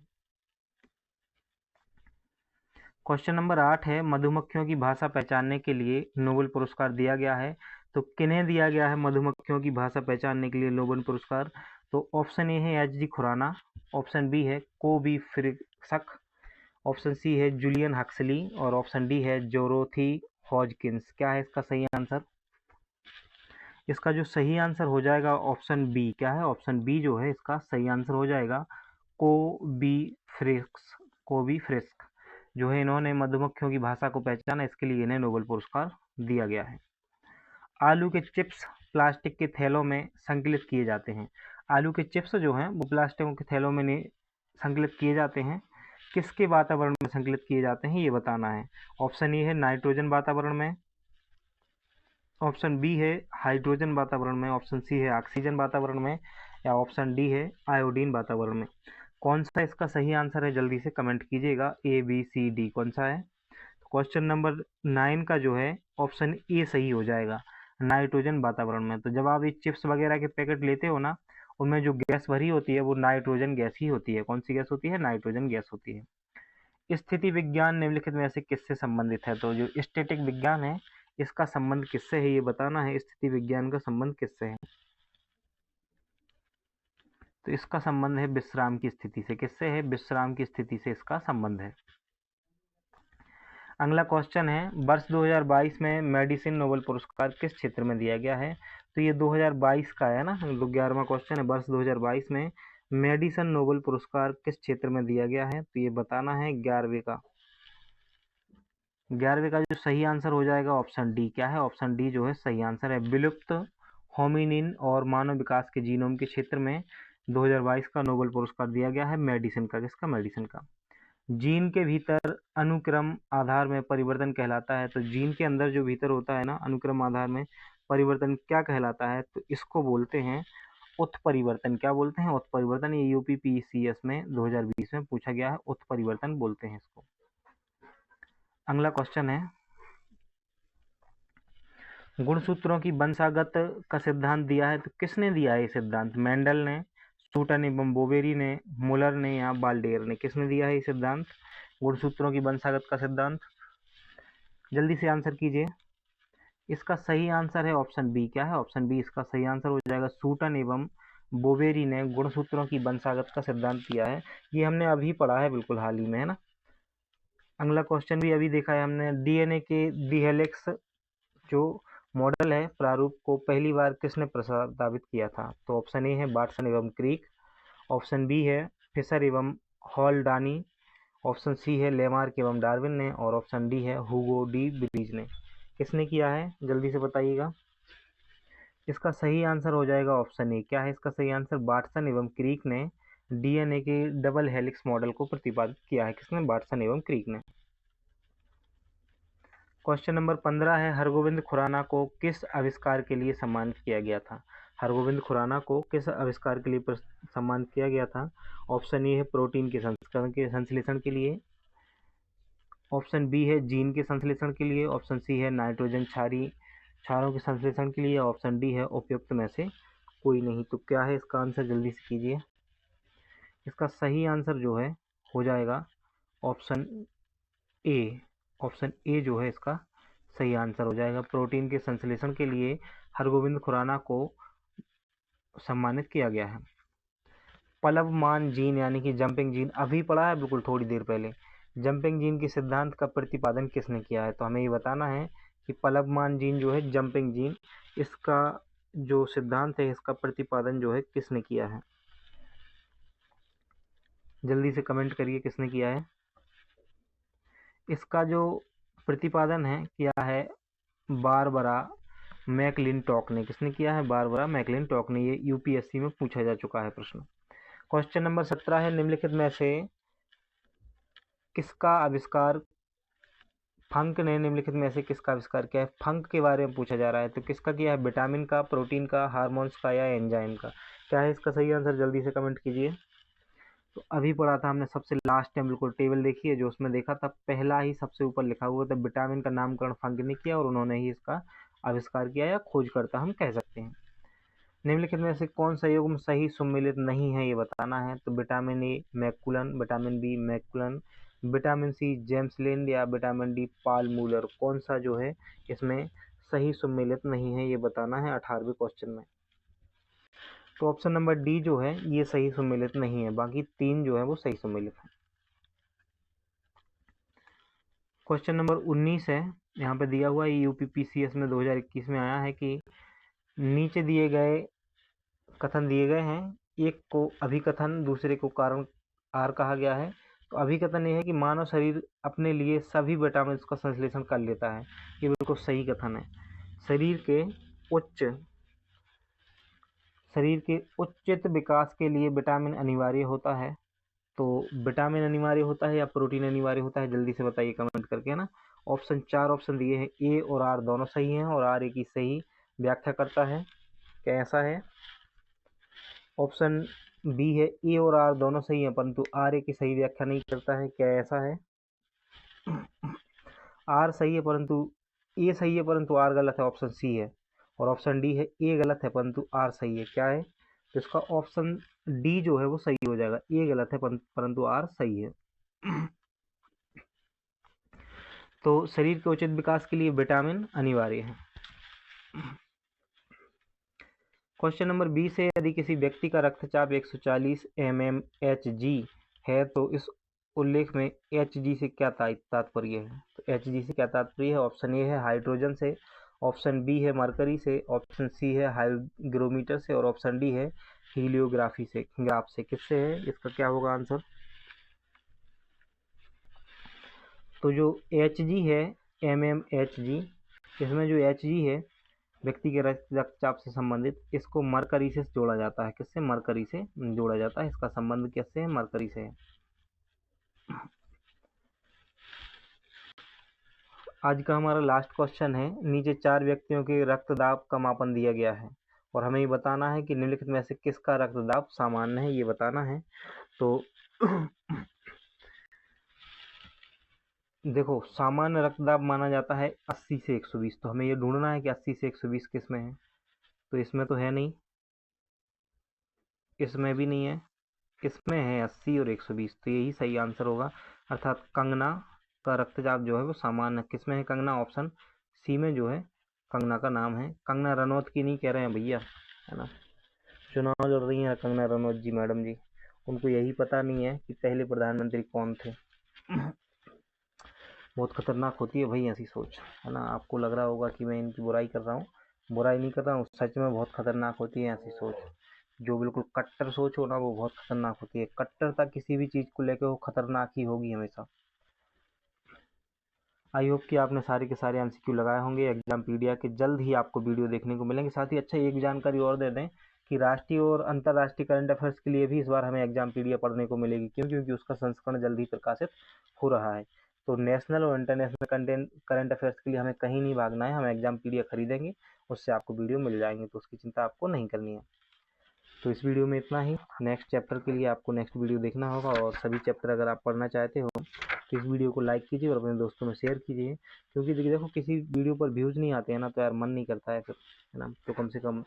[SPEAKER 1] क्वेश्चन नंबर 8 है, मधुमक्खियों की भाषा पहचानने के लिए नोबेल पुरस्कार दिया गया है, तो किन्हें दिया गया है मधुमक्खियों की भाषा पहचानने के लिए नोबेल पुरस्कार? तो ऑप्शन ए है एच.जी. खुराना, ऑप्शन बी है कोबी फ्रिक्सक, ऑप्शन सी है जूलियन हक्सली और ऑप्शन डी है जोरोथी हॉजकिंस। क्या है इसका सही आंसर? इसका जो सही आंसर हो जाएगा ऑप्शन बी। क्या है? ऑप्शन बी जो है इसका सही आंसर हो जाएगा कोबी फ्रिस्क जो है इन्होंने मधुमक्खियों की भाषा को पहचाना, इसके लिए इन्हें नोबेल पुरस्कार दिया गया है। आलू के चिप्स प्लास्टिक के थैलों में संकलित किए जाते हैं। आलू के चिप्स जो हैं वो प्लास्टिकों के थैलों में संकलित किए जाते हैं। किसके वातावरण में संकलित किए जाते हैं ये बताना है। ऑप्शन ए है नाइट्रोजन वातावरण में, ऑप्शन बी है हाइड्रोजन वातावरण में, ऑप्शन सी है ऑक्सीजन वातावरण में या ऑप्शन डी है आयोडीन वातावरण में। कौन सा इसका सही आंसर है जल्दी से कमेंट कीजिएगा, ए बी सी डी कौन सा है? क्वेश्चन नंबर 9 का जो है ऑप्शन ए सही हो जाएगा, नाइट्रोजन वातावरण में। तो जब आप ये चिप्स वगैरह के पैकेट लेते हो ना, उनमें जो गैस भरी होती है वो नाइट्रोजन गैस ही होती है। कौन सी गैस होती है? नाइट्रोजन गैस होती है। स्थिति विज्ञान निम्नलिखित में से किससे संबंधित है? तो जो स्टैटिक विज्ञान है इसका संबंध किससे है ये बताना है। स्थिति विज्ञान का संबंध किससे है? तो इसका संबंध है विश्राम की स्थिति से। किससे है? विश्राम की स्थिति से इसका संबंध है। अगला क्वेश्चन है, वर्ष 2022 में मेडिसिन नोबेल पुरस्कार किस क्षेत्र में दिया गया है? तो ये 2022 का है ना, 11वां क्वेश्चन है, वर्ष 2022 में मेडिसिन नोबेल पुरस्कार किस क्षेत्र में दिया गया है? तो ये बताना है 11वें का। 11वें का जो सही आंसर हो जाएगा ऑप्शन डी। क्या है? ऑप्शन डी जो है सही आंसर है। विलुप्त होमिनिन और मानव विकास के जीनोम के क्षेत्र में 2022 का नोबेल पुरस्कार दिया गया है मेडिसिन का। किसका? मेडिसिन का। जीन के भीतर अनुक्रम आधार में परिवर्तन कहलाता है। तो जीन के अंदर जो भीतर होता है ना अनुक्रम आधार में परिवर्तन क्या कहलाता है? तो इसको बोलते हैं उत्परिवर्तन। क्या बोलते हैं? उत्परिवर्तन। ये यूपीपीसीएस में 2020 में पूछा गया है, उत्परिवर्तन बोलते हैं इसको। अगला क्वेश्चन है, गुणसूत्रों की वंशागत का सिद्धांत दिया है, तो किसने दिया है ये सिद्धांत? मेंडल ने, सूटन एवं बोवेरी ने, मुलर ने या बाल्डेयर ने? किसने दिया है ये सिद्धांत, गुणसूत्रों की वंशागत का सिद्धांत? जल्दी से आंसर कीजिए। इसका सही आंसर है ऑप्शन बी। क्या है? ऑप्शन बी इसका सही आंसर हो जाएगा। सूटन एवं बोवेरी ने गुणसूत्रों की वंशागत का सिद्धांत दिया है। ये हमने अभी पढ़ा है, बिल्कुल हाल ही में, है ना। अगला क्वेश्चन भी अभी देखा है हमने। डीएनए के डीहेलिक्स जो मॉडल है प्रारूप को पहली बार किसने प्रस्तावित किया था? तो ऑप्शन ए है वाटसन एवं क्रीक, ऑप्शन बी है फिशर एवं हॉलडानी, ऑप्शन सी है लेमार्क एवं डार्विन ने और ऑप्शन डी है हुगो डी ब्रीज ने। किसने किया है जल्दी से बताइएगा। इसका सही आंसर हो जाएगा ऑप्शन ए। क्या है इसका सही आंसर? वाटसन एवं क्रीक ने डीएनए के डबल हेलिक्स मॉडल को प्रतिपादित किया है। किसने? वाटसन एवं क्रीक ने। क्वेश्चन नंबर 15 है, हरगोविंद खुराना को किस आविष्कार के लिए सम्मानित किया गया था? हरगोविंद खुराना को किस आविष्कार के लिए सम्मानित किया गया था? ऑप्शन ए है प्रोटीन के संस्करण के संश्लेषण के लिए, ऑप्शन बी है जीन के संश्लेषण के लिए, ऑप्शन सी है नाइट्रोजन क्षारों के संश्लेषण के लिए, ऑप्शन डी है उपयुक्त में से कोई नहीं। तो क्या है इसका आंसर जल्दी से कीजिए। इसका सही आंसर जो है हो जाएगा ऑप्शन ए। ऑप्शन ए जो है इसका सही आंसर हो जाएगा। प्रोटीन के संश्लेषण के लिए हरगोविंद खुराना को सम्मानित किया गया है। प्लवमान जीन यानी कि जंपिंग जीन अभी पढ़ा है बिल्कुल थोड़ी देर पहले। जंपिंग जीन के सिद्धांत का प्रतिपादन किसने किया है? तो हमें ये बताना है कि प्लवमान जीन जो है जंपिंग जीन, इसका जो सिद्धांत है इसका प्रतिपादन जो है किसने किया है? जल्दी से कमेंट करिए किसने किया है। इसका जो प्रतिपादन है किया है बारबरा मैकलिनटॉक ने। किसने किया है? बारबरा मैकलिनटॉक ने। ये यूपीएससी में पूछा जा चुका है प्रश्न। क्वेश्चन नंबर 17 है, निम्नलिखित में से किसका आविष्कार फंक ने निम्नलिखित में से किसका आविष्कार किया है? फंक के बारे में पूछा जा रहा है, तो किसका किया है? विटामिन का, प्रोटीन का, हार्मोन्स का या एंजाइम का? क्या है इसका सही आंसर? जल्दी से कमेंट कीजिए। तो अभी पढ़ा था हमने सबसे लास्ट टाइम, बिल्कुल टेबल देखिए जो उसमें देखा था, पहला ही सबसे ऊपर लिखा हुआ था विटामिन का नामकरण फंक ने किया और उन्होंने ही इसका आविष्कार किया या खोजकर्ता हम कह सकते हैं। निम्नलिखित में से कौन सा युग्म सही सुमेलित नहीं है ये बताना है। तो vitamin A McCollum, vitamin B McCollum, vitamin C James Lind या विटामिन डी पाल मूलर, कौन सा जो है इसमें सही सुमेलित नहीं है ये बताना है 18वें क्वेश्चन में। तो ऑप्शन नंबर डी जो है ये सही सुमेलित नहीं है, बाकी 3 जो है वो सही सुमेलित है। क्वेश्चन नंबर 19 है, यहाँ पे दिया हुआ है यूपीपीसीएस में 2021 में आया है कि नीचे दिए गए कथन दिए गए हैं, एक को अभिकथन, दूसरे को कारण आर कहा गया है। तो अभिकथन ये है कि मानव शरीर अपने लिए सभी विटामिन का संश्लेषण कर लेता है, ये बिल्कुल सही कथन है। शरीर के उचित विकास के लिए विटामिन अनिवार्य होता है। तो विटामिन अनिवार्य होता है या प्रोटीन अनिवार्य होता है, जल्दी से बताइए कमेंट करके, है ना। ऑप्शन 4 ऑप्शन दिए हैं, ए और आर दोनों सही हैं और आर ए की सही व्याख्या करता है। क्या ऐसा है? ऑप्शन बी है, ए और आर दोनों सही हैं परंतु आर ए की सही व्याख्या नहीं करता है। क्या ऐसा है? आर सही है परंतु ए सही है परंतु आर गलत है, ऑप्शन सी है। और ऑप्शन डी है, ए गलत है परंतु आर सही है। क्या है? तो इसका ऑप्शन डी जो है वो सही हो जाएगा, ए गलत है परंतु आर सही है। तो शरीर के उचित विकास के लिए विटामिन अनिवार्य है। क्वेश्चन नंबर 20 है, यदि किसी व्यक्ति का रक्तचाप 140 mmHg है तो इस उल्लेख में Hg से क्या तात्पर्य है? तो Hg से क्या तात्पर्य है? ऑप्शन ए है हाइड्रोजन से, ऑप्शन बी है मरकरी से, ऑप्शन सी है हाइग्रोमीटर से और ऑप्शन डी है हीलियोग्राफी से, ग्राफ से। किससे है? इसका क्या होगा आंसर? तो जो Hg है mmHg, इसमें जो Hg है व्यक्ति के रक्तचाप से संबंधित, इसको मरकरी से जोड़ा जाता है। किससे? मरकरी से जोड़ा जाता है। इसका संबंध किससे है? मरकरी से है। आज का हमारा लास्ट क्वेश्चन है, नीचे 4 व्यक्तियों के रक्तदाब का मापन दिया गया है और हमें ये बताना है कि निम्नलिखित में से किसका रक्तदाब सामान्य है, ये बताना है। तो देखो, सामान्य रक्तदाब माना जाता है 80 से 120, तो हमें ये ढूंढना है कि 80 से 120 किस में है। तो इसमें तो है नहीं, इसमें भी नहीं है, इसमें है 80 और 120, तो यही सही आंसर होगा। अर्थात कंगना का रक्तचाप जो है वो सामान्य किस में है? कंगना, ऑप्शन सी में जो है कंगना का नाम है। कंगना रनौत की नहीं कह रहे हैं भैया, है ना। चुनाव लड़ रही हैं कंगना रनौत जी, मैडम जी, उनको यही पता नहीं है कि पहले प्रधानमंत्री कौन थे। बहुत खतरनाक होती है भाई ऐसी सोच, है ना। आपको लग रहा होगा कि मैं इनकी बुराई कर रहा हूँ, बुराई नहीं कर रहा हूँ, सच में बहुत खतरनाक होती है ऐसी सोच। जो बिल्कुल कट्टर सोच हो ना, वो बहुत खतरनाक होती है। कट्टरता किसी भी चीज़ को लेकर वो खतरनाक ही होगी हमेशा। आई होप कि आपने सारे के सारे एमसीक्यू लगाए होंगे। एग्जाम पीडिया के जल्द ही आपको वीडियो देखने को मिलेंगे। साथ ही अच्छा एक जानकारी और दे दें कि राष्ट्रीय और अंतर्राष्ट्रीय करंट अफेयर्स के लिए भी इस बार हमें एग्जाम पीडिया पढ़ने को मिलेगी। क्यों? क्योंकि उसका संस्करण जल्द ही प्रकाशित हो रहा है। तो नेशनल और इंटरनेशनल करंट अफेयर्स के लिए हमें कहीं नहीं भागना है, हम एग्जाम पीडिया खरीदेंगे, उससे आपको वीडियो मिल जाएंगे, तो उसकी चिंता आपको नहीं करनी है। तो इस वीडियो में इतना ही। नेक्स्ट चैप्टर के लिए आपको नेक्स्ट वीडियो देखना होगा और सभी चैप्टर अगर आप पढ़ना चाहते हो तो इस वीडियो को लाइक कीजिए और अपने दोस्तों में शेयर कीजिए। क्योंकि देखो, किसी वीडियो पर व्यूज़ नहीं आते हैं ना, तो यार मन नहीं करता है फिर, है ना। तो कम से कम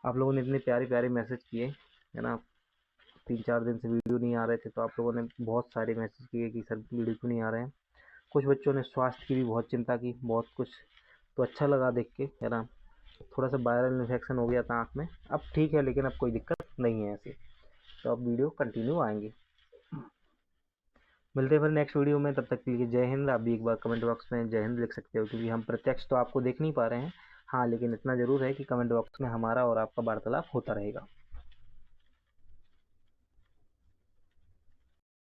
[SPEAKER 1] आप लोगों ने इतने प्यारे प्यारे मैसेज किए, है ना। 3-4 दिन से वीडियो नहीं आ रहे थे तो आप लोगों ने बहुत सारे मैसेज किए कि सर वीडियो क्यों नहीं आ रहे हैं। कुछ बच्चों ने स्वास्थ्य की भी बहुत चिंता की, बहुत कुछ, तो अच्छा लगा देख के, है ना। थोड़ा सा वायरल इन्फेक्शन हो गया था आँख में, अब ठीक है, लेकिन अब कोई दिक्कत नहीं है ऐसी। तो अब वीडियो कंटिन्यू आएंगे। मिलते हैं फिर नेक्स्ट वीडियो में, तब तक के लिए जय हिंद। आप भी एक बार कमेंट बॉक्स में जय हिंद लिख सकते हो, क्योंकि हम प्रत्यक्ष तो आपको देख नहीं पा रहे हैं, हाँ, लेकिन इतना ज़रूर है कि कमेंट बॉक्स में हमारा और आपका वार्तालाप होता रहेगा।